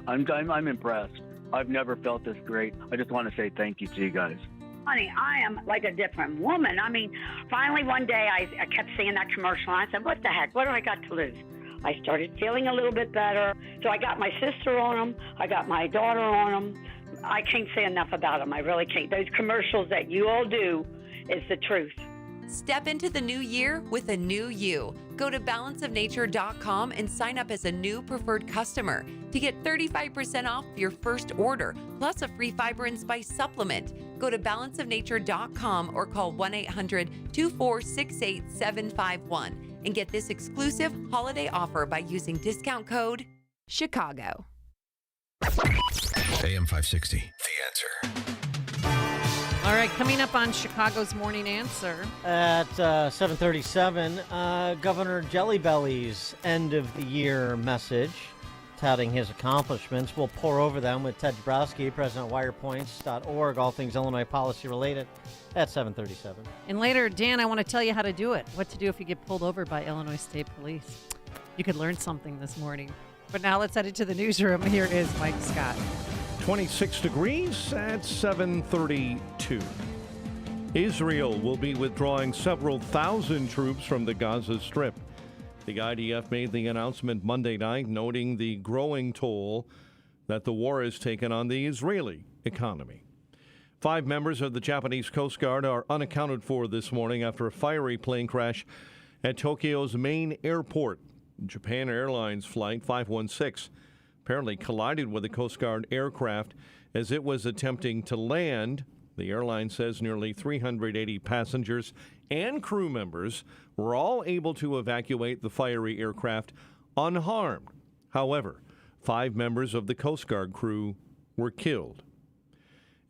I'm impressed. I've never felt this great. I just want to say thank you to you guys. Honey, I am like a different woman. I mean, finally one day I kept seeing that commercial, and I said, what the heck? What do I got to lose? I started feeling a little bit better. So I got my sister on them. I got my daughter on them. I can't say enough about them. I really can't. Those commercials that you all do is the truth. Step into the new year with a new you. Go to balanceofnature.com and sign up as a new preferred customer to get 35% off your first order, plus a free fiber and spice supplement. Go to balanceofnature.com or call 1-800-246-8751 and get this exclusive holiday offer by using discount code Chicago. AM 560, The Answer. All right, coming up on Chicago's Morning Answer. At 7:37, Governor Jelly Belly's end-of-the-year message, touting his accomplishments. We'll pour over them with Ted Dabrowski, president of wirepoints.org, all things Illinois policy-related, at 7:37. And later, Dan, I want to tell you how to do it, what to do if you get pulled over by Illinois State Police. You could learn something this morning. But now let's head into the newsroom. Here is Mike Scott. 26 degrees at 7:32. Israel will be withdrawing several thousand troops from the Gaza Strip. The IDF made the announcement Monday night, noting the growing toll that the war has taken on the Israeli economy. 5 members of the Japanese Coast Guard are unaccounted for this morning after a fiery plane crash at Tokyo's main airport. Japan Airlines Flight 516 apparently collided with a Coast Guard aircraft as it was attempting to land The airline says nearly 380 passengers and crew members were all able to evacuate the fiery aircraft unharmed. However, 5 members of the Coast Guard crew were killed.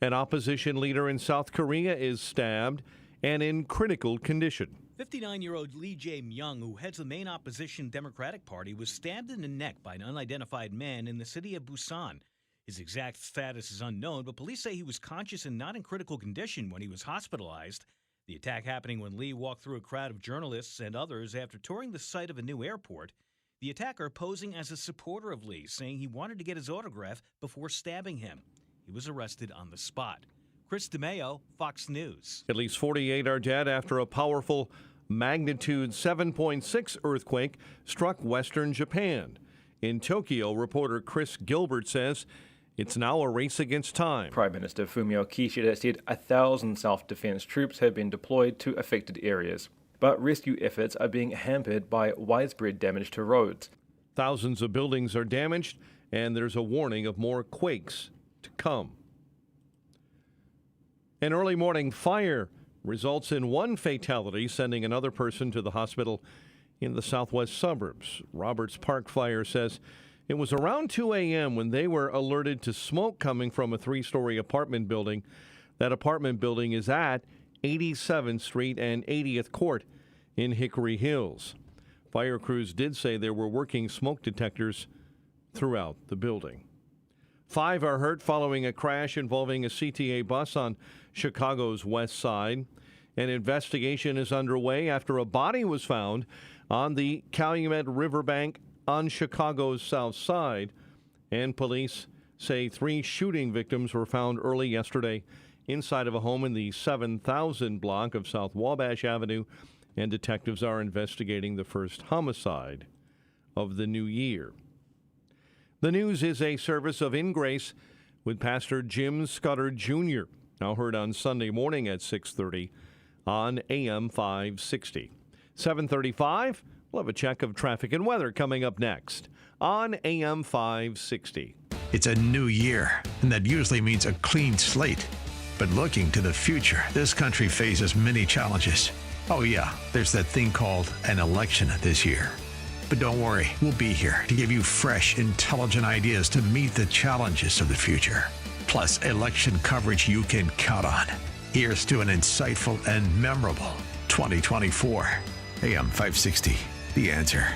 An opposition leader in South Korea is stabbed and in critical condition. 59-year-old Lee Jae-myung, who heads the main opposition Democratic Party, was stabbed in the neck by an unidentified man in the city of Busan. His exact status is unknown, but police say he was conscious and not in critical condition when he was hospitalized. The attack happening when Lee walked through a crowd of journalists and others after touring the site of a new airport. The attacker posing as a supporter of Lee, saying he wanted to get his autograph before stabbing him. He was arrested on the spot. Chris DeMeo, Fox News. At least 48 are dead after a powerful magnitude 7.6 earthquake struck western Japan. In Tokyo, reporter Chris Gilbert says it's now a race against time. Prime Minister Fumio Kishida said 1,000 self-defense troops have been deployed to affected areas. But rescue efforts are being hampered by widespread damage to roads. Thousands of buildings are damaged, and there's a warning of more quakes to come. An early morning fire results in one fatality, sending another person to the hospital in the southwest suburbs. Roberts Park Fire says it was around 2 a.m. when they were alerted to smoke coming from a 3-story apartment building. That apartment building is at 87th Street and 80th Court in Hickory Hills. Fire crews did say there were working smoke detectors throughout the building. 5 are hurt following a crash involving a CTA bus on Chicago's west side. An investigation is underway after a body was found on the Calumet Riverbank on Chicago's south side, and police say 3 shooting victims were found early yesterday inside of a home in the 7000 block of South Wabash Avenue, and detectives are investigating the first homicide of the new year. The News is a service of In Grace with Pastor Jim Scudder Jr., now heard on Sunday morning at 6:30 on AM 560. 7:35, we'll have a check of traffic and weather coming up next on AM 560. It's a new year, and that usually means a clean slate. But looking to the future, this country faces many challenges. Oh yeah, there's that thing called an election this year. But don't worry, we'll be here to give you fresh, intelligent ideas to meet the challenges of the future. Plus, election coverage you can count on. Here's to an insightful and memorable 2024. AM 560, The Answer.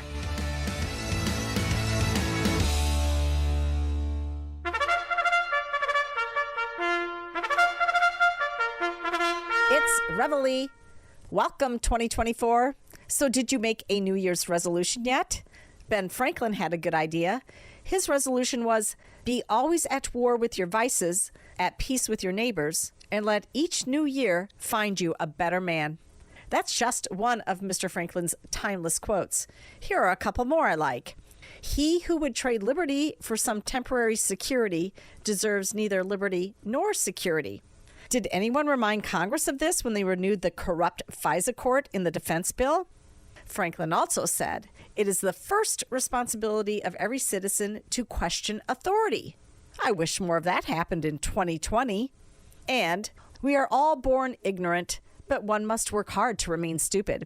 It's Reveille. Welcome 2024. So did you make a New Year's resolution yet? Ben Franklin had a good idea. His resolution was, be always at war with your vices, at peace with your neighbors, and let each new year find you a better man. That's just one of Mr. Franklin's timeless quotes. Here are a couple more I like. He who would trade liberty for some temporary security deserves neither liberty nor security. Did anyone remind Congress of this when they renewed the corrupt FISA court in the defense bill? Franklin also said, it is the first responsibility of every citizen to question authority. I wish more of that happened in 2020. And we are all born ignorant, but one must work hard to remain stupid.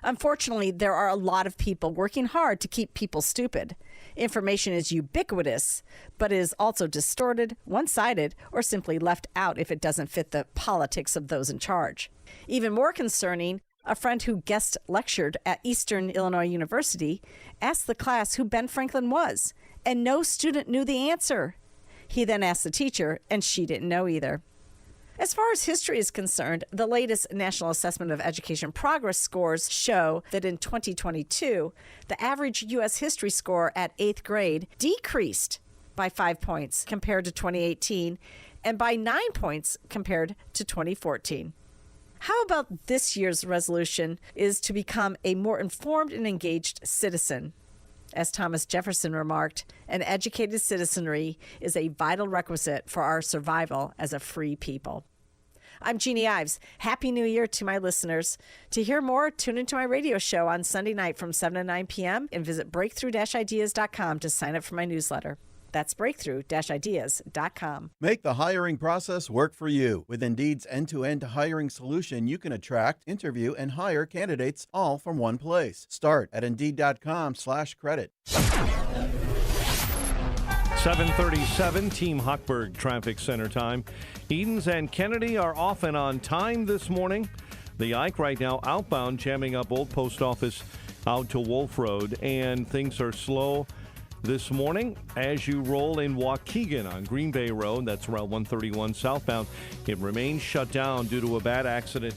Unfortunately, there are a lot of people working hard to keep people stupid. Information is ubiquitous, but it is also distorted, one-sided, or simply left out if it doesn't fit the politics of those in charge. Even more concerning, a friend who guest lectured at Eastern Illinois University asked the class who Ben Franklin was, and no student knew the answer. He then asked the teacher, and she didn't know either. As far as history is concerned, the latest National Assessment of Education Progress scores show that in 2022, the average U.S. history score at 8th grade decreased by 5 points compared to 2018 and by 9 points compared to 2014. How about this year's resolution is to become a more informed and engaged citizen? As Thomas Jefferson remarked, an educated citizenry is a vital requisite for our survival as a free people. I'm Jeannie Ives. Happy New Year to my listeners. To hear more, tune into my radio show on Sunday night from 7 to 9 p.m. and visit breakthrough-ideas.com to sign up for my newsletter. That's breakthrough-ideas.com. Make the hiring process work for you. With Indeed's end-to-end hiring solution, you can attract, interview, and hire candidates all from one place. Start at Indeed.com/credit. 7:37, Team Hochberg Traffic Center time. Edens and Kennedy are off and on time this morning. The Ike right now outbound, jamming up Old Post Office out to Wolf Road, and things are slow this morning as you roll in Waukegan on Green Bay Road. That's Route 131 southbound. It remains shut down due to a bad accident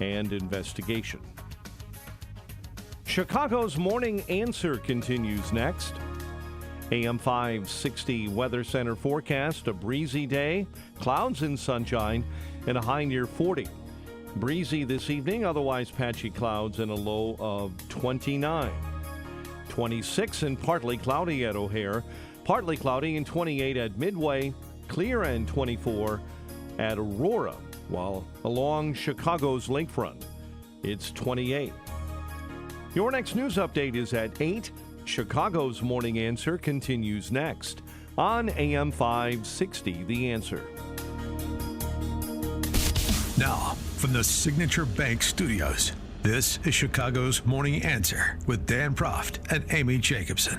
and investigation. Chicago's Morning Answer continues next. AM 560 Weather Center forecast, a breezy day, clouds and sunshine, and a high near 40. Breezy this evening, otherwise patchy clouds and a low of 29. 26 and partly cloudy at O'Hare, partly cloudy and 28 at Midway, clear and 24 at Aurora, while along Chicago's lakefront, it's 28. Your next news update is at 8. Chicago's Morning Answer continues next on AM 560, The Answer. Now, from the Signature Bank Studios, this is Chicago's Morning Answer with Dan Proft and Amy Jacobson.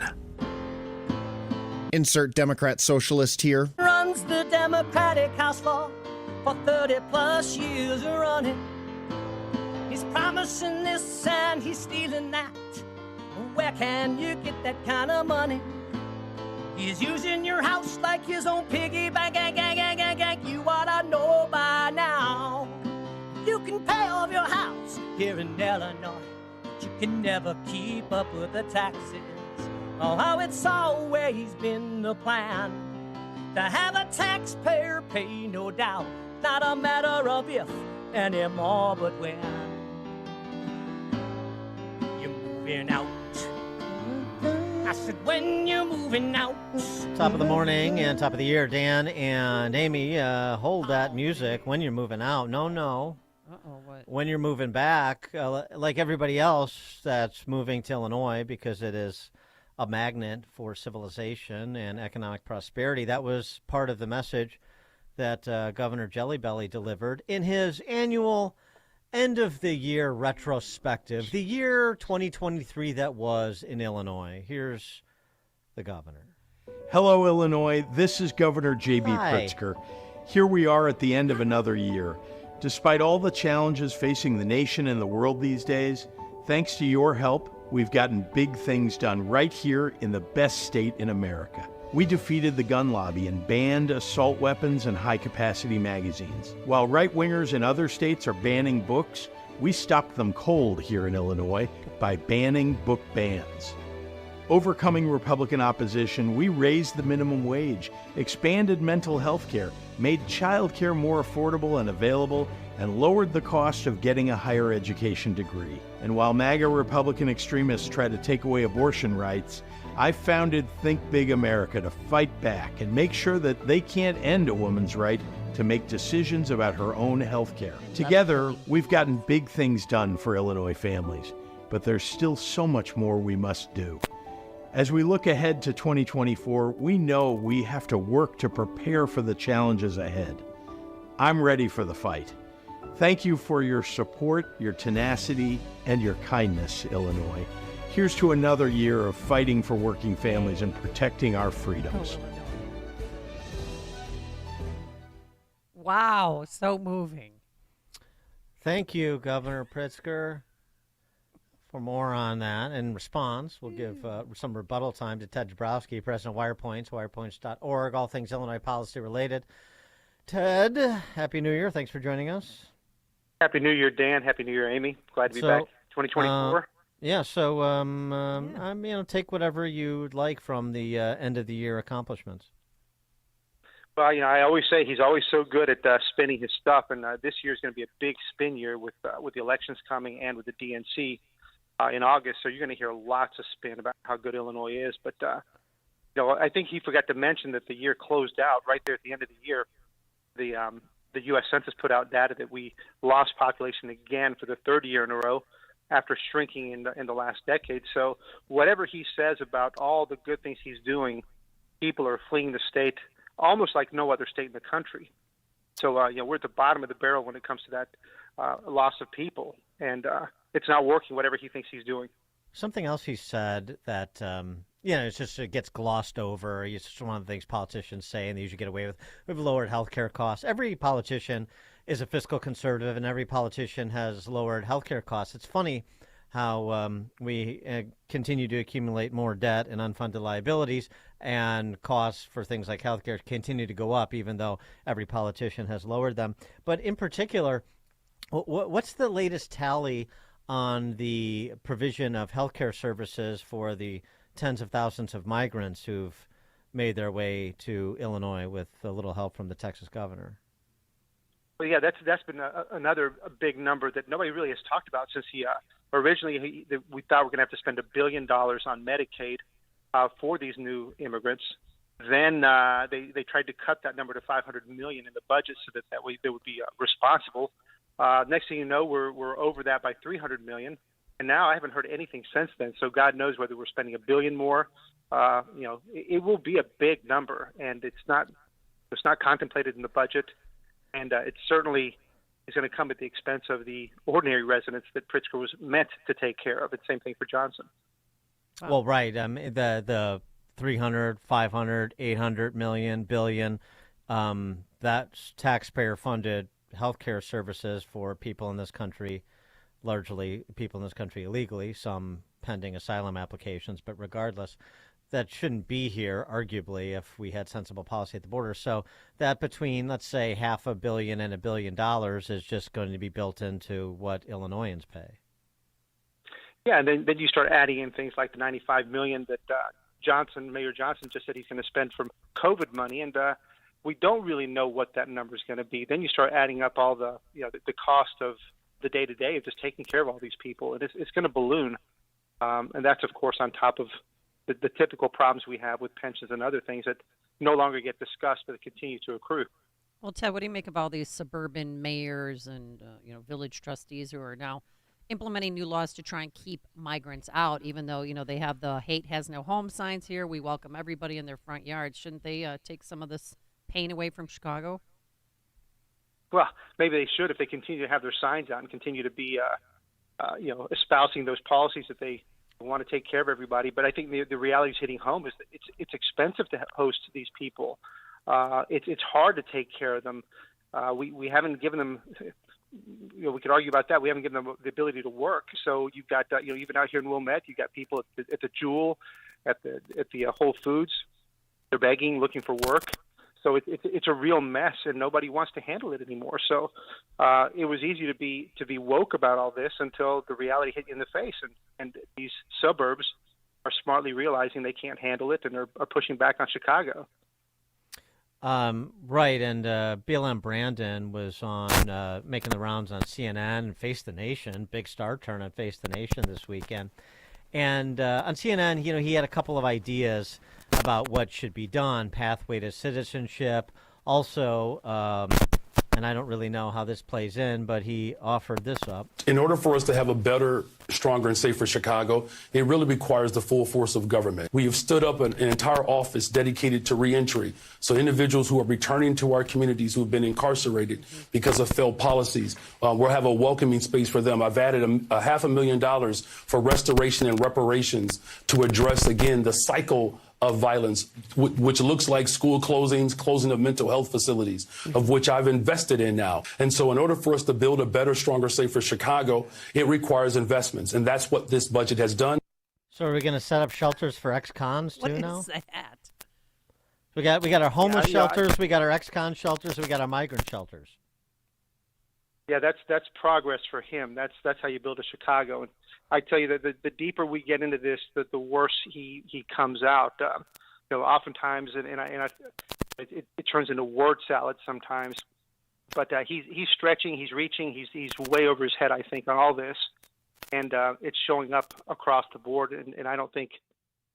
Insert Democrat socialist here. Runs the Democratic House floor for 30 plus years running. He's promising this and he's stealing that. Where can you get that kind of money? He's using your house like his own piggy bank. You ought to know by now. You can pay off your house here in Illinois, but you can never keep up with the taxes. Oh, how it's always been the plan to have a taxpayer pay, no doubt. Not a matter of if anymore, but when. You're moving out. I said, when you're moving out. Top of the morning and top of the year, Dan and Amy, hold that music when you're moving out. No. Uh-oh, what? When you're moving back, like everybody else that's moving to Illinois because it is a magnet for civilization and economic prosperity. That was part of the message that Governor Jelly Belly delivered in his annual end-of-the-year retrospective, the year 2023 that was in Illinois. Here's the governor. Hello, Illinois. This is Governor J.B. Hi. Pritzker. Here we are at the end of another year. Despite all the challenges facing the nation and the world these days, thanks to your help, we've gotten big things done right here in the best state in America. We defeated the gun lobby and banned assault weapons and high-capacity magazines. While right-wingers in other states are banning books, we stopped them cold here in Illinois by banning book bans. Overcoming Republican opposition, we raised the minimum wage, expanded mental health care, made child care more affordable and available, and lowered the cost of getting a higher education degree. And while MAGA Republican extremists try to take away abortion rights, I founded Think Big America to fight back and make sure that they can't end a woman's right to make decisions about her own health care. Together, we've gotten big things done for Illinois families, but there's still so much more we must do. As we look ahead to 2024, we know we have to work to prepare for the challenges ahead. I'm ready for the fight. Thank you for your support, your tenacity, and your kindness, Illinois. Here's to another year of fighting for working families and protecting our freedoms. Wow, so moving. Thank you, Governor Pritzker. For more on that and response, we'll give some rebuttal time to Ted Dabrowski, President of WirePoints, wirepoints.org, all things Illinois policy related. Ted, Happy New Year. Thanks for joining us. Happy New Year, Dan. Happy New Year, Amy. Glad to be back. 2024. Yeah, so take whatever you'd like from the end of the year accomplishments. Well, I always say he's always so good at spinning his stuff, and this year is going to be a big spin year with the elections coming and with the DNC in August. So you're going to hear lots of spin about how good Illinois is. But I think he forgot to mention that the year closed out right there at the end of the year. The U.S. Census put out data that we lost population again for the third year in a row after shrinking in the last decade. So whatever he says about all the good things he's doing, people are fleeing the state almost like no other state in the country. So, we're at the bottom of the barrel when it comes to that loss of people, and it's not working, whatever he thinks he's doing. Something else he said that, it gets glossed over. It's just one of the things politicians say, and they usually get away with. We've lowered healthcare costs. Every politician is a fiscal conservative, and every politician has lowered healthcare costs. It's funny how we continue to accumulate more debt and unfunded liabilities, and costs for things like healthcare continue to go up, even though every politician has lowered them. But in particular, what's the latest tally on the provision of healthcare services for the tens of thousands of migrants who've made their way to Illinois with a little help from the Texas governor? Well, yeah, that's been another big number that nobody really has talked about since originally we thought we were going to have to spend $1 billion on Medicaid for these new immigrants. Then they tried to cut that number to $500 million in the budget so that way they would be responsible. Next thing you know, we're over that by $300 million, and now I haven't heard anything since then. So God knows whether we're spending $1 billion more. It will be a big number, and it's not contemplated in the budget, and it certainly is going to come at the expense of the ordinary residents that Pritzker was meant to take care of. It's the same thing for Johnson. Well, right. The 300, 500, 800 million, billion, that's taxpayer-funded healthcare services for people in this country, largely people in this country illegally, some pending asylum applications, but regardless, that shouldn't be here, arguably, if we had sensible policy at the border. So that between, let's say, $500 million and $1 billion is just going to be built into what Illinoisans pay. Yeah, and then you start adding in things like the $95 million that Mayor Johnson just said he's going to spend from COVID money, and we don't really know what that number is going to be. Then you start adding up all the cost of the day-to-day of just taking care of all these people, and it's going to balloon. And that's, of course, on top of the typical problems we have with pensions and other things that no longer get discussed but continue to accrue. Well, Ted, what do you make of all these suburban mayors and village trustees who are now implementing new laws to try and keep migrants out, even though they have the hate has no home signs here? We welcome everybody in their front yards. Shouldn't they take some of this pain away from Chicago? Well, maybe they should if they continue to have their signs out and continue to be, espousing those policies that they want to take care of everybody. But I think the reality is hitting home is that it's expensive to host these people. It's hard to take care of them. We haven't given them. We could argue about that. We haven't given them the ability to work. So you've got even out here in Wilmette, you've got people at the Jewel, at the Whole Foods. They're begging, looking for work. So it's a real mess, and nobody wants to handle it anymore. So it was easy to be woke about all this until the reality hit you in the face, and these suburbs are smartly realizing they can't handle it and are pushing back on Chicago. Right, and BLM Brandon was on making the rounds on CNN and Face the Nation, big star turn on Face the Nation this weekend. And on CNN, he had a couple of ideas about what should be done, pathway to citizenship. Also, and I don't really know how this plays in, but he offered this up. In order for us to have a better, stronger, and safer Chicago, it really requires the full force of government. We have stood up an entire office dedicated to reentry. So individuals who are returning to our communities who have been incarcerated because of failed policies, we'll have a welcoming space for them. I've added $500,000 for restoration and reparations to address, again, the cycle of violence, which looks like school closings, closing of mental health facilities, of which I've invested in now. And so in order for us to build a better, stronger, safer Chicago, it requires investments. And that's what this budget has done. So are we going to set up shelters for ex-cons too now? What is that? We got our homeless shelters, we got our ex-con shelters, we got our migrant shelters. Yeah, that's progress for him. That's how you build a Chicago. And I tell you that the deeper we get into this, the worse he comes out. Oftentimes, it turns into word salad sometimes. But he's stretching, he's reaching, he's way over his head, I think, on all this, and it's showing up across the board. And I don't think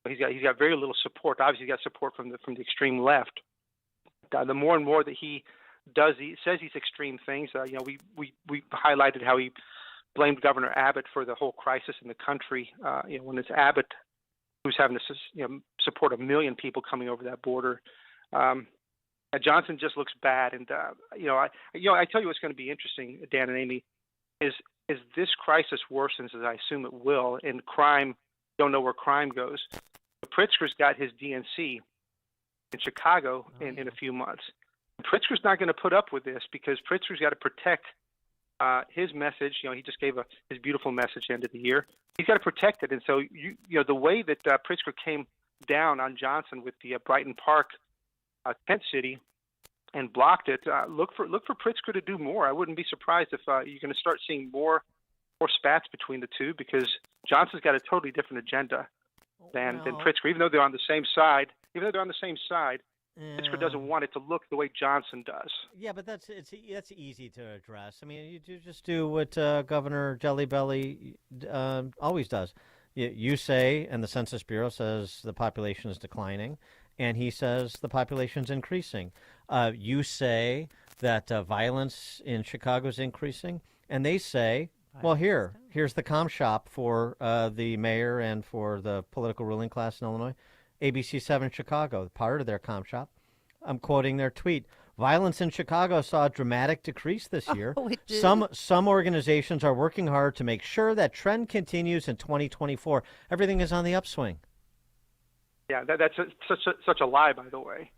he's got very little support. Obviously, he's got support from the extreme left. The more and more that he says these extreme things. We highlighted how he blamed Governor Abbott for the whole crisis in the country. When it's Abbott who's having to support 1 million people coming over that border. Johnson just looks bad, and I tell you what's going to be interesting, Dan and Amy, is this crisis worsens, as I assume it will, and crime, don't know where crime goes. Pritzker's got his DNC in Chicago in a few months. Pritzker's not going to put up with this because Pritzker's got to protect his message. He just gave his beautiful message end of the year. He's got to protect it, and so the way that Pritzker came down on Johnson with the Brighton Park tent city and blocked it. Look for Pritzker to do more. I wouldn't be surprised if you're going to start seeing more spats between the two, because Johnson's got a totally different agenda than Pritzker. Even though they're on the same side, Pritzker doesn't want it to look the way Johnson does. Yeah, but that's easy to address. I mean, you just do what Governor Jelly Belly always does. You say, and the Census Bureau says the population is declining, and he says the population's increasing. You say that violence in Chicago is increasing, and they say, well, here's the comm shop for the mayor and for the political ruling class in Illinois, ABC7 Chicago, part of their comm shop. I'm quoting their tweet. Violence in Chicago saw a dramatic decrease this year. Oh, it did. Some organizations are working hard to make sure that trend continues in 2024. Everything is on the upswing. Yeah, that's such a lie, by the way.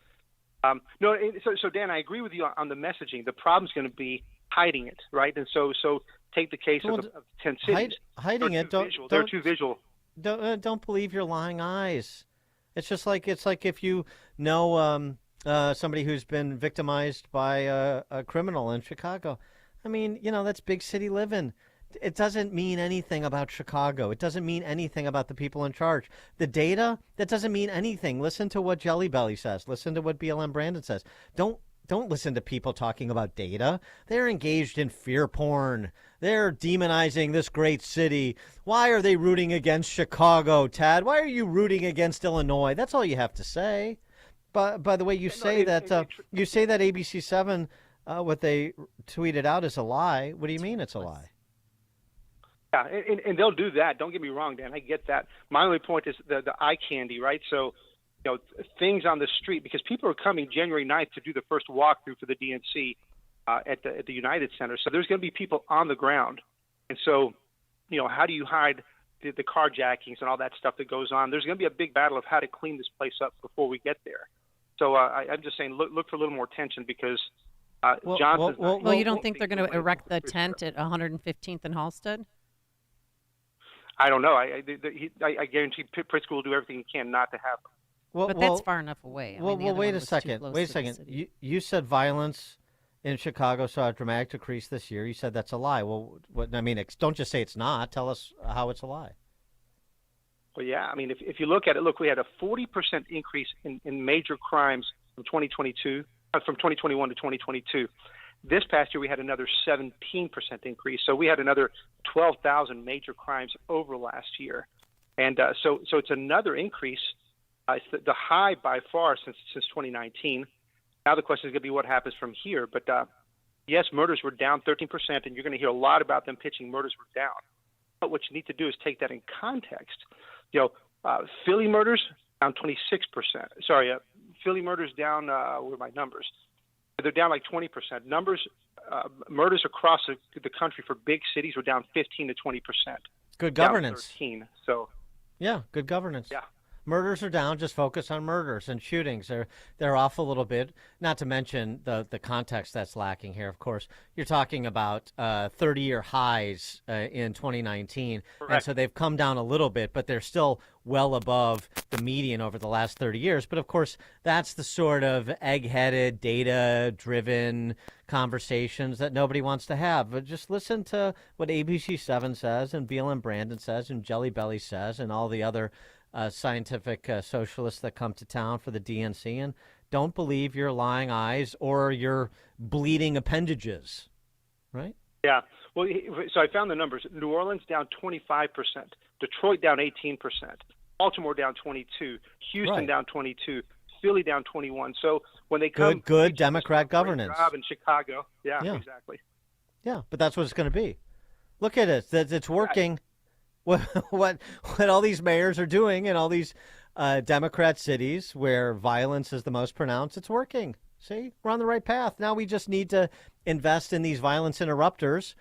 So Dan, I agree with you on the messaging. The problem's going to be hiding it, right? And so take the case of 10 cities. Hiding it. They're too visual. Don't believe your lying eyes. It's just like if you know somebody who's been victimized by a criminal in Chicago. I mean, that's big city living. It doesn't mean anything about Chicago. It doesn't mean anything about the people in charge. The data, that doesn't mean anything. Listen to what Jelly Belly says. Listen to what BLM Brandon says. Don't listen to people talking about data. They're engaged in fear porn. They're demonizing this great city. Why are they rooting against Chicago, Tad? Why are you rooting against Illinois? That's all you have to say. But by the way, you say that ABC7, what they tweeted out is a lie. What do you mean it's a lie? Yeah, and they'll do that. Don't get me wrong, Dan. I get that. My only point is the eye candy, right? So, things on the street, because people are coming January 9th to do the first walkthrough for the DNC at the United Center. So there's going to be people on the ground. And so, how do you hide the carjackings and all that stuff that goes on? There's going to be a big battle of how to clean this place up before we get there. So I'm just saying, look for a little more tension, because Johnson's Well, you don't think they're going to erect the tent at 115th and Halstead? I don't know. I guarantee Pritzker will do everything he can not to happen. But that's far enough away. Wait a second. You said violence in Chicago saw a dramatic decrease this year. You said that's a lie. Well, don't just say it's not. Tell us how it's a lie. Well, yeah. I mean, if you look at it, we had a 40% increase in major crimes from 2021 to 2022. This past year, we had another 17% increase. So we had another 12,000 major crimes over last year. And so it's another increase. It's the high by far since 2019. Now the question is going to be what happens from here. But yes, murders were down 13%, and you're going to hear a lot about them pitching murders were down. But what you need to do is take that in context. Philly murders down 26%. Sorry, Philly murders down. What are my numbers? They're down like 20%. Murders across the country for big cities were down 15 to 20%. Good governance. Down 13. So. Yeah, good governance. Yeah. Murders are down. Just focus on murders and shootings. They're off a little bit. Not to mention the context that's lacking here. Of course, you're talking about 30-year highs in 2019, Correct. And so they've come down a little bit, but they're still well above the median over the last 30 years. But of course, that's the sort of egg-headed, data-driven conversations that nobody wants to have. But just listen to what ABC7 says, and BLM Brandon says, and Jelly Belly says, and all the other scientific socialists that come to town for the DNC, and don't believe your lying eyes or your bleeding appendages, right? Yeah. Well, so I found the numbers. New Orleans down 25%, Detroit down 18%, Baltimore down 22%, Houston down 22%, Philly down 21%. So when they come, good Democrat governance. Job in Chicago, yeah, exactly. Yeah, but that's what it's going to be. Look at it; it's working. what all these mayors are doing in all these Democrat cities where violence is the most pronounced. It's working. See, we're on the right path. Now we just need to invest in these violence interrupters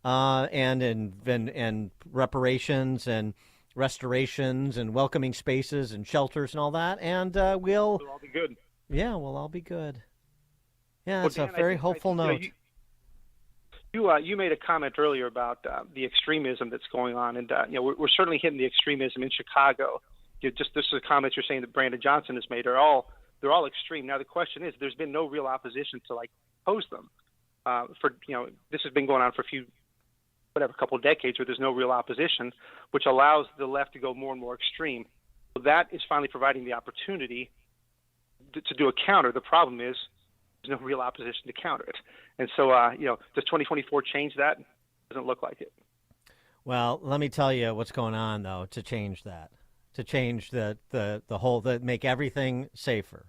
and in reparations and restorations and welcoming spaces and shelters and all that. And we'll all be good. Yeah, we'll all be good. Yeah, Well, it's Dan, a very I think, hopeful note. You made a comment earlier about the extremism that's going on, and we're certainly hitting the extremism in Chicago. Just this is a comment you're saying that Brandon Johnson has made. They're all extreme. Now the question is, there's been no real opposition to oppose them. This has been going on for a couple of decades where there's no real opposition, which allows the left to go more and more extreme. So that is finally providing the opportunity to do a counter. The problem is there's no real opposition to counter it. And so, does 2024 change that? Doesn't look like it. Well, let me tell you what's going on, though, to change that, to change the make everything safer,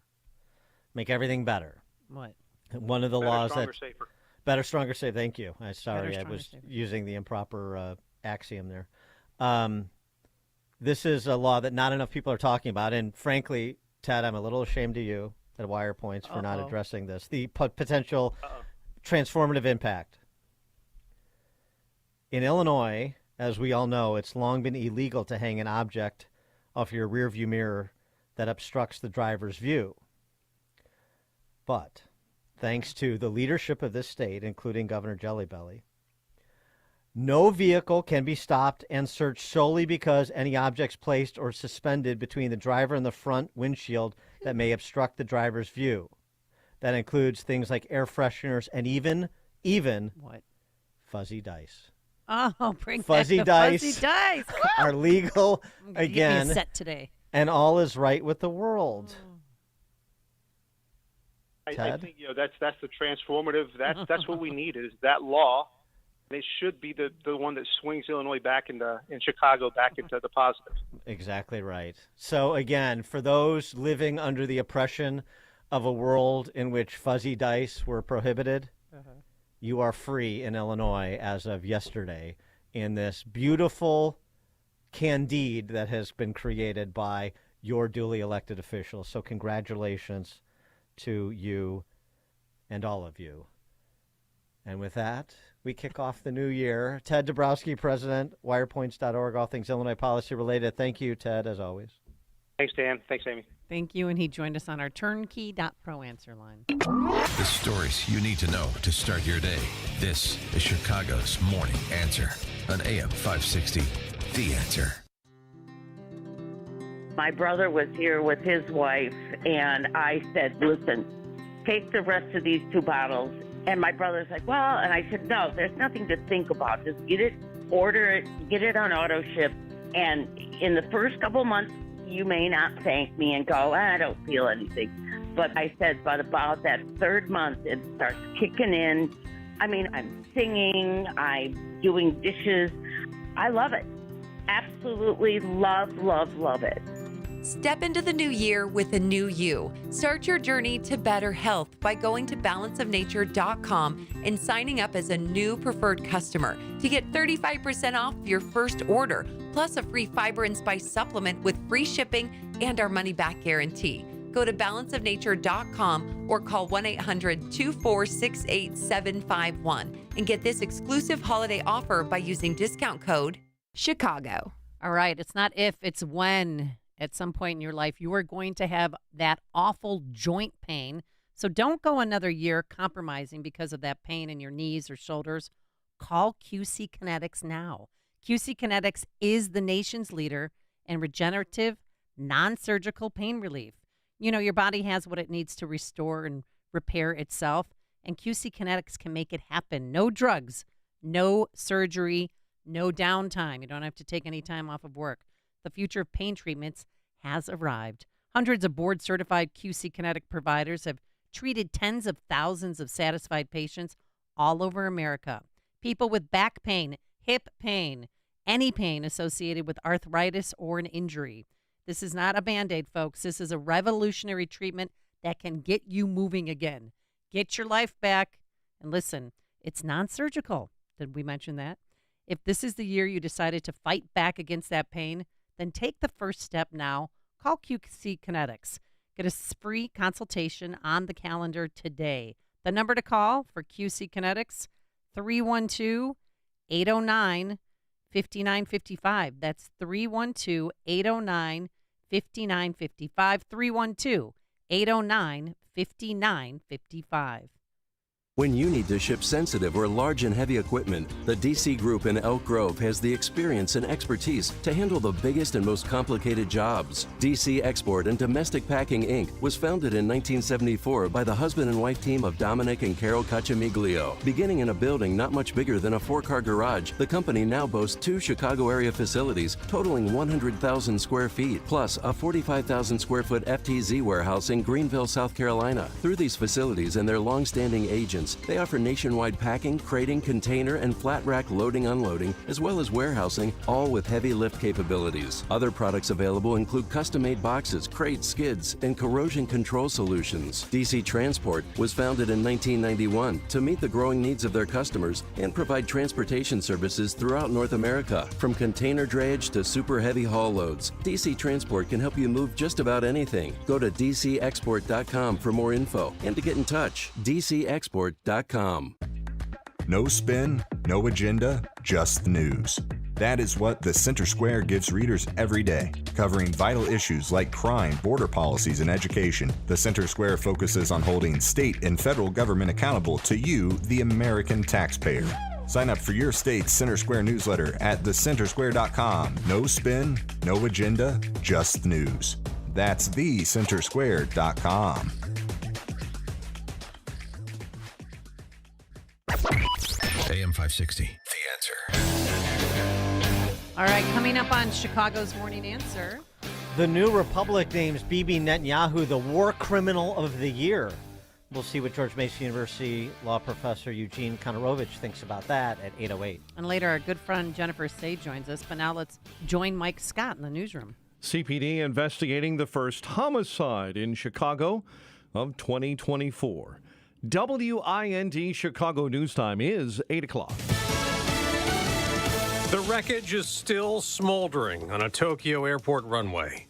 make everything better. What? One of the Better, laws stronger, safer. Better, stronger, safer. Thank you. I Better, was safer. using the improper axiom there. This is a law that not enough people are talking about, and frankly, Ted, I'm a little ashamed of you at Wire Points for not addressing this. The potential transformative impact. In Illinois, as we all know, it's long been illegal to hang an object off your rearview mirror that obstructs the driver's view. But thanks to the leadership of this state, including Governor Jelly Belly, no vehicle can be stopped and searched solely because any objects placed or suspended between the driver and the front windshield that may obstruct the driver's view. That includes things like air fresheners and even what? Fuzzy dice. Oh, bring Fuzzy back the dice fuzzy dice. are legal I'm gonna again. Get me a set today. And all is right with the world. I Ted? think that's the transformative. That's what we need is that law. It should be the one that swings Illinois back in Chicago back into the positive. Exactly right. So again, for those living under the oppression of a world in which fuzzy dice were prohibited, you are free in Illinois as of yesterday in this beautiful candide that has been created by your duly elected officials. So congratulations to you and all of you. And with that, we kick off the new year. Ted Dabrowski, President, wirepoints.org, all things Illinois policy related. Thank you, Ted, as always. Thanks, Dan. Thanks, Amy. Thank you. And he joined us on our turnkey.pro answer line. The stories you need to know to start your day. This is Chicago's Morning Answer on AM 560. The Answer. My brother was here with his wife, and I said, listen, take the rest of these 2 bottles. And my brother's like, well, and I said, no, there's nothing to think about. Just get it, order it, get it on auto ship. And in the first couple months, you may not thank me and go, I don't feel anything. But I said, but about that 3rd month, it starts kicking in. I mean, I'm singing, I'm doing dishes. I love it. Absolutely love, love, love it. Step into the new year with a new you. Start your journey to better health by going to balanceofnature.com and signing up as a new preferred customer to get 35% off your first order, plus a free fiber and spice supplement with free shipping and our money-back guarantee. Go to balanceofnature.com or call 1-800-246-8751 and get this exclusive holiday offer by using discount code Chicago. All right. It's not if, it's when. At some point in your life, you are going to have that awful joint pain. So don't go another year compromising because of that pain in your knees or shoulders. Call QC Kinetics now. QC Kinetics is the nation's leader in regenerative, non-surgical pain relief. You know, your body has what it needs to restore and repair itself, and QC Kinetics can make it happen. No drugs, no surgery, no downtime. You don't have to take any time off of work. The future of pain treatments has arrived. Hundreds of board-certified QC Kinetic providers have treated tens of thousands of satisfied patients all over America. People with back pain, hip pain, any pain associated with arthritis or an injury. This is not a Band-Aid, folks. This is a revolutionary treatment that can get you moving again. Get your life back. And listen, it's non-surgical. Did we mention that? If this is the year you decided to fight back against that pain, then take the first step now. Call QC Kinetics. Get a free consultation on the calendar today. The number to call for QC Kinetics, 312-809-5955. That's 312-809-5955. 312-809-5955. When you need to ship sensitive or large and heavy equipment, the DC Group in Elk Grove has the experience and expertise to handle the biggest and most complicated jobs. DC Export and Domestic Packing Inc. was founded in 1974 by the husband and wife team of Dominic and Carol Cacciamiglio. Beginning in a building not much bigger than a 4-car garage, the company now boasts 2 Chicago area facilities totaling 100,000 square feet, plus a 45,000 square foot FTZ warehouse in Greenville, South Carolina. Through these facilities and their long-standing agents, they offer nationwide packing, crating, container, and flat rack loading unloading, as well as warehousing, all with heavy lift capabilities. Other products available include custom-made boxes, crates, skids, and corrosion control solutions. DC Transport was founded in 1991 to meet the growing needs of their customers and provide transportation services throughout North America. From container drayage to super heavy haul loads, DC Transport can help you move just about anything. Go to dcexport.com for more info and to get in touch. dcexport.com. No spin, no agenda, just the news. That is what the Center Square gives readers every day, covering vital issues like crime, border policies, and education. The Center Square focuses on holding state and federal government accountable to you, the American taxpayer. Sign up for your state's Center Square newsletter at thecentersquare.com. No spin, no agenda, just news. That's thecentersquare.com. AM 560, The Answer. All right, coming up on Chicago's Morning Answer. The New Republic names Bibi Netanyahu the war criminal of the year. We'll see what George Mason University law professor Eugene Konorovich thinks about that at 8:08. And later, our good friend Jennifer Say joins us. But now let's join Mike Scott in the newsroom. CPD investigating the first homicide in Chicago of 2024. WIND Chicago News Time is 8 o'clock. The wreckage is still smoldering on a Tokyo airport runway.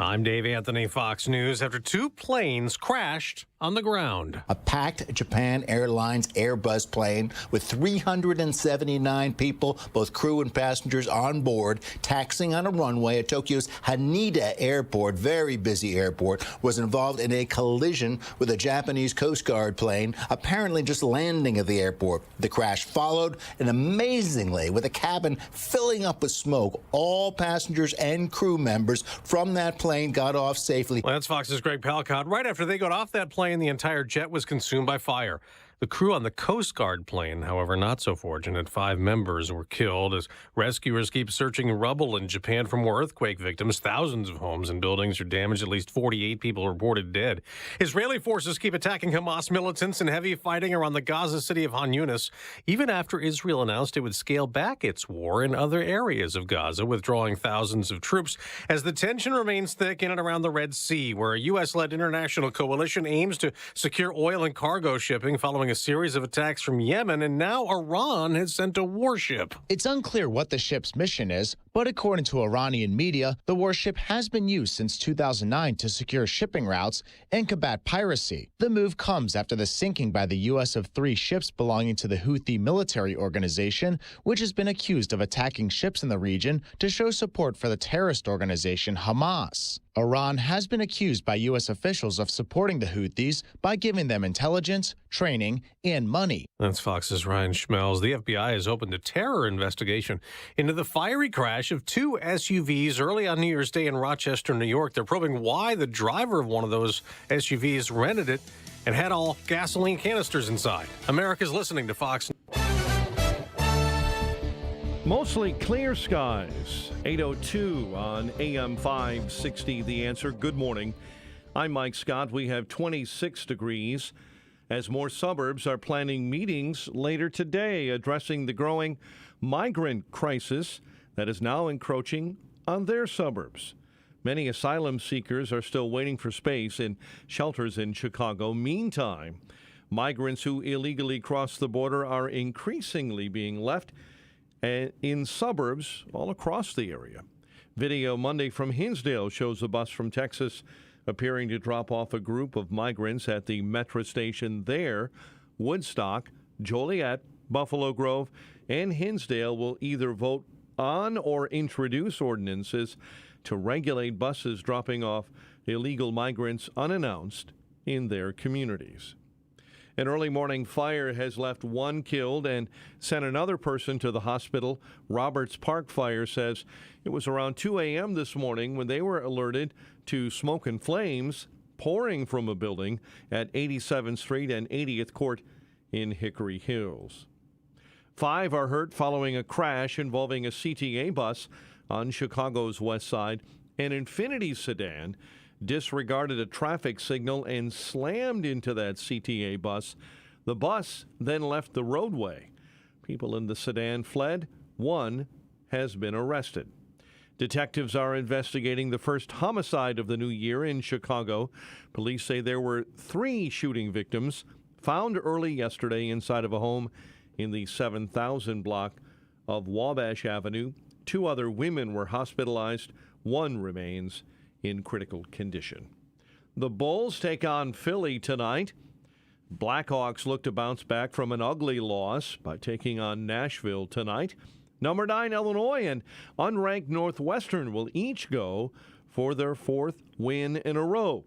I'm Dave Anthony, Fox News. After 2 planes crashed on the ground. A packed Japan Airlines Airbus plane with 379 people, both crew and passengers on board, taxiing on a runway at Tokyo's Haneda Airport, very busy airport, was involved in a collision with a Japanese Coast Guard plane, apparently just landing at the airport. The crash followed, and amazingly, with a cabin filling up with smoke, all passengers and crew members from that plane got off safely. Well, that's Fox's Greg Palcott. Right after they got off that plane, the entire jet was consumed by fire. The crew on the Coast Guard plane, however, not so fortunate. 5 members were killed as rescuers keep searching rubble in Japan for more earthquake victims. Thousands of homes and buildings are damaged. At least 48 people reported dead. Israeli forces keep attacking Hamas militants, and heavy fighting around the Gaza city of Han Yunis, even after Israel announced it would scale back its war in other areas of Gaza, withdrawing thousands of troops as the tension remains thick in and around the Red Sea, where a U.S.-led international coalition aims to secure oil and cargo shipping following a series of attacks from Yemen, and now Iran has sent a warship. It's unclear what the ship's mission is, but according to Iranian media, the warship has been used since 2009 to secure shipping routes and combat piracy. The move comes after the sinking by the U.S. of 3 ships belonging to the Houthi military organization, which has been accused of attacking ships in the region to show support for the terrorist organization Hamas. Iran has been accused by U.S. officials of supporting the Houthis by giving them intelligence, training, and money. That's Fox's Ryan Schmelz. The FBI has opened a terror investigation into the fiery crash of 2 SUVs early on New Year's Day in Rochester, New York. They're probing why the driver of one of those SUVs rented it and had all gasoline canisters inside. America's listening to Fox. Mostly clear skies. 8:02 on AM 560, The Answer. Good morning. I'm Mike Scott. We have 26 degrees as more suburbs are planning meetings later today addressing the growing migrant crisis that is now encroaching on their suburbs. Many asylum seekers are still waiting for space in shelters in Chicago. Meantime, migrants who illegally cross the border are increasingly being left and in suburbs all across the area. Video Monday from Hinsdale shows a bus from Texas appearing to drop off a group of migrants at the metro station there. Woodstock, Joliet, Buffalo Grove, and Hinsdale will either vote on or introduce ordinances to regulate buses dropping off illegal migrants unannounced in their communities. An early morning fire has left one killed and sent another person to the hospital. Roberts Park Fire says it was around 2 a.m. this morning when they were alerted to smoke and flames pouring from a building at 87th Street and 80th Court in Hickory Hills. 5 are hurt following a crash involving a CTA bus on Chicago's west side. An Infiniti sedan disregarded a traffic signal and slammed into that CTA bus. The bus then left the roadway. People in the sedan fled. One has been arrested. Detectives are investigating the first homicide of the new year in Chicago. Police say there were 3 shooting victims found early yesterday inside of a home in the 7000 block of Wabash Avenue. 2 other women were hospitalized. 1 remains in critical condition. The Bulls take on Philly tonight. Blackhawks look to bounce back from an ugly loss by taking on Nashville tonight. Number 9 Illinois and unranked Northwestern will each go for their 4th win in a row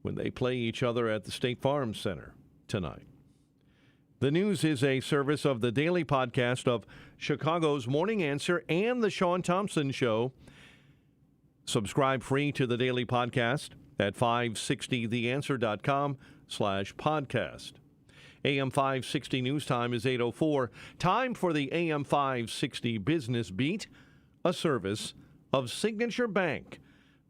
when they play each other at the State Farm Center tonight. The news is a service of the daily podcast of Chicago's Morning Answer and the Sean Thompson Show. Subscribe free to the daily podcast at 560theanswer.com/podcast. AM 560 news time is 8:04. Time for the AM 560 Business Beat, a service of Signature Bank.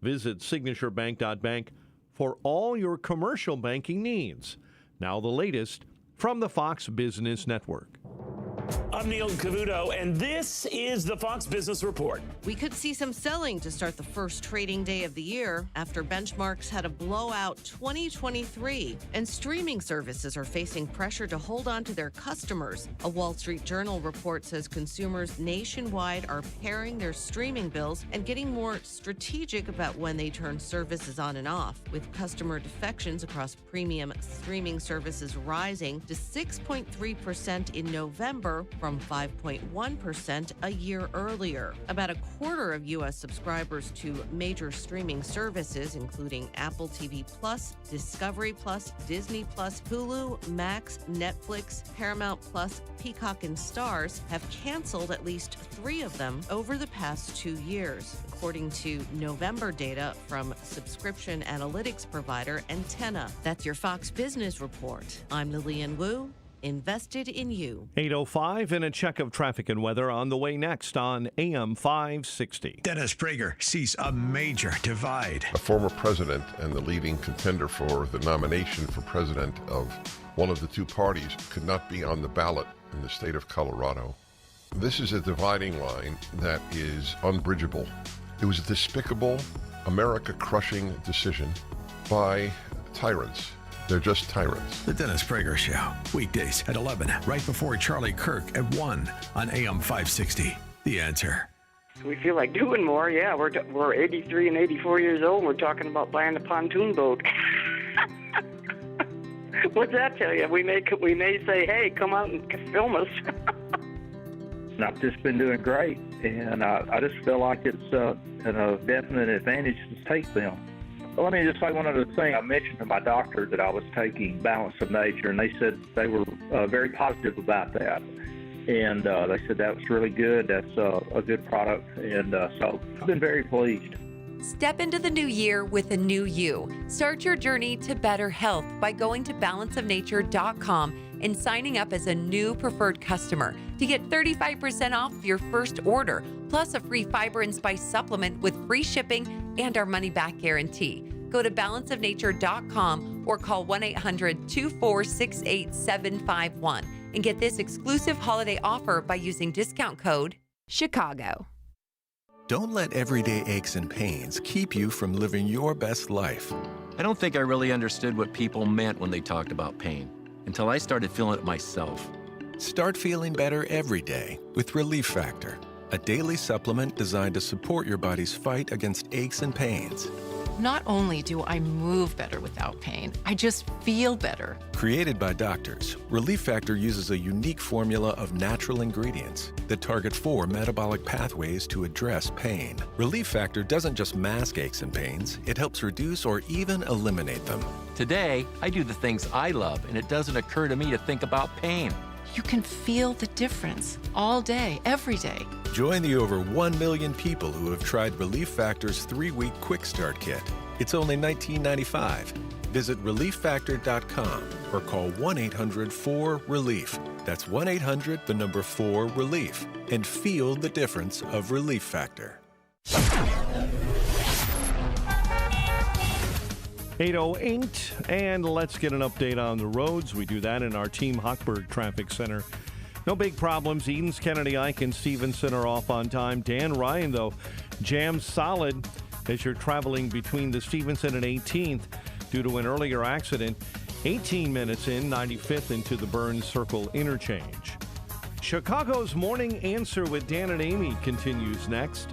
Visit signaturebank.bank for all your commercial banking needs. Now the latest from the Fox Business Network. I'm Neil Cavuto, and this is the Fox Business Report. We could see some selling to start the first trading day of the year after benchmarks had a blowout 2023, and streaming services are facing pressure to hold on to their customers. A Wall Street Journal report says consumers nationwide are paring their streaming bills and getting more strategic about when they turn services on and off, with customer defections across premium streaming services rising to 6.3% in November from 5.1% a year earlier. About a quarter of U.S. subscribers to major streaming services, including Apple TV Plus, Discovery Plus, Disney Plus, Hulu, Max, Netflix, Paramount Plus, Peacock, and Starz, have canceled at least 3 of them over the past 2 years, according to November data from subscription analytics provider Antenna. That's your Fox Business Report. I'm Lillian Wu. Invested in you. 8:05 and a check of traffic and weather on the way next on AM 560. Dennis Prager sees a major divide. A former president and the leading contender for the nomination for president of one of the 2 parties could not be on the ballot in the state of Colorado. This is a dividing line that is unbridgeable. It was a despicable, America-crushing decision by tyrants. They're just tyrants. The Dennis Prager Show, weekdays at 11, right before Charlie Kirk at 1 on AM 560. The Answer. We feel like doing more. Yeah, we're 83 and 84 years old, and we're talking about buying a pontoon boat. What's that tell you? We may say, hey, come out and film us. I've just been doing great, and I just feel like it's a definite advantage to take them. Let me just say one other thing. I mentioned to my doctor that I was taking Balance of Nature, and they said they were very positive about that. And they said that was really good. That's a good product. And so I've been very pleased. Step into the new year with a new you. Start your journey to better health by going to balanceofnature.com and signing up as a new preferred customer to get 35% off your first order, plus a free fiber and spice supplement with free shipping and our money-back guarantee. Go to balanceofnature.com or call 1-800-246-8751 and get this exclusive holiday offer by using discount code CHICAGO. Don't let everyday aches and pains keep you from living your best life. I don't think I really understood what people meant when they talked about pain until I started feeling it myself. Start feeling better every day with Relief Factor, a daily supplement designed to support your body's fight against aches and pains. Not only do I move better without pain, I just feel better. Created by doctors, Relief Factor uses a unique formula of natural ingredients that target 4 metabolic pathways to address pain. Relief Factor doesn't just mask aches and pains, it helps reduce or even eliminate them. Today, I do the things I love, and it doesn't occur to me to think about pain. You can feel the difference all day, every day. Join the over 1 million people who have tried Relief Factor's 3-week Quick Start Kit. It's only $19.95. Visit ReliefFactor.com or call 1-800-4RELIEF. That's 1-800-4RELIEF. And feel the difference of Relief Factor. 8:08, and let's get an update on the roads. We do that in our Team Hochberg Traffic Center. No big problems. Edens, Kennedy, Ike, and Stevenson are off on time. Dan Ryan, though, jammed solid as you're traveling between the Stevenson and 18th due to an earlier accident. 18 minutes in, 95th into the Burns Circle interchange. Chicago's Morning Answer with Dan and Amy continues next.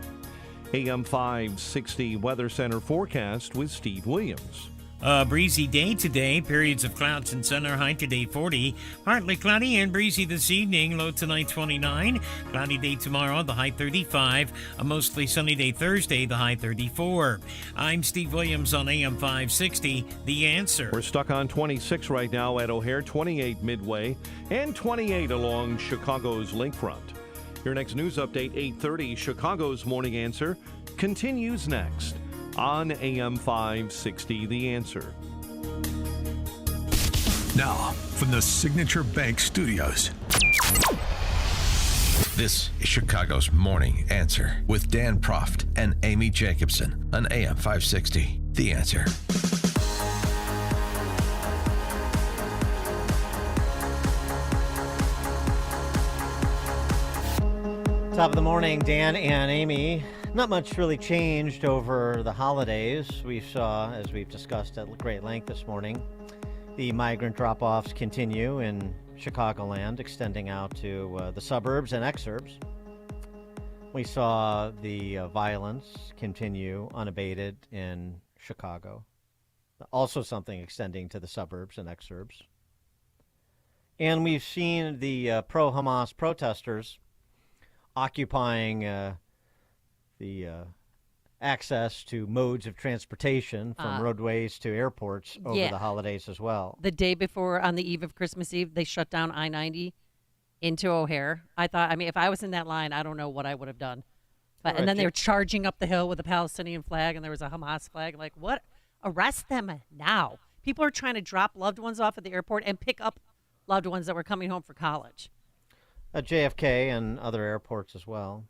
AM 560 Weather Center forecast with Steve Williams. A breezy day today, periods of clouds and sun, our high today 40. Partly cloudy and breezy this evening, low tonight 29. Cloudy day tomorrow, the high 35. A mostly sunny day Thursday, the high 34. I'm Steve Williams on AM 560, The Answer. We're stuck on 26 right now at O'Hare, 28 Midway, and 28 along Chicago's lakefront. Your next news update, 8:30, Chicago's Morning Answer, continues next on AM 560, The Answer. Now, from the Signature Bank Studios. This is Chicago's Morning Answer with Dan Proft and Amy Jacobson on AM 560, The Answer. Top of the morning, Dan and Amy. Not much really changed over the holidays. We saw, as we've discussed at great length this morning, the migrant drop-offs continue in Chicagoland, extending out to the suburbs and exurbs. We saw the violence continue unabated in Chicago. Also something extending to the suburbs and exurbs. And we've seen the pro-Hamas protesters occupying the access to modes of transportation from roadways to airports over the holidays as well. The day before, on the eve of Christmas Eve, they shut down I-90 into O'Hare. I mean, if I was in that line, I don't know what I would have done. But and then they were charging up the hill with a Palestinian flag, and there was a Hamas flag. Like, what? Arrest them now. People are trying to drop loved ones off at the airport and pick up loved ones that were coming home for college. At JFK and other airports as well.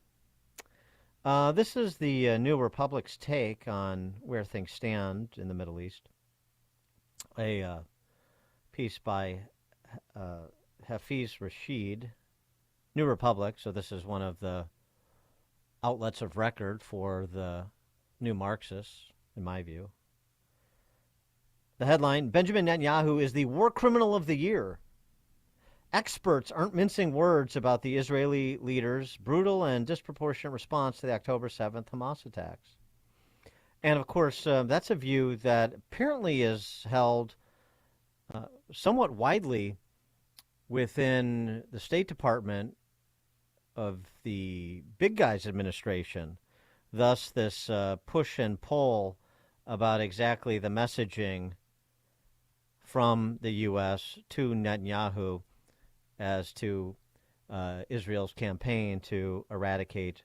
This is the New Republic's take on where things stand in the Middle East. A piece by Hafiz Rashid, New Republic, so this is one of the outlets of record for the new Marxists, in my view. The headline, Benjamin Netanyahu is the war criminal of the year. Experts aren't mincing words about the Israeli leader's brutal and disproportionate response to the October 7th Hamas attacks. And, of course, that's a view that apparently is held somewhat widely within the State Department of the big guys administration. Thus, this push and pull about exactly the messaging from the U.S. to Netanyahu as to Israel's campaign to eradicate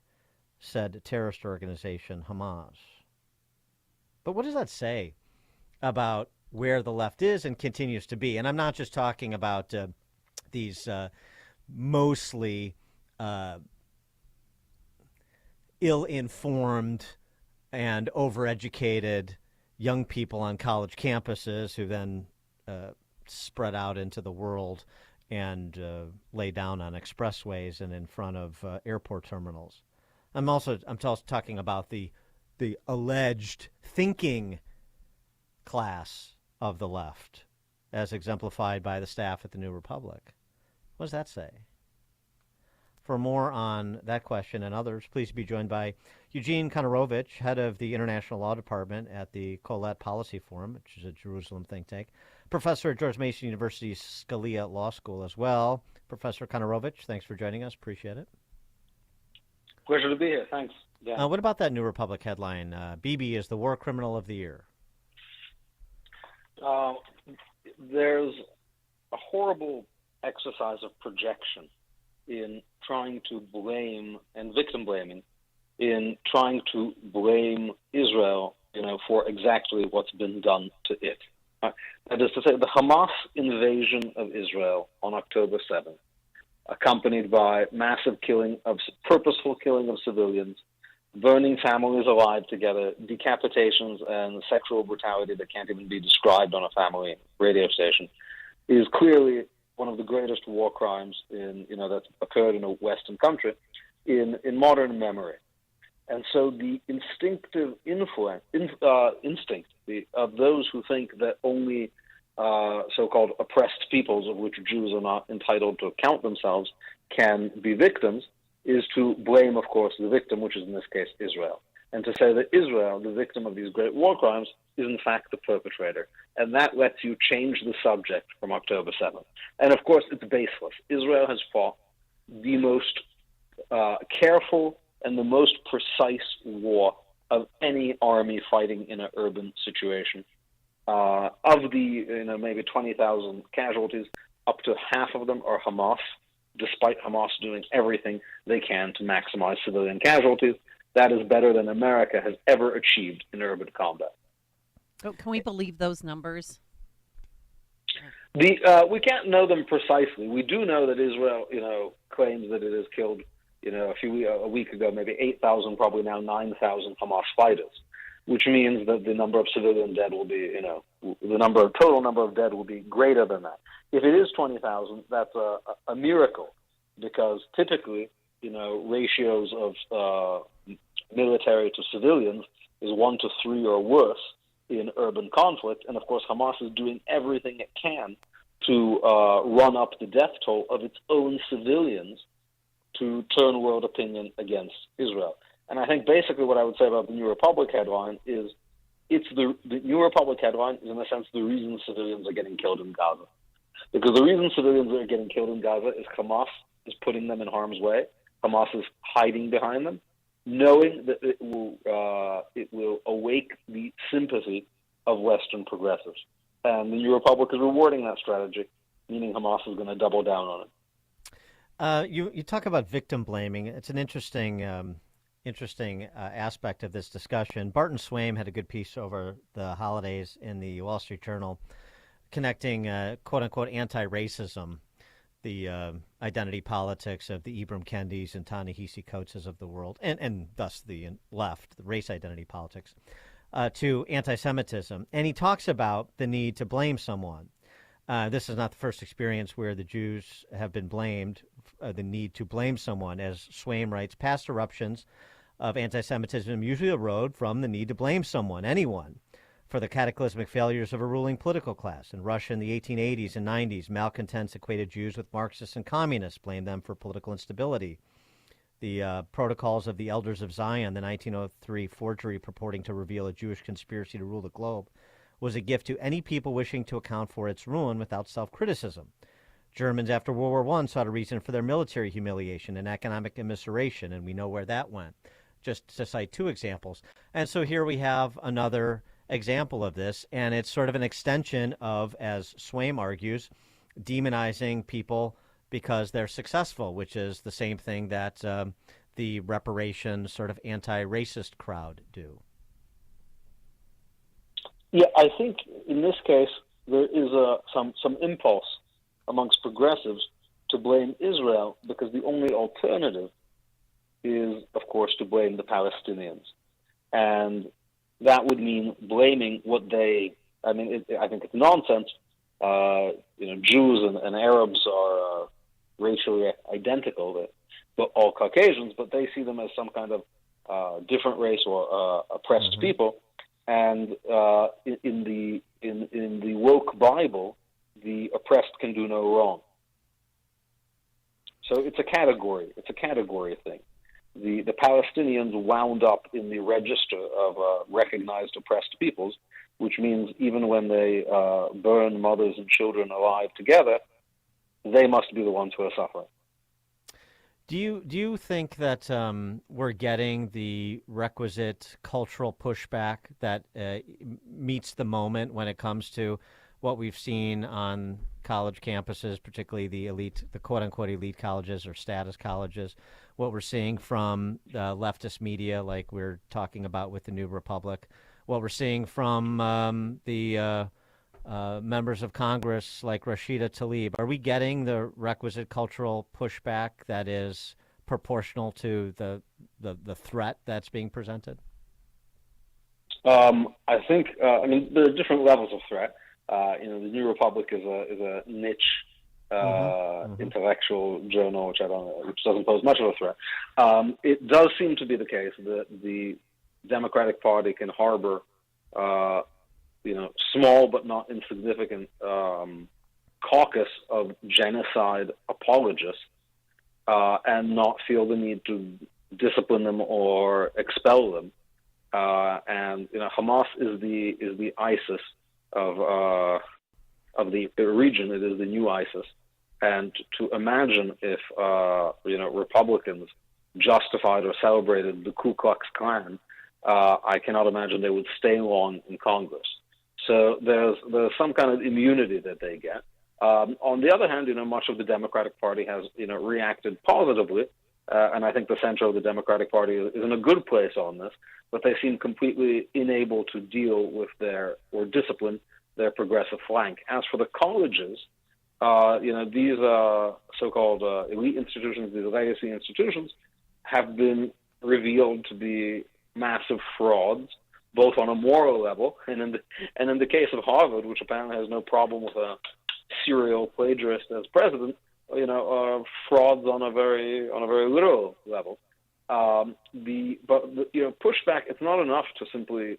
said terrorist organization, Hamas. But what does that say about where the left is and continues to be? And I'm not just talking about these mostly ill-informed and overeducated young people on college campuses who then spread out into the world and lay down on expressways and in front of airport terminals. I'm talking about the alleged thinking class of the left, as exemplified by the staff at the New Republic, What does that say? For more on that question and others, please be joined by Eugene Konorovich, head of the International Law Department at the Colette Policy Forum, which is a Jerusalem think tank, professor at George Mason University's Scalia Law School as well. Professor Konorovich, thanks for joining us. Appreciate it. Pleasure to be here. Thanks. Yeah. What about that New Republic headline? Bibi is the war criminal of the year. There's a horrible exercise of projection in trying to blame and victim blaming, in trying to blame Israel, for exactly what's been done to it. That is to say, the Hamas invasion of Israel on October 7th, accompanied by purposeful killing of civilians, burning families alive together, decapitations, and sexual brutality that can't even be described on a family radio station, is clearly one of the greatest war crimes that's occurred in a Western country in modern memory. And so the instinctive instinct of those who think that only so-called oppressed peoples, of which Jews are not entitled to count themselves, can be victims, is to blame, of course, the victim, which is in this case Israel. And to say that Israel, the victim of these great war crimes, is in fact the perpetrator. And that lets you change the subject from October 7th. And of course, it's baseless. Israel has fought the most careful and the most precise war of any army fighting in an urban situation. Of the maybe 20,000 casualties, up to half of them are Hamas, despite Hamas doing everything they can to maximize civilian casualties. That is better than America has ever achieved in urban combat. Oh, can we believe those numbers? We can't know them precisely. We do know that Israel, claims that it has killed, a week ago, maybe 8,000, probably now 9,000 Hamas fighters, which means that the number of civilian dead will be, total number of dead will be greater than that. If it is 20,000, that's a miracle, because typically, ratios of military to civilians is 1 to 3 or worse in urban conflict. And of course, Hamas is doing everything it can to run up the death toll of its own civilians to turn world opinion against Israel. And I think basically what I would say about the New Republic headline is the New Republic headline is, in a sense, the reason civilians are getting killed in Gaza. Because the reason civilians are getting killed in Gaza is Hamas is putting them in harm's way. Hamas is hiding behind them, knowing that it will awake the sympathy of Western progressives. And the New Republic is rewarding that strategy, meaning Hamas is going to double down on it. You talk about victim blaming. It's an interesting aspect of this discussion. Barton Swaim had a good piece over the holidays in the Wall Street Journal connecting quote-unquote anti-racism, the identity politics of the Ibram Kendis and Ta-Nehisi Coates of the world, and thus the left, the race identity politics, to anti-Semitism. And he talks about the need to blame someone. This is not the first experience where the Jews have been blamed, the need to blame someone. As Swaim writes, past eruptions of anti-Semitism usually erode from the need to blame someone, anyone, for the cataclysmic failures of a ruling political class. In Russia in the 1880s and 90s, malcontents equated Jews with Marxists and communists, blamed them for political instability. The Protocols of the Elders of Zion, the 1903 forgery purporting to reveal a Jewish conspiracy to rule the globe, was a gift to any people wishing to account for its ruin without self-criticism. Germans after World War I sought a reason for their military humiliation and economic immiseration, and we know where that went, just to cite two examples. And so here we have another example of this, and it's sort of an extension of, as Swaim argues, demonizing people because they're successful, which is the same thing that the reparation sort of anti-racist crowd do. Yeah, I think in this case there is some impulse amongst progressives to blame Israel, because the only alternative is, of course, to blame the Palestinians. And that would mean blaming what they, I think it's nonsense. Jews and Arabs are racially identical, but all Caucasians, but they see them as some kind of different race or oppressed people. And in the woke Bible, the oppressed can do no wrong. So it's a category. It's a category thing. The Palestinians wound up in the register of recognized oppressed peoples, which means even when they burn mothers and children alive together, they must be the ones who are suffering. Do you think that we're getting the requisite cultural pushback that meets the moment when it comes to what we've seen on college campuses, particularly the quote-unquote elite colleges or status colleges, what we're seeing from leftist media like we're talking about with the New Republic, what we're seeing from the members of Congress like Rashida Tlaib? Are we getting the requisite cultural pushback that is proportional to the threat that's being presented? I think I mean there are different levels of threat. The New Republic is a niche intellectual journal, which doesn't pose much of a threat. It does seem to be the case that the Democratic Party can harbor small but not insignificant caucus of genocide apologists and not feel the need to discipline them or expel them. Hamas is the ISIS of the region. It is the new ISIS. And to imagine if Republicans justified or celebrated the Ku Klux Klan, I cannot imagine they would stay long in Congress. So there's some kind of immunity that they get. On the other hand, much of the Democratic Party has reacted positively, and I think the center of the Democratic Party is in a good place on this. But they seem completely unable to deal with or discipline their progressive flank. As for the colleges, these so-called elite institutions, these legacy institutions, have been revealed to be massive frauds, both on a moral level and in the case of Harvard, which apparently has no problem with a serial plagiarist as president, frauds on a very literal level. Pushback, it's not enough to simply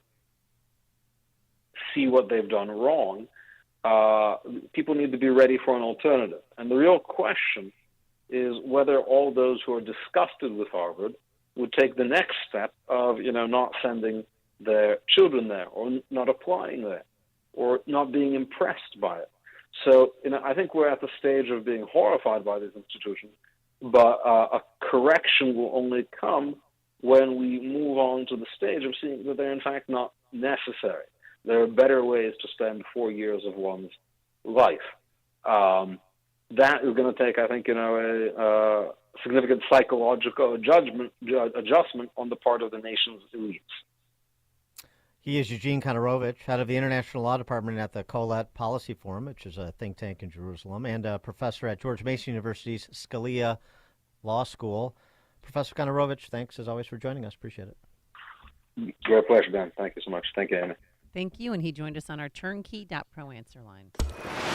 see what they've done wrong. People need to be ready for an alternative. And the real question is whether all those who are disgusted with Harvard would take the next step of, not sending their children there or not applying there or not being impressed by it. So, I think we're at the stage of being horrified by these institutions, but a correction will only come when we move on to the stage of seeing that they're in fact not necessary. There are better ways to spend 4 years of one's life. That is going to take, I think, a significant psychological adjustment on the part of the nation's elites. He is Eugene Konorovich, head of the International Law Department at the Colette Policy Forum, which is a think tank in Jerusalem, and a professor at George Mason University's Scalia Law School. Professor Konorovich, thanks as always for joining us. Appreciate it. Great pleasure, Ben. Thank you so much. Thank you, Amy. Thank you, and he joined us on our turnkey.pro answer line.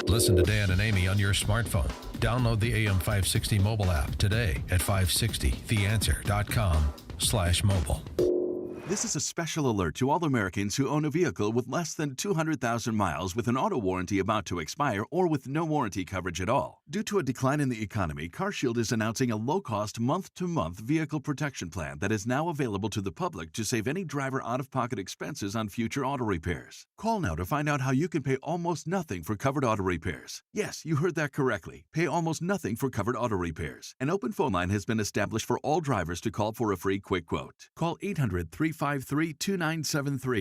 Listen to Dan and Amy on your smartphone. Download the AM560 mobile app today at 560theanswer.com/mobile. This is a special alert to all Americans who own a vehicle with less than 200,000 miles with an auto warranty about to expire or with no warranty coverage at all. Due to a decline in the economy, CarShield is announcing a low-cost month-to-month vehicle protection plan that is now available to the public to save any driver out-of-pocket expenses on future auto repairs. Call now to find out how you can pay almost nothing for covered auto repairs. Yes, you heard that correctly. Pay almost nothing for covered auto repairs. An open phone line has been established for all drivers to call for a free quick quote. Call 800-353-2973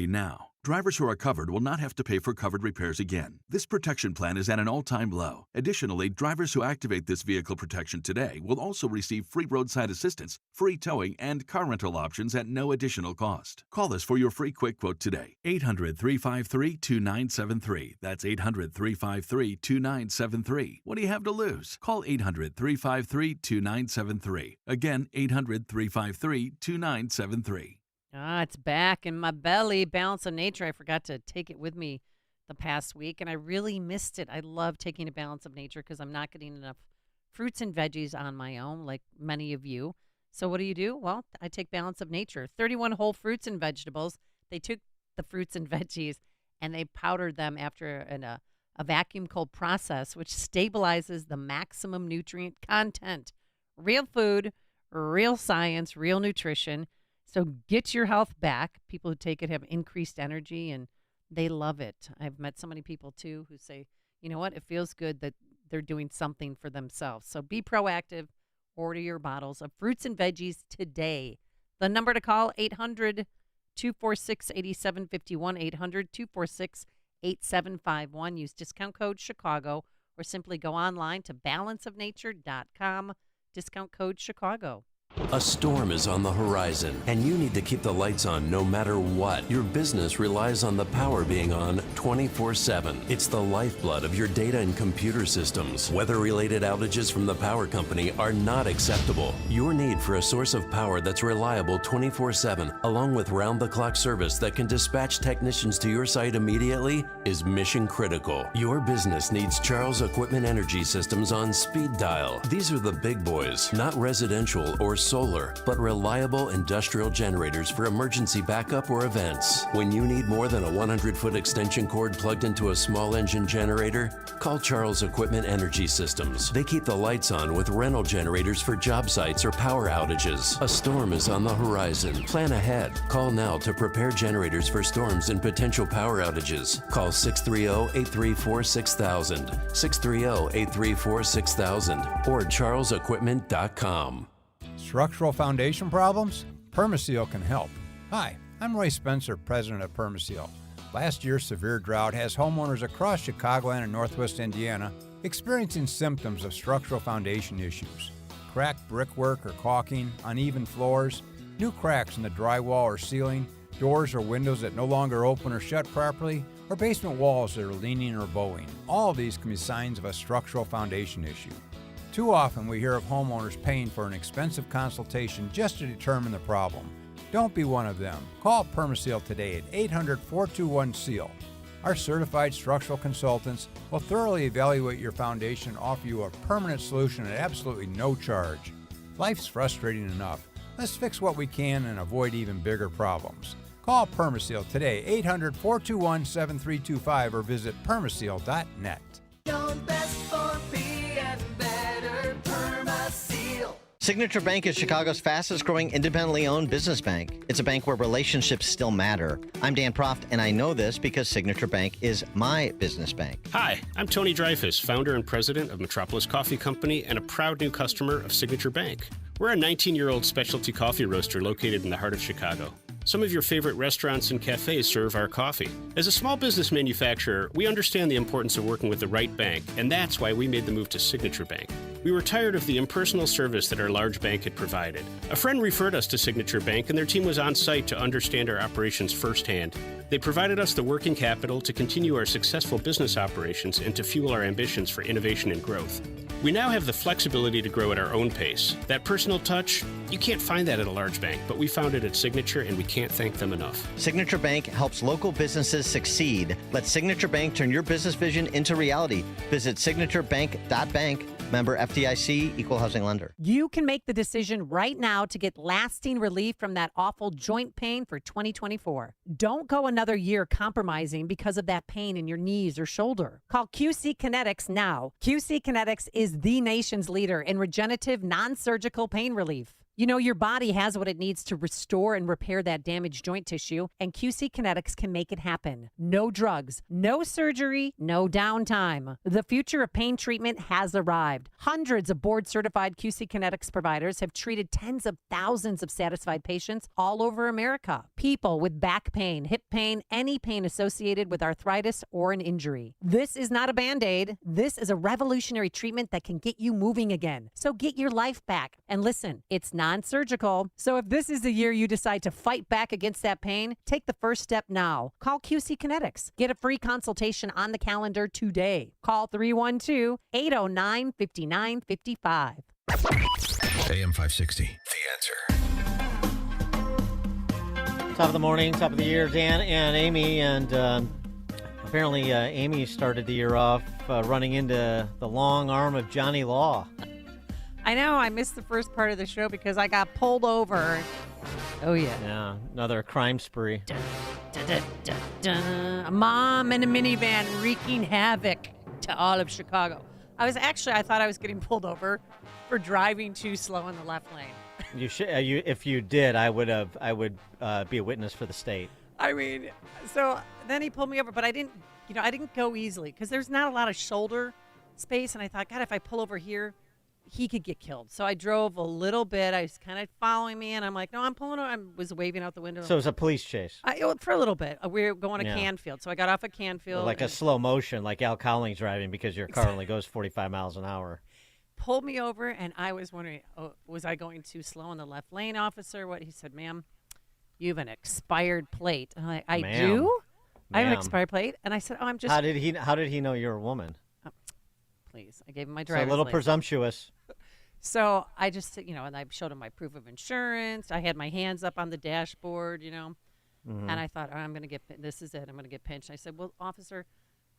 now. Drivers who are covered will not have to pay for covered repairs again. This protection plan is at an all-time low. Additionally, drivers who activate this vehicle protection today will also receive free roadside assistance, free towing, and car rental options at no additional cost. Call us for your free quick quote today. 800-353-2973. That's 800-353-2973. What do you have to lose? Call 800-353-2973. Again, 800-353-2973. It's back in my belly. Balance of Nature. I forgot to take it with me the past week, and I really missed it. I love taking a Balance of Nature because I'm not getting enough fruits and veggies on my own, like many of you. So what do? Well, I take Balance of Nature. 31 whole fruits and vegetables. They took the fruits and veggies, and they powdered them after a vacuum cold process, which stabilizes the maximum nutrient content Real food, real science, real nutrition. So get your health back. People who take it have increased energy and they love it. I've met so many people too who say, you know what, it feels good that they're doing something for themselves. So be proactive. Order your bottles of fruits and veggies today. The number to call, 800-246-8751, 800-246-8751. Use discount code Chicago or simply go online to balanceofnature.com. Discount code Chicago. A storm is on the horizon, and you need to keep the lights on no matter what. Your business relies on the power being on 24/7. It's the lifeblood of your data and computer systems. Weather-related outages from the power company are not acceptable. Your need for a source of power that's reliable 24/7, along with round-the-clock service that can dispatch technicians to your site immediately, is mission critical. Your business needs Charles Equipment Energy Systems on speed dial. These are the big boys, not residential or solar, but reliable industrial generators for emergency backup or events. When you need more than a 100-foot extension cord plugged into a small engine generator, call Charles Equipment Energy Systems. They keep the lights on with rental generators for job sites or power outages. A storm is on the horizon. Plan ahead. Call now to prepare generators for storms and potential power outages. Call 630-834-6000, 630-834-6000, or charlesequipment.com. Structural foundation problems? Permaseal can help. Hi, I'm Roy Spencer, president of Permaseal. Last year's severe drought has homeowners across Chicagoland and Northwest Indiana experiencing symptoms of structural foundation issues. Cracked brickwork or caulking, uneven floors, new cracks in the drywall or ceiling, doors or windows that no longer open or shut properly, or basement walls that are leaning or bowing. All of these can be signs of a structural foundation issue. Too often we hear of homeowners paying for an expensive consultation just to determine the problem. Don't be one of them. Call Permaseal today at 800-421-SEAL. Our certified structural consultants will thoroughly evaluate your foundation and offer you a permanent solution at absolutely no charge. Life's frustrating enough. Let's fix what we can and avoid even bigger problems. Call Permaseal today, 800-421-7325, or visit permaseal.net. Signature Bank is Chicago's fastest growing independently owned business bank. It's a bank where relationships still matter. I'm Dan Proft, and I know this because Signature Bank is my business bank. Hi, I'm Tony Dreyfus, founder and president of Metropolis Coffee Company and a proud new customer of Signature Bank. We're a 19-year-old specialty coffee roaster located in the heart of Chicago. Some of your favorite restaurants and cafes serve our coffee. As a small business manufacturer, we understand the importance of working with the right bank, and that's why we made the move to Signature Bank. We were tired of the impersonal service that our large bank had provided. A friend referred us to Signature Bank, and their team was on site to understand our operations firsthand. They provided us the working capital to continue our successful business operations and to fuel our ambitions for innovation and growth. We now have the flexibility to grow at our own pace. That personal touch, you can't find that at a large bank, but we found it at Signature, and we can't thank them enough. Signature Bank helps local businesses succeed. Let Signature Bank turn your business vision into reality. Visit signaturebank.bank. Member FDIC, Equal Housing Lender. You can make the decision right now to get lasting relief from that awful joint pain for 2024. Don't go another year compromising because of that pain in your knees or shoulder. Call QC Kinetics now. QC Kinetics is the nation's leader in regenerative non-surgical pain relief. You know, your body has what it needs to restore and repair that damaged joint tissue, and QC Kinetics can make it happen. No drugs, no surgery, no downtime. The future of pain treatment has arrived. Hundreds of board-certified QC Kinetics providers have treated tens of thousands of satisfied patients all over America. People with back pain, hip pain, any pain associated with arthritis or an injury. This is not a Band-Aid. This is a revolutionary treatment that can get you moving again. So get your life back. And listen, it's non-surgical. So if this is the year you decide to fight back against that pain, take the first step now. Call QC Kinetics. Get a free consultation on the calendar today. Call 312-809-5955. AM 560, The Answer. Top of the morning, top of the year, Dan and Amy, and apparently Amy started the year off running into the long arm of Johnny Law. I know, I missed the first part of the show because I got pulled over. Oh, yeah. Yeah, another crime spree. A mom in a minivan wreaking havoc to all of Chicago. I thought I was getting pulled over for driving too slow in the left lane. You should. If you did, I would be a witness for the state. I mean, so then he pulled me over, but I didn't go easily because there's not a lot of shoulder space, and I thought, God, if I pull over here, he could get killed. So I drove a little bit. I was kind of following me, and I'm like, no, I'm pulling over. I was waving out the window. So it was a police chase. For a little bit. We were going to Canfield, so I got off at Canfield. Like a slow motion, like Al Cowling's driving because your car only goes 45 miles an hour. Pulled me over, and I was wondering, was I going too slow in the left lane, officer? What he said, ma'am, you have an expired plate. I'm like, I do? I have an expired plate? And I said, I'm just... How did he know you're a woman? Please. I gave him my driver's It's a little license. presumptuous. So I just, and I showed him my proof of insurance. I had my hands up on the dashboard, Mm-hmm. and I thought, I'm going to get, this is it. I'm going to get pinched. I said, well, officer,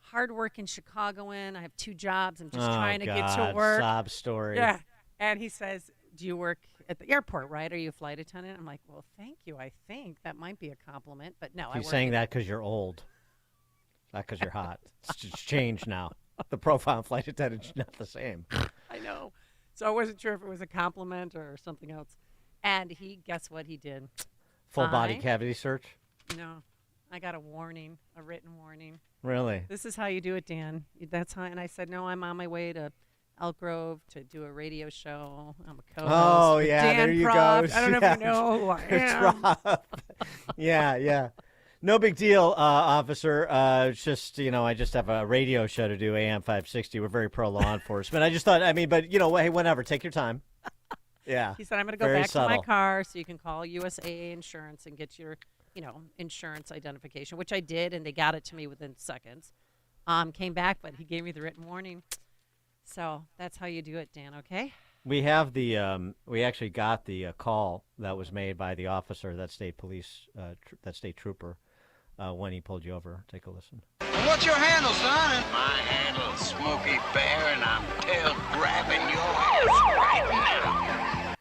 hardworking Chicagoan. I have 2 jobs. I'm just trying to get to work. Sob story. Yeah. And he says, do you work at the airport, right? Are you a flight attendant? I'm like, well, thank you. I think that might be a compliment, but no. You're saying that because you're old. Not because you're hot. It's changed now. The profile and flight attendant's not the same. I know. So I wasn't sure if it was a compliment or something else. And guess what he did? Full body cavity search? No. I got a warning, a written warning. Really? This is how you do it, Dan. That's how. And I said, no, I'm on my way to Elk Grove to do a radio show. I'm a co-host. Oh, with yeah, Dan there you Proft. go. I don't know if you know who I am. Yeah. No big deal, officer. It's just, I just have a radio show to do, AM 560. We're very pro law enforcement. I just thought, but, hey, whenever. Take your time. Yeah. He said, I'm going to go back to my car so you can call USAA Insurance and get your, insurance identification, which I did, and they got it to me within seconds. Came back, but he gave me the written warning. So that's how you do it, Dan, okay? We have we actually got the call that was made by the officer, that state police, that state trooper, when he pulled you over. Take a listen. What's your handle, son? My handle's Smokey Bear, and I'm tail grabbing your ass right now.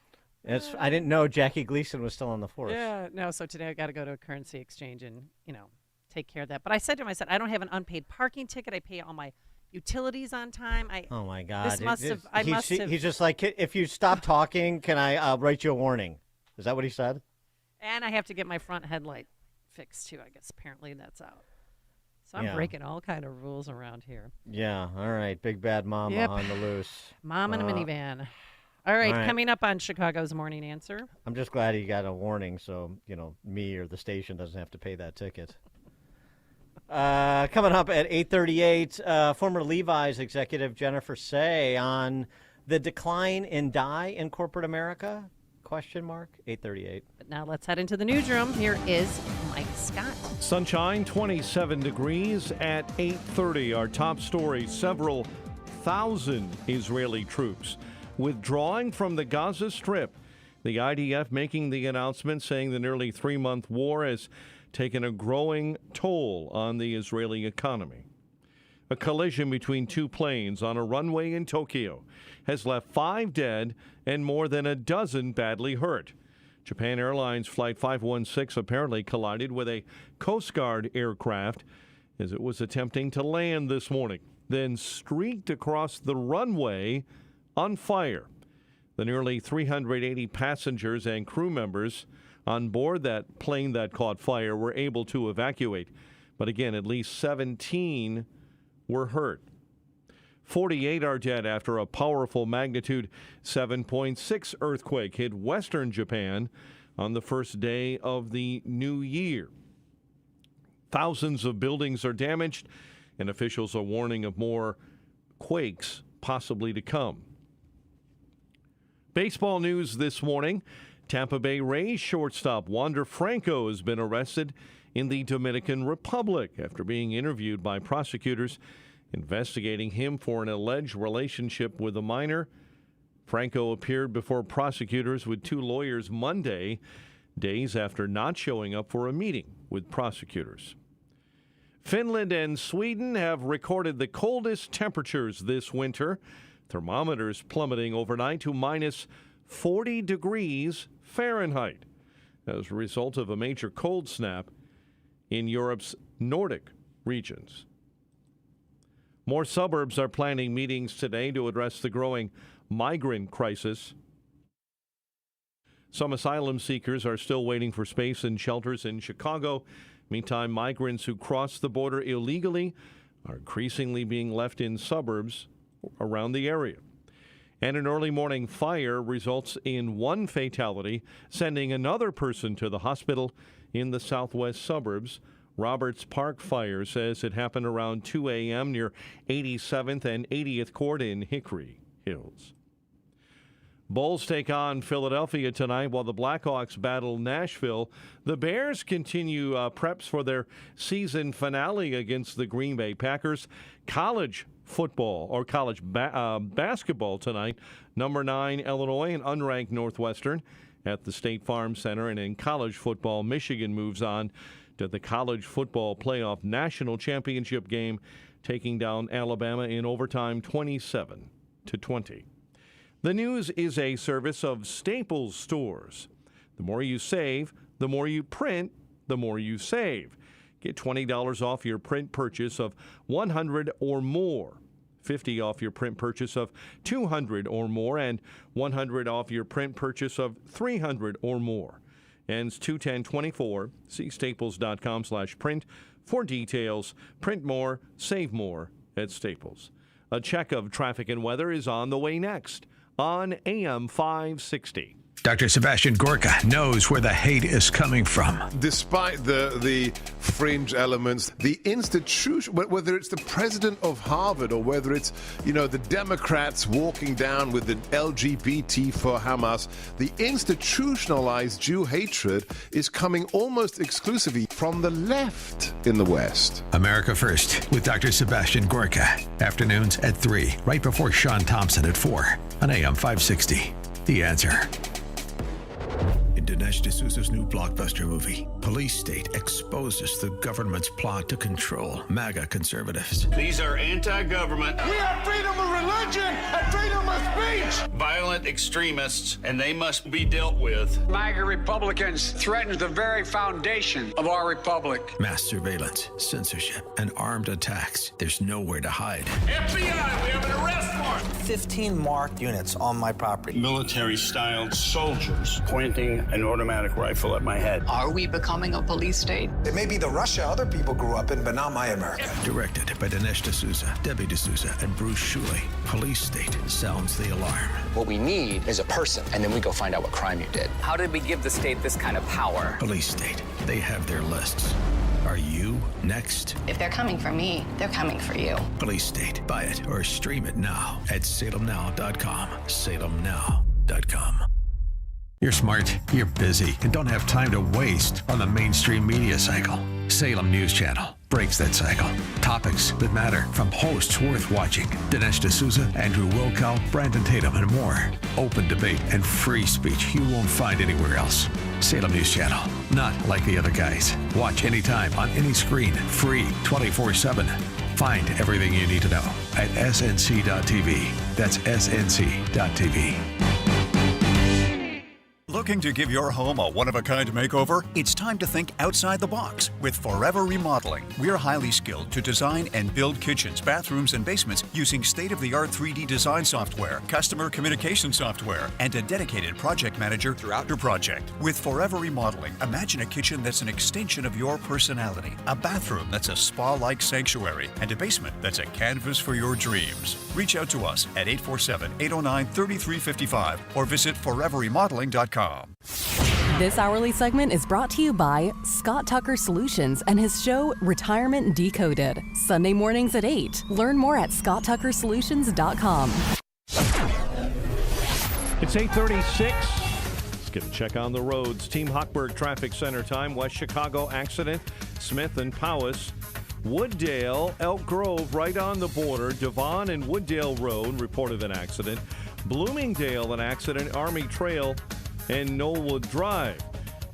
I didn't know Jackie Gleason was still on the force. Yeah, no, so today I got to go to a currency exchange and, take care of that. But I said to him, I don't have an unpaid parking ticket. I pay all my utilities on time. Oh, my God. This must have. He's just like, if you stop talking, can I write you a warning? Is that what he said? And I have to get my front headlight fixed, too. I guess apparently that's out. So I'm breaking all kind of rules around here. Yeah, all right. Big bad mama on the loose. Mom in a minivan. All right, coming up on Chicago's Morning Answer. I'm just glad he got a warning so, me or the station doesn't have to pay that ticket. Coming up at 8:38, former Levi's executive Jennifer Say on the decline in dye in corporate America? ? 8:38. But now let's head into the newsroom. Here is Mike Scott. Sunshine, 27 degrees at 8:30. Our top story, several thousand Israeli troops withdrawing from the Gaza Strip. The IDF making the announcement saying the nearly 3-month war has taken a growing toll on the Israeli economy. A collision between 2 planes on a runway in Tokyo has left 5 dead and more than a dozen badly hurt. Japan Airlines Flight 516 apparently collided with a Coast Guard aircraft as it was attempting to land this morning, then streaked across the runway on fire. The nearly 380 passengers and crew members on board that plane that caught fire were able to evacuate. But again, at least 17 were hurt. 48 are dead after a powerful magnitude 7.6 earthquake hit western Japan on the first day of the new year. Thousands of buildings are damaged, and officials are warning of more quakes possibly to come. Baseball news this morning. Tampa Bay Rays shortstop Wander Franco has been arrested in the Dominican Republic after being interviewed by prosecutors investigating him for an alleged relationship with a minor. Franco appeared before prosecutors with 2 lawyers Monday, days after not showing up for a meeting with prosecutors. Finland and Sweden have recorded the coldest temperatures this winter. Thermometers plummeting overnight to minus 40 degrees Fahrenheit as a result of a major cold snap in Europe's Nordic regions. More suburbs are planning meetings today to address the growing migrant crisis. Some asylum seekers are still waiting for space in shelters in Chicago. Meantime, migrants who cross the border illegally are increasingly being left in suburbs around the area. And an early morning fire results in one fatality, sending another person to the hospital in the southwest suburbs. Roberts Park Fire says it happened around 2 a.m. near 87th and 80th Court in Hickory Hills. Bulls take on Philadelphia tonight while the Blackhawks battle Nashville. The Bears continue preps for their season finale against the Green Bay Packers. College football or college basketball tonight. Number 9 Illinois and unranked Northwestern at the State Farm Center. And in college football, Michigan moves on to the college football playoff national championship game, taking down Alabama in overtime 27-20. The News is a service of Staples Stores. The more you save, the more you print, the more you save. Get $20 off your print purchase of $100 or more, $50 off your print purchase of $200 or more, and $100 off your print purchase of $300 or more. Ends 2/10/24. See staples.com/print for details. Print more, save more at Staples. A check of traffic and weather is on the way next on AM 560. Dr. Sebastian Gorka knows where the hate is coming from. Despite the fringe elements, the institution, whether it's the president of Harvard or whether it's, the Democrats walking down with the LGBT for Hamas, the institutionalized Jew hatred is coming almost exclusively from the left in the West. America First with Dr. Sebastian Gorka. Afternoons at 3, right before Sean Thompson at 4 on AM 560. The Answer. In Dinesh D'Souza's new blockbuster movie, Police State exposes the government's plot to control MAGA conservatives. These are anti-government. We have freedom of religion and freedom of speech. Violent extremists, and they must be dealt with. MAGA Republicans threaten the very foundation of our republic. Mass surveillance, censorship, and armed attacks. There's nowhere to hide. FBI, we have an arrest warrant. 15 marked units on my property. Military-styled soldiers pointing an automatic rifle at my head. Are we becoming a police state? It may be the Russia other people grew up in, but not my America. Directed by Dinesh D'Souza, Debbie D'Souza, and Bruce Shuley. Police State sounds the alarm. What we need is a person, and then we go find out what crime you did. How did we give the state this kind of power? Police State. They have their lists. Are you next? If they're coming for me, they're coming for you. Police State. Buy it or stream it now at salemnow.com. salemnow.com. You're smart, you're busy, and don't have time to waste on the mainstream media cycle. Salem News Channel breaks that cycle. Topics that matter from hosts worth watching. Dinesh D'Souza, Andrew Wilkow, Brandon Tatum, and more. Open debate and free speech you won't find anywhere else. Salem News Channel. Not like the other guys. Watch anytime on any screen. Free 24/7. Find everything you need to know at snc.tv. That's snc.tv. Looking to give your home a one-of-a-kind makeover? It's time to think outside the box with Forever Remodeling. We're highly skilled to design and build kitchens, bathrooms, and basements using state-of-the-art 3D design software, customer communication software, and a dedicated project manager throughout your project. With Forever Remodeling, imagine a kitchen that's an extension of your personality, a bathroom that's a spa-like sanctuary, and a basement that's a canvas for your dreams. Reach out to us at 847-809-3355 or visit foreverremodeling.com. This hourly segment is brought to you by Scott Tucker Solutions and his show Retirement Decoded. Sunday mornings at 8. Learn more at scotttuckersolutions.com. It's 8:36. Let's get a check on the roads. Team Hochberg Traffic Center time. West Chicago accident. Smith and Powys. Wooddale, Elk Grove, right on the border. Devon and Wooddale Road reported an accident. Bloomingdale, an accident. Army Trail and Knollwood Drive.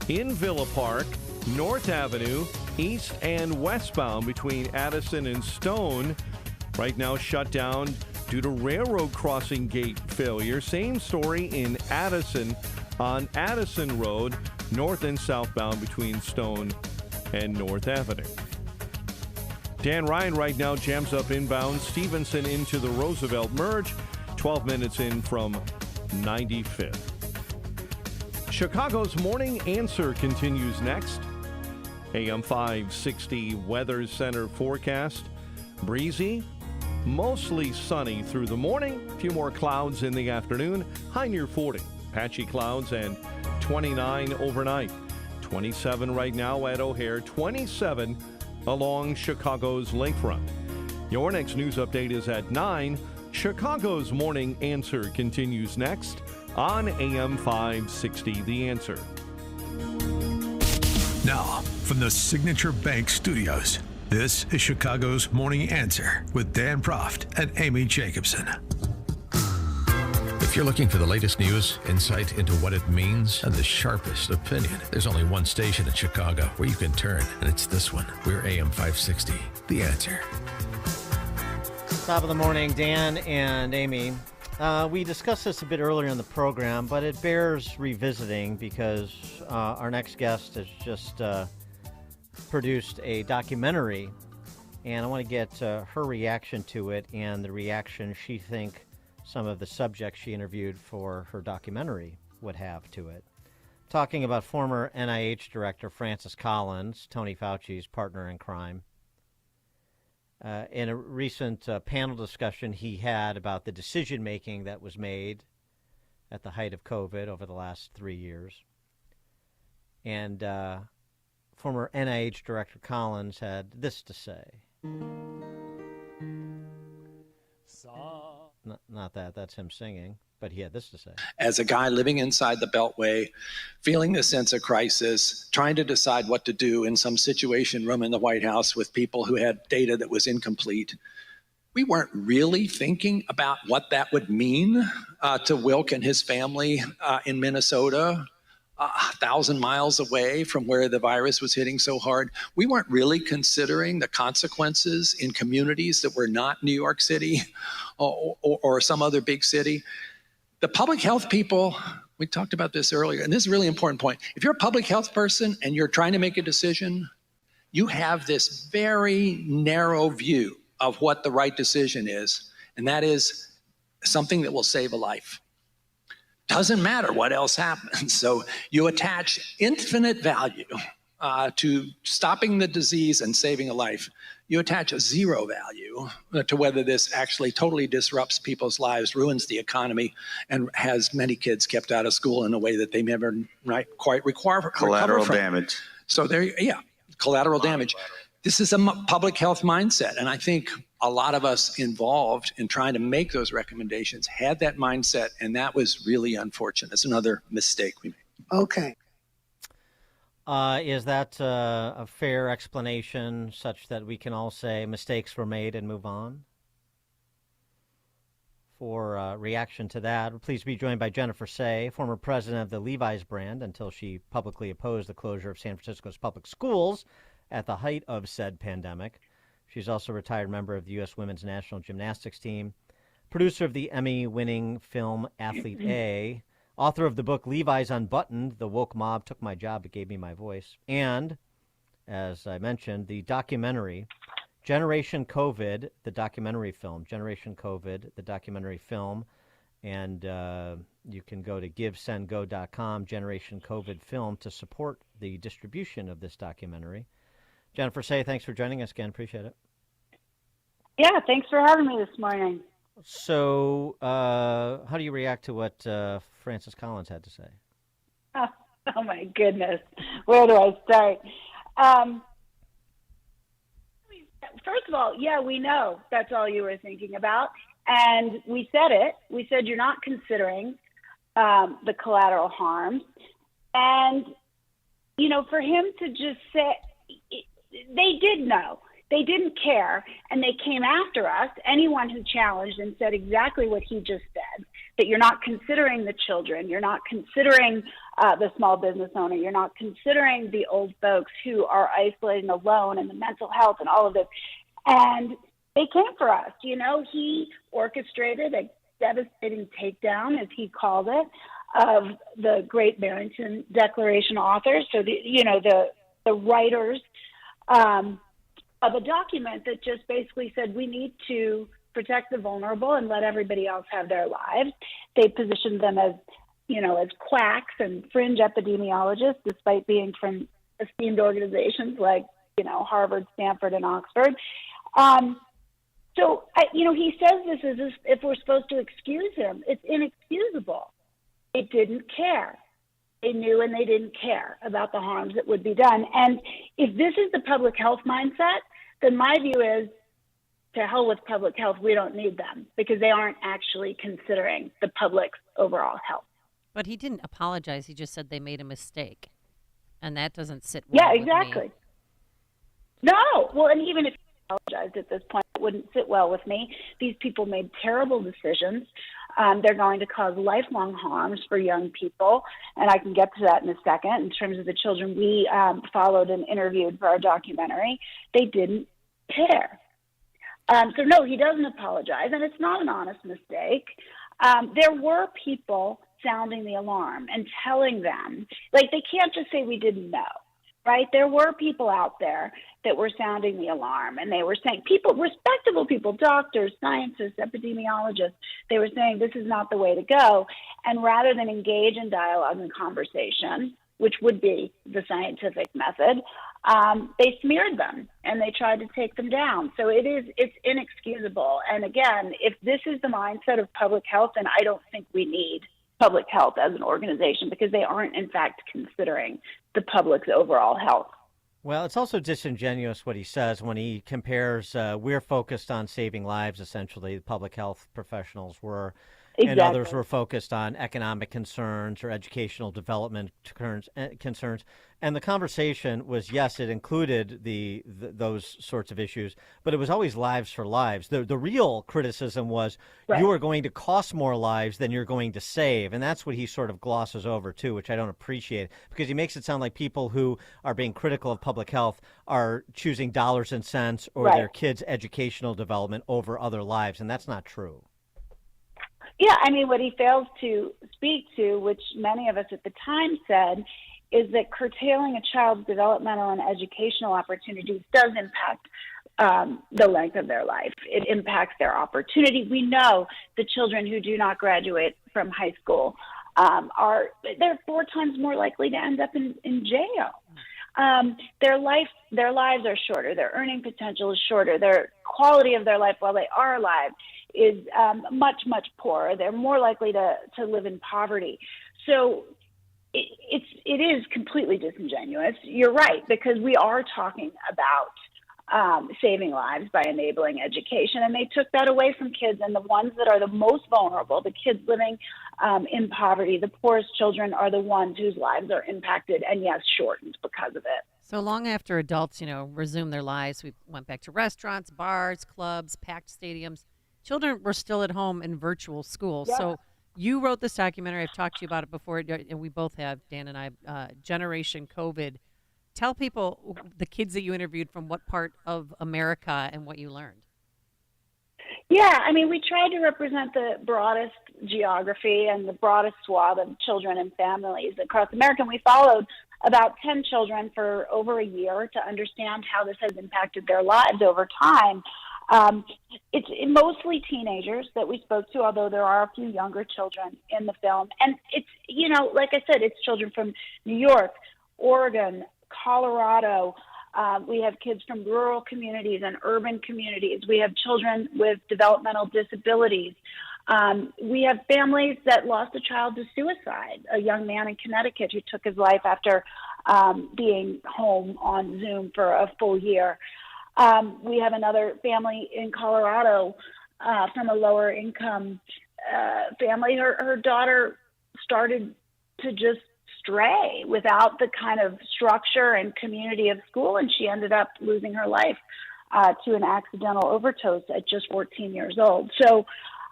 In Villa Park, North Avenue, east and westbound between Addison and Stone, right now shut down due to railroad crossing gate failure. Same story in Addison on Addison Road, north and southbound between Stone and North Avenue. Dan Ryan right now jams up inbound Stevenson into the Roosevelt merge. 12 minutes in from 95th. Chicago's Morning Answer continues next. AM 560 Weather Center forecast. Breezy, mostly sunny through the morning. A few more clouds in the afternoon. High near 40. Patchy clouds and 29 overnight. 27 right now at O'Hare. 27 along Chicago's lakefront. Your next news update is at 9. Chicago's Morning Answer continues next on AM 560 The Answer. Now, from the Signature Bank Studios, this is Chicago's Morning Answer with Dan Proft and Amy Jacobson. If you're looking for the latest news, insight into what it means, and the sharpest opinion, there's only one station in Chicago where you can turn, and it's this one. We're AM 560, The Answer. Top of the morning, Dan and Amy. We discussed this a bit earlier in the program, but it bears revisiting because our next guest has just produced a documentary, and I want to get her reaction to it and the reaction she thinks some of the subjects she interviewed for her documentary would have to it. Talking about former NIH Director Francis Collins, Tony Fauci's partner in crime. In a recent panel discussion he had about the decision-making that was made at the height of COVID over the last 3 years. And former NIH Director Collins had this to say. Not that, that's him singing, but he had this to say. As a guy living inside the Beltway, feeling the sense of crisis, trying to decide what to do in some situation room in the White House with people who had data that was incomplete, we weren't really thinking about what that would mean to Wilk and his family in Minnesota, 1,000 miles away from where the virus was hitting so hard. We weren't really considering the consequences in communities that were not New York City or some other big city. The public health people, we talked about this earlier, and this is a really important point. If you're a public health person and you're trying to make a decision, you have this very narrow view of what the right decision is, and that is something that will save a life. Doesn't matter what else happens. So you attach infinite value to stopping the disease and saving a life. You attach a zero value to whether this actually totally disrupts people's lives, ruins the economy, and has many kids kept out of school in a way that they never quite recover Collateral from. damage. So collateral damage. This is a public health mindset, and I think a lot of us involved in trying to make those recommendations had that mindset, and that was really unfortunate. It's another mistake we made. Okay. Is that a fair explanation such that we can all say mistakes were made and move on? For reaction to that, please be joined by Jennifer Say, former president of the Levi's brand until she publicly opposed the closure of San Francisco's public schools at the height of said pandemic. She's also a retired member of the U.S. Women's National Gymnastics team, producer of the Emmy-winning film Athlete A, author of the book Levi's Unbuttoned, The Woke Mob Took My Job, It Gave Me My Voice, and, as I mentioned, the documentary Generation COVID, the documentary film, Generation COVID, the documentary film, and you can go to GiveSendGo.com, Generation COVID film, to support the distribution of this documentary. Jennifer Say, thanks for joining us again. Appreciate it. Yeah, thanks for having me this morning. So, how do you react to what Francis Collins had to say? Oh my goodness. Where do I start? First of all, yeah, we know that's all you were thinking about. And we said it. We said you're not considering the collateral harms. And, you know, for him to just say, they did know. They didn't care, and they came after us, anyone who challenged, and said exactly what he just said, that you're not considering the children, you're not considering the small business owner, you're not considering the old folks who are isolated and alone, and the mental health and all of this. And they came for us. You know, he orchestrated a devastating takedown, as he called it, of the Great Barrington Declaration authors, so the writers of a document that just basically said we need to protect the vulnerable and let everybody else have their lives. They positioned them as, as quacks and fringe epidemiologists, despite being from esteemed organizations like, Harvard, Stanford, and Oxford. He says this as if we're supposed to excuse him. It's inexcusable. It didn't care. They knew and they didn't care about the harms that would be done. And if this is the public health mindset, then my view is, to hell with public health, we don't need them, because they aren't actually considering the public's overall health. But he didn't apologize. He just said they made a mistake. And that doesn't sit well Yeah, with exactly. me. No. Well, and even if he apologized at this point, it wouldn't sit well with me. These people made terrible decisions. They're going to cause lifelong harms for young people, and I can get to that in a second. In terms of the children we followed and interviewed for our documentary, they didn't care. So no, he doesn't apologize, and it's not an honest mistake. There were people sounding the alarm and telling them, they can't just say we didn't know, right? There were people out there that were sounding the alarm, and they were saying, respectable people, doctors, scientists, epidemiologists, they were saying this is not the way to go. And rather than engage in dialogue and conversation, which would be the scientific method, they smeared them and they tried to take them down. So it's inexcusable. And again, if this is the mindset of public health, then I don't think we need public health as an organization, because they aren't in fact considering the public's overall health. Well, it's also disingenuous what he says when he compares, we're focused on saving lives, essentially, the public health professionals were, and others were focused on economic concerns or educational development concerns. And the conversation was, yes, it included those sorts of issues, but it was always lives for lives. The real criticism was you are going to cost more lives than you're going to save. And that's what he sort of glosses over, too, which I don't appreciate, because he makes it sound like people who are being critical of public health are choosing dollars and cents or their kids' educational development over other lives. And that's not true. Yeah, I mean, what he fails to speak to, which many of us at the time said, is that curtailing a child's developmental and educational opportunities does impact the length of their life. It impacts their opportunity. We know the children who do not graduate from high school they're 4 times more likely to end up in jail. Their lives are shorter. Their earning potential is shorter. Their quality of their life while they are alive is much, much poorer. They're more likely to live in poverty. So it is completely disingenuous. You're right, because we are talking about saving lives by enabling education, and they took that away from kids. And the ones that are the most vulnerable, the kids living in poverty, the poorest children, are the ones whose lives are impacted and, yes, shortened because of it. So long after adults, resume their lives, we went back to restaurants, bars, clubs, packed stadiums. Children were still at home in virtual school. Yeah. So you wrote this documentary. I've talked to you about it before, and we both have, Dan and I, Generation COVID. Tell people, the kids that you interviewed, from what part of America and what you learned. Yeah, I mean, we tried to represent the broadest geography and the broadest swath of children and families across America. And we followed about 10 children for over a year to understand how this has impacted their lives over time. It's mostly teenagers that we spoke to, although there are a few younger children in the film. And it's, like I said, it's children from New York, Oregon, Colorado. We have kids from rural communities and urban communities. We have children with developmental disabilities. We have families that lost a child to suicide, a young man in Connecticut who took his life after being home on Zoom for a full year. We have another family in Colorado from a lower income family. Her daughter started to just stray without the kind of structure and community of school, and she ended up losing her life to an accidental overdose at just 14 years old. So,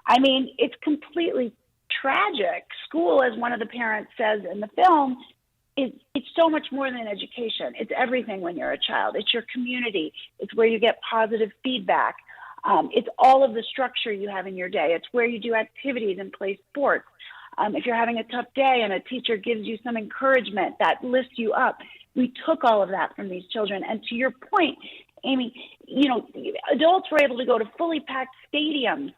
I mean, it's completely tragic. School, as one of the parents says in the film, it's so much more than education. It's everything when you're a child. It's your community. It's where you get positive feedback. It's all of the structure you have in your day. It's where you do activities and play sports. If you're having a tough day and a teacher gives you some encouragement that lifts you up, we took all of that from these children. And to your point, Amy, adults were able to go to fully packed stadiums.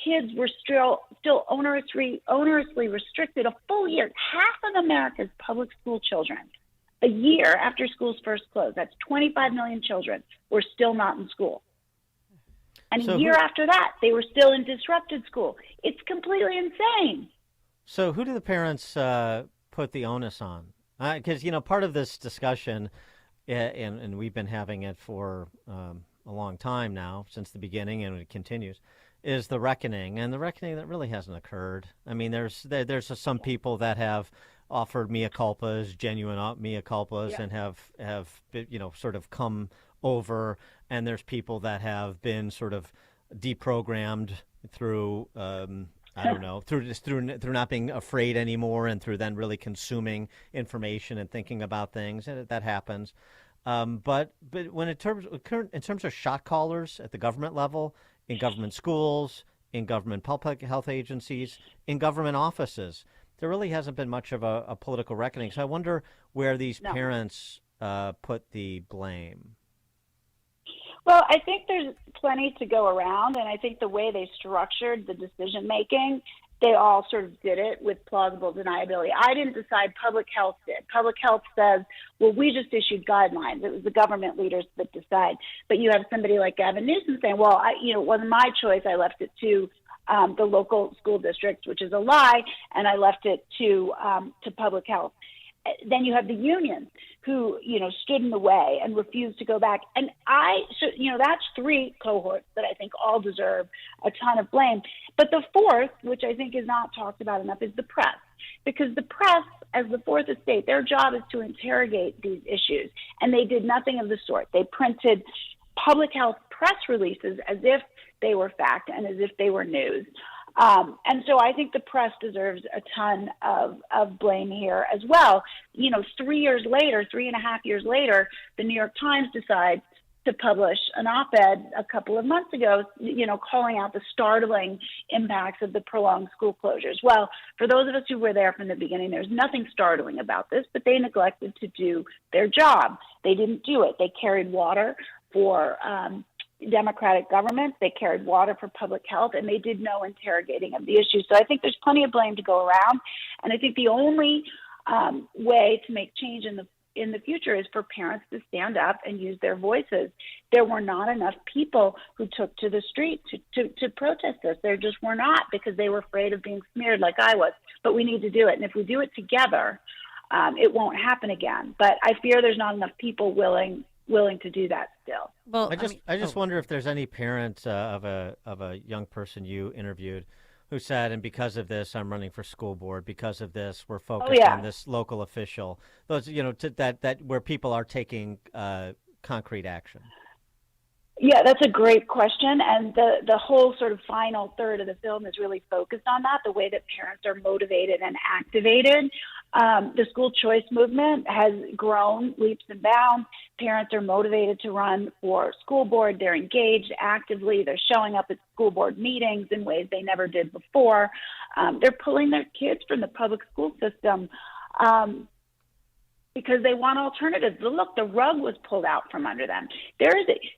Kids were still onerously restricted a full year. Half of America's public school children, a year after schools first closed, that's 25 million children, were still not in school. And a year after that, they were still in disrupted school. It's completely insane. So who do the parents put the onus on? Because, part of this discussion, and we've been having it for a long time now, since the beginning, and it continues, is the reckoning. And the reckoning that really hasn't occurred. I mean, there's some people that have offered mea culpas, genuine mea culpas, and have sort of come over. And there's people that have been sort of deprogrammed through through not being afraid anymore, and through then really consuming information and thinking about things, and that happens. But when in terms of shot callers at the government level, in government schools, in government public health agencies, in government offices, there really hasn't been much of a political reckoning. So I wonder where these parents put the blame. Well, I think there's plenty to go around, and I think the way they structured the decision making, they all sort of did it with plausible deniability. I didn't decide, public health did. Public health says, well, we just issued guidelines. It was the government leaders that decide. But you have somebody like Gavin Newsom saying, well, it wasn't my choice. I left it to the local school districts, which is a lie, and I left it to public health. Then you have the unions who, stood in the way and refused to go back. And that's three cohorts that I think all deserve a ton of blame. But the fourth, which I think is not talked about enough, is the press. Because the press, as the fourth estate, their job is to interrogate these issues. And they did nothing of the sort. They printed public health press releases as if they were fact and as if they were news. And so I think the press deserves a ton of blame here as well. 3 years later, 3.5 years later, the New York Times decides to publish an op-ed a couple of months ago, calling out the startling impacts of the prolonged school closures. Well, for those of us who were there from the beginning, there's nothing startling about this, but they neglected to do their job. They didn't do it. They carried water for Democratic governments, they carried water for public health, and they did no interrogating of the issue. So I think there's plenty of blame to go around, and I think the only way to make change in the future is for parents to stand up and use their voices. There were not enough people who took to the street to protest this. There just were not, because they were afraid of being smeared like I was. But we need to do it, and if we do it together, it won't happen again. But I fear there's not enough people willing to do that still. Well, I just wonder if there's any parent of a young person you interviewed who said, and because of this, I'm running for school board. Because of this, we're focused on this local official. Those, that where people are taking concrete action. Yeah, that's a great question, and the whole sort of final third of the film is really focused on that, the way that parents are motivated and activated. The school choice movement has grown leaps and bounds. Parents are motivated to run for school board. They're engaged actively. They're showing up at school board meetings in ways they never did before. They're pulling their kids from the public school system because they want alternatives. Look, the rug was pulled out from under them.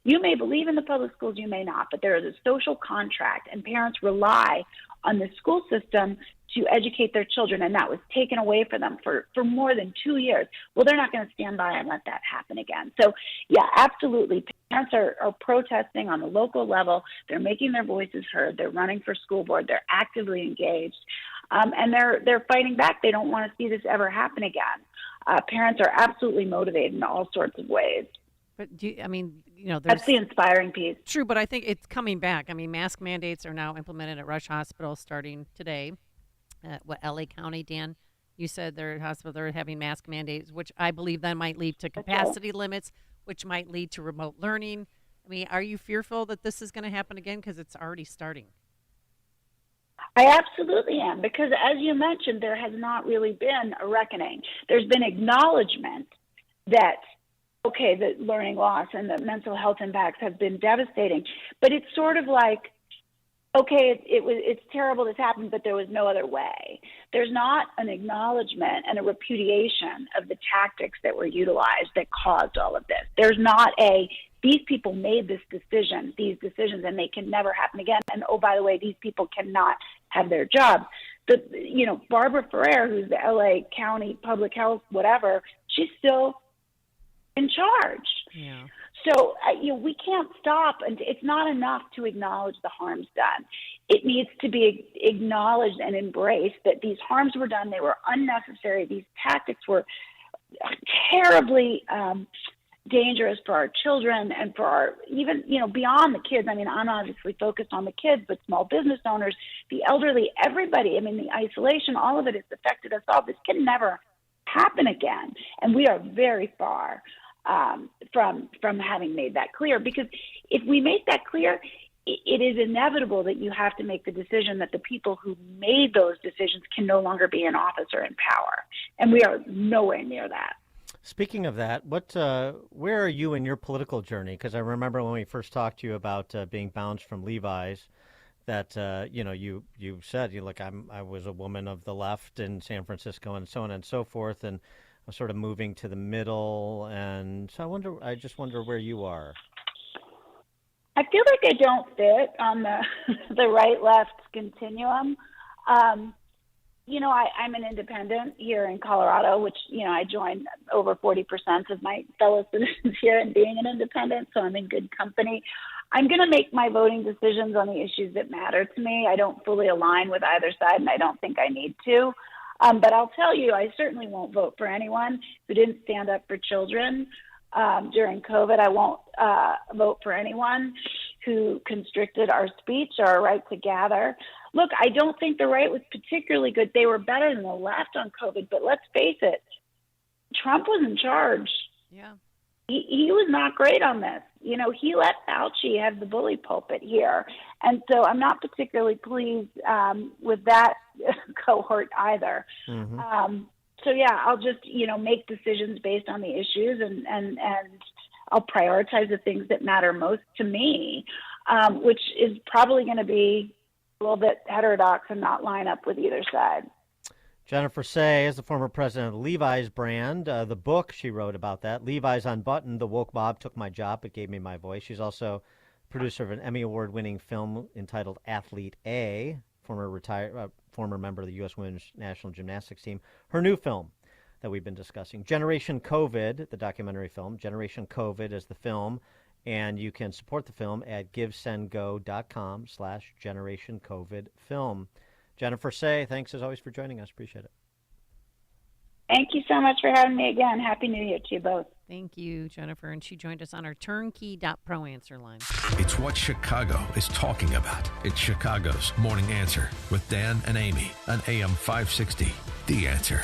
You may believe in the public schools, you may not, but there is a social contract, and parents rely on the school system to educate their children, and that was taken away from them for more than 2 years. Well, they're not going to stand by and let that happen again. So, yeah, absolutely. Parents are protesting on the local level. They're making their voices heard. They're running for school board. They're actively engaged, and they're fighting back. They don't want to see this ever happen again. Parents are absolutely motivated in all sorts of ways. But that's the inspiring piece. True, but I think it's coming back. I mean, mask mandates are now implemented at Rush Hospital starting today. LA County, Dan, you said their hospital, they're having mask mandates, which I believe then might lead to capacity limits, which might lead to remote learning. I mean, are you fearful that this is going to happen again? Because it's already starting. I absolutely am, because as you mentioned, there has not really been a reckoning. There's been acknowledgement that, okay, the learning loss and the mental health impacts have been devastating, but it's sort of like, okay, it's terrible this happened, but there was no other way. There's not an acknowledgement and a repudiation of the tactics that were utilized that caused all of this. There's not a, these people made these decisions, and they can never happen again. And oh, by the way, these people cannot have their jobs. Barbara Ferrer, who's the LA County Public Health, whatever, she's still in charge. Yeah. So, we can't stop, and it's not enough to acknowledge the harms done. It needs to be acknowledged and embraced that these harms were done. They were unnecessary. These tactics were terribly dangerous for our children and for our, even, beyond the kids. I mean, I'm obviously focused on the kids, but small business owners, the elderly, everybody. I mean, the isolation, all of it has affected us all. This can never happen again. And we are very far from having made that clear, because if we make that clear, it is inevitable that you have to make the decision that the people who made those decisions can no longer be in office or in power. And we are nowhere near that. Speaking of that, where are you in your political journey? Because I remember when we first talked to you about being bounced from Levi's, that you said, I was a woman of the left in San Francisco and so on and so forth, and I'm sort of moving to the middle, and so I just wonder where you are. I feel like I don't fit on the right-left continuum. I'm an independent here in Colorado, which, I joined over 40% of my fellow citizens here in being an independent, so I'm in good company. I'm going to make my voting decisions on the issues that matter to me. I don't fully align with either side, and I don't think I need to. But I'll tell you, I certainly won't vote for anyone who didn't stand up for children during COVID. I won't vote for anyone who constricted our speech, our right to gather. Look, I don't think the right was particularly good. They were better than the left on COVID, but let's face it, Trump was in charge. Yeah. He was not great on this. He let Fauci have the bully pulpit here. And so I'm not particularly pleased with that cohort either. Mm-hmm. I'll just, make decisions based on the issues, and I'll prioritize the things that matter most to me, which is probably going to be a little bit heterodox and not line up with either side. Jennifer Sey is the former president of the Levi's brand. The book she wrote about that, Levi's Unbuttoned, The Woke Mob Took My Job, But Gave Me My Voice. She's also producer of an Emmy Award-winning film entitled Athlete A, former member of the U.S. Women's National Gymnastics Team. Her new film that we've been discussing, Generation COVID, the documentary film. Generation COVID is the film, and you can support the film at givesendgo.com/Generation COVID film. Jennifer Sey, thanks as always for joining us. Appreciate it. Thank you so much for having me again. Happy New Year to you both. Thank you, Jennifer. And she joined us on our turnkey.pro answer line. It's what Chicago is talking about. It's Chicago's Morning Answer with Dan and Amy on AM 560. The Answer.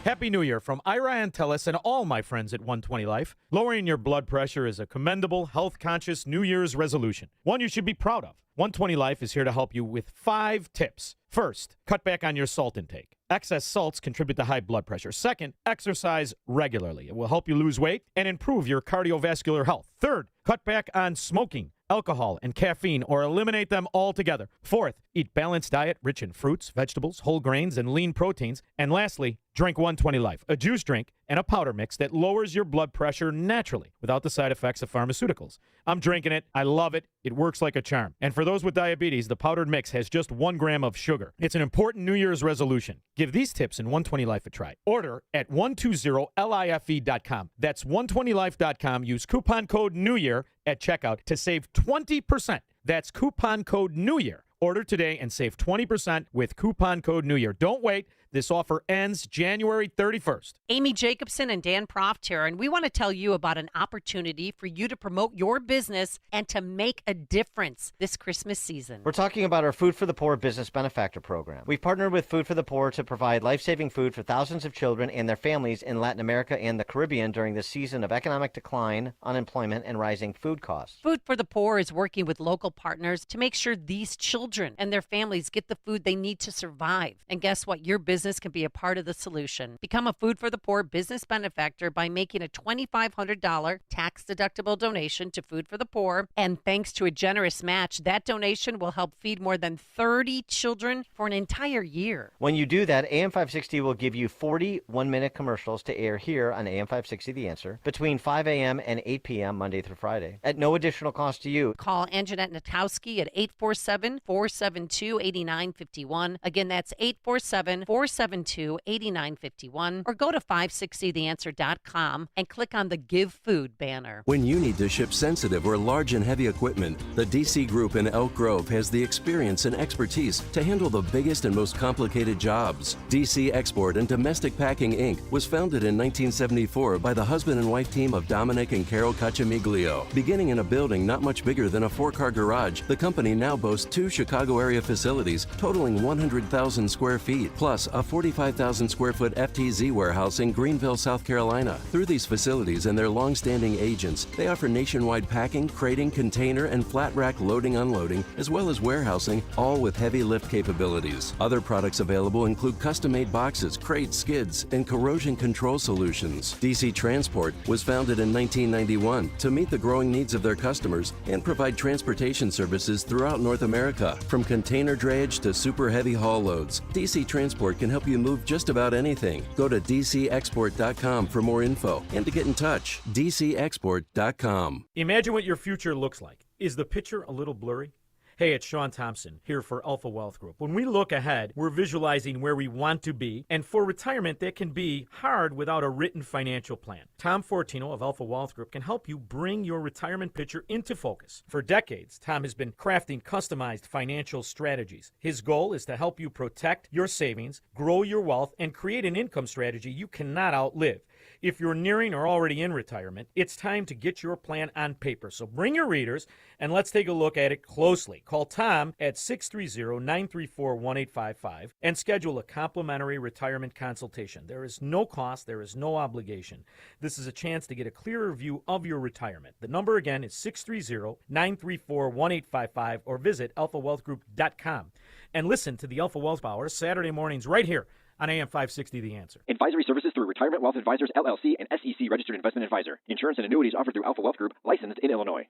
Happy New Year from Ira Antelis and all my friends at 120 Life. Lowering your blood pressure is a commendable, health-conscious New Year's resolution, one you should be proud of. 120 Life is here to help you with 5 tips. First, cut back on your salt intake. Excess salts contribute to high blood pressure. Second, exercise regularly. It will help you lose weight and improve your cardiovascular health. Third, cut back on smoking, alcohol, and caffeine, or eliminate them altogether. Fourth, eat balanced diet rich in fruits, vegetables, whole grains, and lean proteins. And lastly, drink 120 Life, a juice drink and a powder mix that lowers your blood pressure naturally without the side effects of pharmaceuticals. I'm drinking it. I love it. It works like a charm. And for those with diabetes, the powdered mix has just 1 gram of sugar. It's an important New Year's resolution. Give these tips in 120 Life a try. Order at 120life.com. That's 120life.com. Use coupon code NEWYEAR at checkout to save 20%. That's coupon code NEWYEAR. Order today and save 20% with coupon code NEWYEAR. Don't wait. This offer ends January 31st. Amy Jacobson and Dan Proft here, and we want to tell you about an opportunity for you to promote your business and to make a difference this Christmas season. We're talking about our Food for the Poor Business Benefactor Program. We've partnered with Food for the Poor to provide life-saving food for thousands of children and their families in Latin America and the Caribbean during this season of economic decline, unemployment, and rising food costs. Food for the Poor is working with local partners to make sure these children and their families get the food they need to survive. And guess what? Your business business can be a part of the solution. Become a Food for the Poor business benefactor by making a $2,500 tax-deductible donation to Food for the Poor. And thanks to a generous match, that donation will help feed more than 30 children for an entire year. When you do that, AM 560 will give you 40 one-minute commercials to air here on AM 560 The Answer between 5 a.m. and 8 p.m. Monday through Friday at no additional cost to you. Call Anjanette Natowski at 847-472-8951. Again, that's 847-472-8951. Or go to 560theanswer.com and click on the Give Food banner. When you need to ship sensitive or large and heavy equipment, the DC Group in Elk Grove has the experience and expertise to handle the biggest and most complicated jobs. DC Export and Domestic Packing Inc. was founded in 1974 by the husband and wife team of Dominic and Carol Cacciamiglio. Beginning in a building not much bigger than a 4-car garage, the company now boasts 2 Chicago area facilities totaling 100,000 square feet, plus a 45,000 square foot FTZ warehouse in Greenville, South Carolina. Through these facilities and their long-standing agents, they offer nationwide packing, crating, container, and flat rack loading unloading, as well as warehousing, all with heavy lift capabilities. Other products available include custom-made boxes, crates, skids, and corrosion control solutions. DC Transport was founded in 1991 to meet the growing needs of their customers and provide transportation services throughout North America. From container drayage to super heavy haul loads, DC Transport can help you move just about anything. Go to dcexport.com for more info and to get in touch. dcexport.com. Imagine what your future looks like. Is the picture a little blurry? Hey, it's Sean Thompson here for Alpha Wealth Group. When we look ahead, we're visualizing where we want to be, and for retirement, that can be hard without a written financial plan. Tom Fortino of Alpha Wealth Group can help you bring your retirement picture into focus. For decades, Tom has been crafting customized financial strategies. His goal is to help you protect your savings, grow your wealth, and create an income strategy you cannot outlive. If you're nearing or already in retirement, it's time to get your plan on paper. So bring your readers and let's take a look at it closely. Call Tom at 630-934-1855 and schedule a complimentary retirement consultation. There is no cost. There is no obligation. This is a chance to get a clearer view of your retirement. The number again is 630-934-1855 or visit alphawealthgroup.com. And listen to the Alpha Wealth Hour Saturday mornings right here on AM 560 The Answer. Advisory services through Retirement Wealth Advisors, LLC, and SEC Registered Investment Advisor. Insurance and annuities offered through Alpha Wealth Group, licensed in Illinois.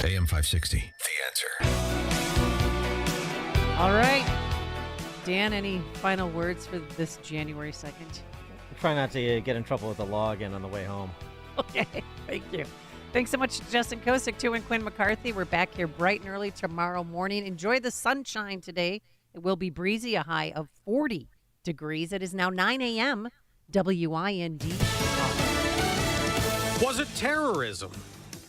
AM 560, The Answer. All right. Dan, any final words for this January 2nd? Try not to get in trouble with the law again on the way home. Okay, thank you. Thanks so much to Justin Kosick, too, and Quinn McCarthy. We're back here bright and early tomorrow morning. Enjoy the sunshine today. It will be breezy, a high of 40 degrees. It is now 9 a.m. WIND. Was it terrorism?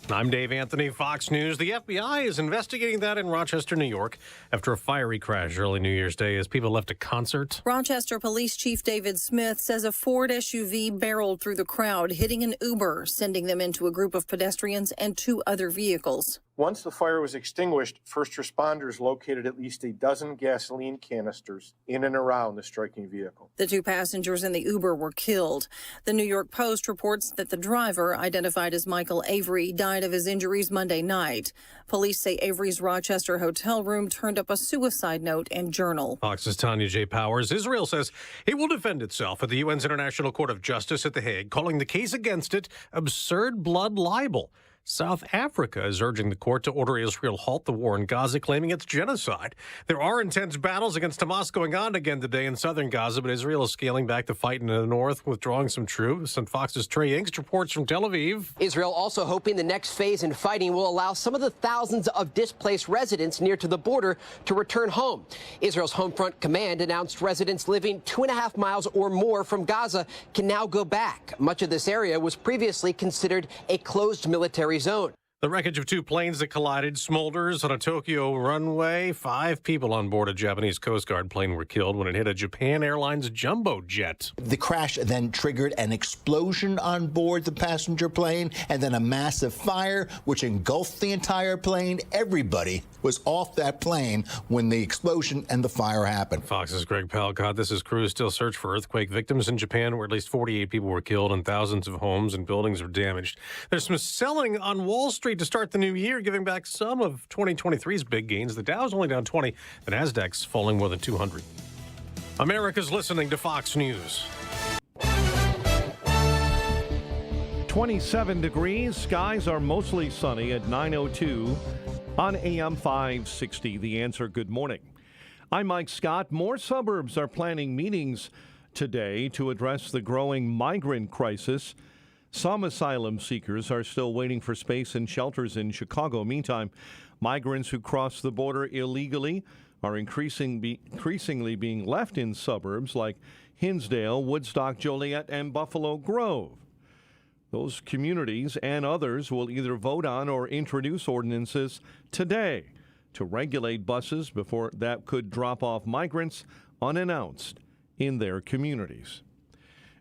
I'm Dave Anthony, Fox News. The FBI is investigating that in Rochester, New York, after a fiery crash early New Year's Day as people left a concert. Rochester Police Chief David Smith says a Ford SUV barreled through the crowd, hitting an Uber, sending them into a group of pedestrians and 2 other vehicles. Once the fire was extinguished, first responders located at least a dozen gasoline canisters in and around the striking vehicle. The 2 passengers in the Uber were killed. The New York Post reports that the driver, identified as Michael Avery, died of his injuries Monday night. Police say Avery's Rochester hotel room turned up a suicide note and journal. Fox's Tanya J. Powers. Israel says it will defend itself at the UN's International Court of Justice at The Hague, calling the case against it absurd blood libel. South Africa is urging the court to order Israel halt the war in Gaza, claiming it's genocide. There are intense battles against Hamas going on again today in southern Gaza, but Israel is scaling back the fight in the north, withdrawing some troops. And Fox's Trey Ingst reports from Tel Aviv. Israel also hoping the next phase in fighting will allow some of the thousands of displaced residents near to the border to return home. Israel's Homefront Command announced residents living 2.5 miles or more from Gaza can now go back. Much of this area was previously considered a closed military zone. The wreckage of 2 planes that collided smolders on a Tokyo runway. 5 people on board a Japanese Coast Guard plane were killed when it hit a Japan Airlines jumbo jet. The crash then triggered an explosion on board the passenger plane and then a massive fire which engulfed the entire plane. Everybody was off that plane when the explosion and the fire happened. Fox's Greg Palcott. This is crews still search for earthquake victims in Japan, where at least 48 people were killed and thousands of homes and buildings are damaged. There's some selling on Wall Street to start the new year, giving back some of 2023's big gains. The Dow's only down 20. The Nasdaq's falling more than 200. America's listening to Fox News. 27 degrees. Skies are mostly sunny at 9:02 on AM 560. The Answer. Good morning. I'm Mike Scott. More suburbs are planning meetings today to address the growing migrant crisis. Some asylum seekers are still waiting for space in shelters in Chicago. Meantime, migrants who cross the border illegally are increasingly being left in suburbs like Hinsdale, Woodstock, Joliet, and Buffalo Grove. Those communities and others will either vote on or introduce ordinances today to regulate buses before that could drop off migrants unannounced in their communities.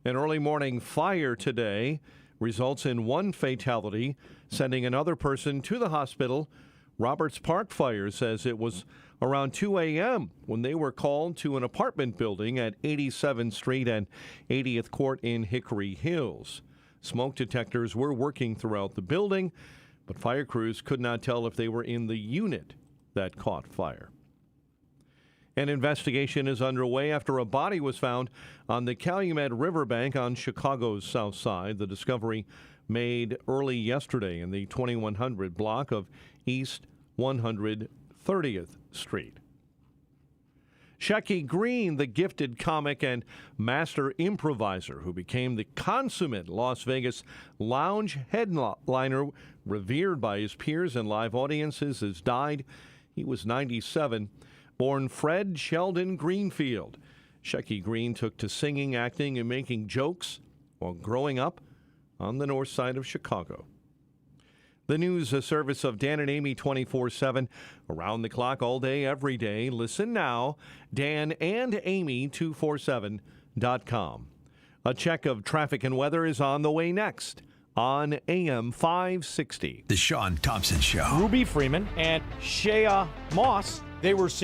An early morning fire today results in one fatality, sending another person to the hospital. Roberts Park Fire says it was around 2 a.m. when they were called to an apartment building at 87th Street and 80th Court in Hickory Hills. Smoke detectors were working throughout the building, but fire crews could not tell if they were in the unit that caught fire. An investigation is underway after a body was found on the Calumet Riverbank on Chicago's south side. The discovery made early yesterday in the 2100 block of East 130th Street. Shecky Greene, the gifted comic and master improviser who became the consummate Las Vegas lounge headliner, revered by his peers and live audiences, has died. He was 97. Born Fred Sheldon Greenfield, Shecky Greene took to singing, acting, and making jokes while growing up on the north side of Chicago. The news, a service of Dan and Amy 24/7, around the clock, all day, every day. Listen now, danandamy247.com. A check of traffic and weather is on the way next on AM 560. The Sean Thompson Show. Ruby Freeman and Shea Moss, they were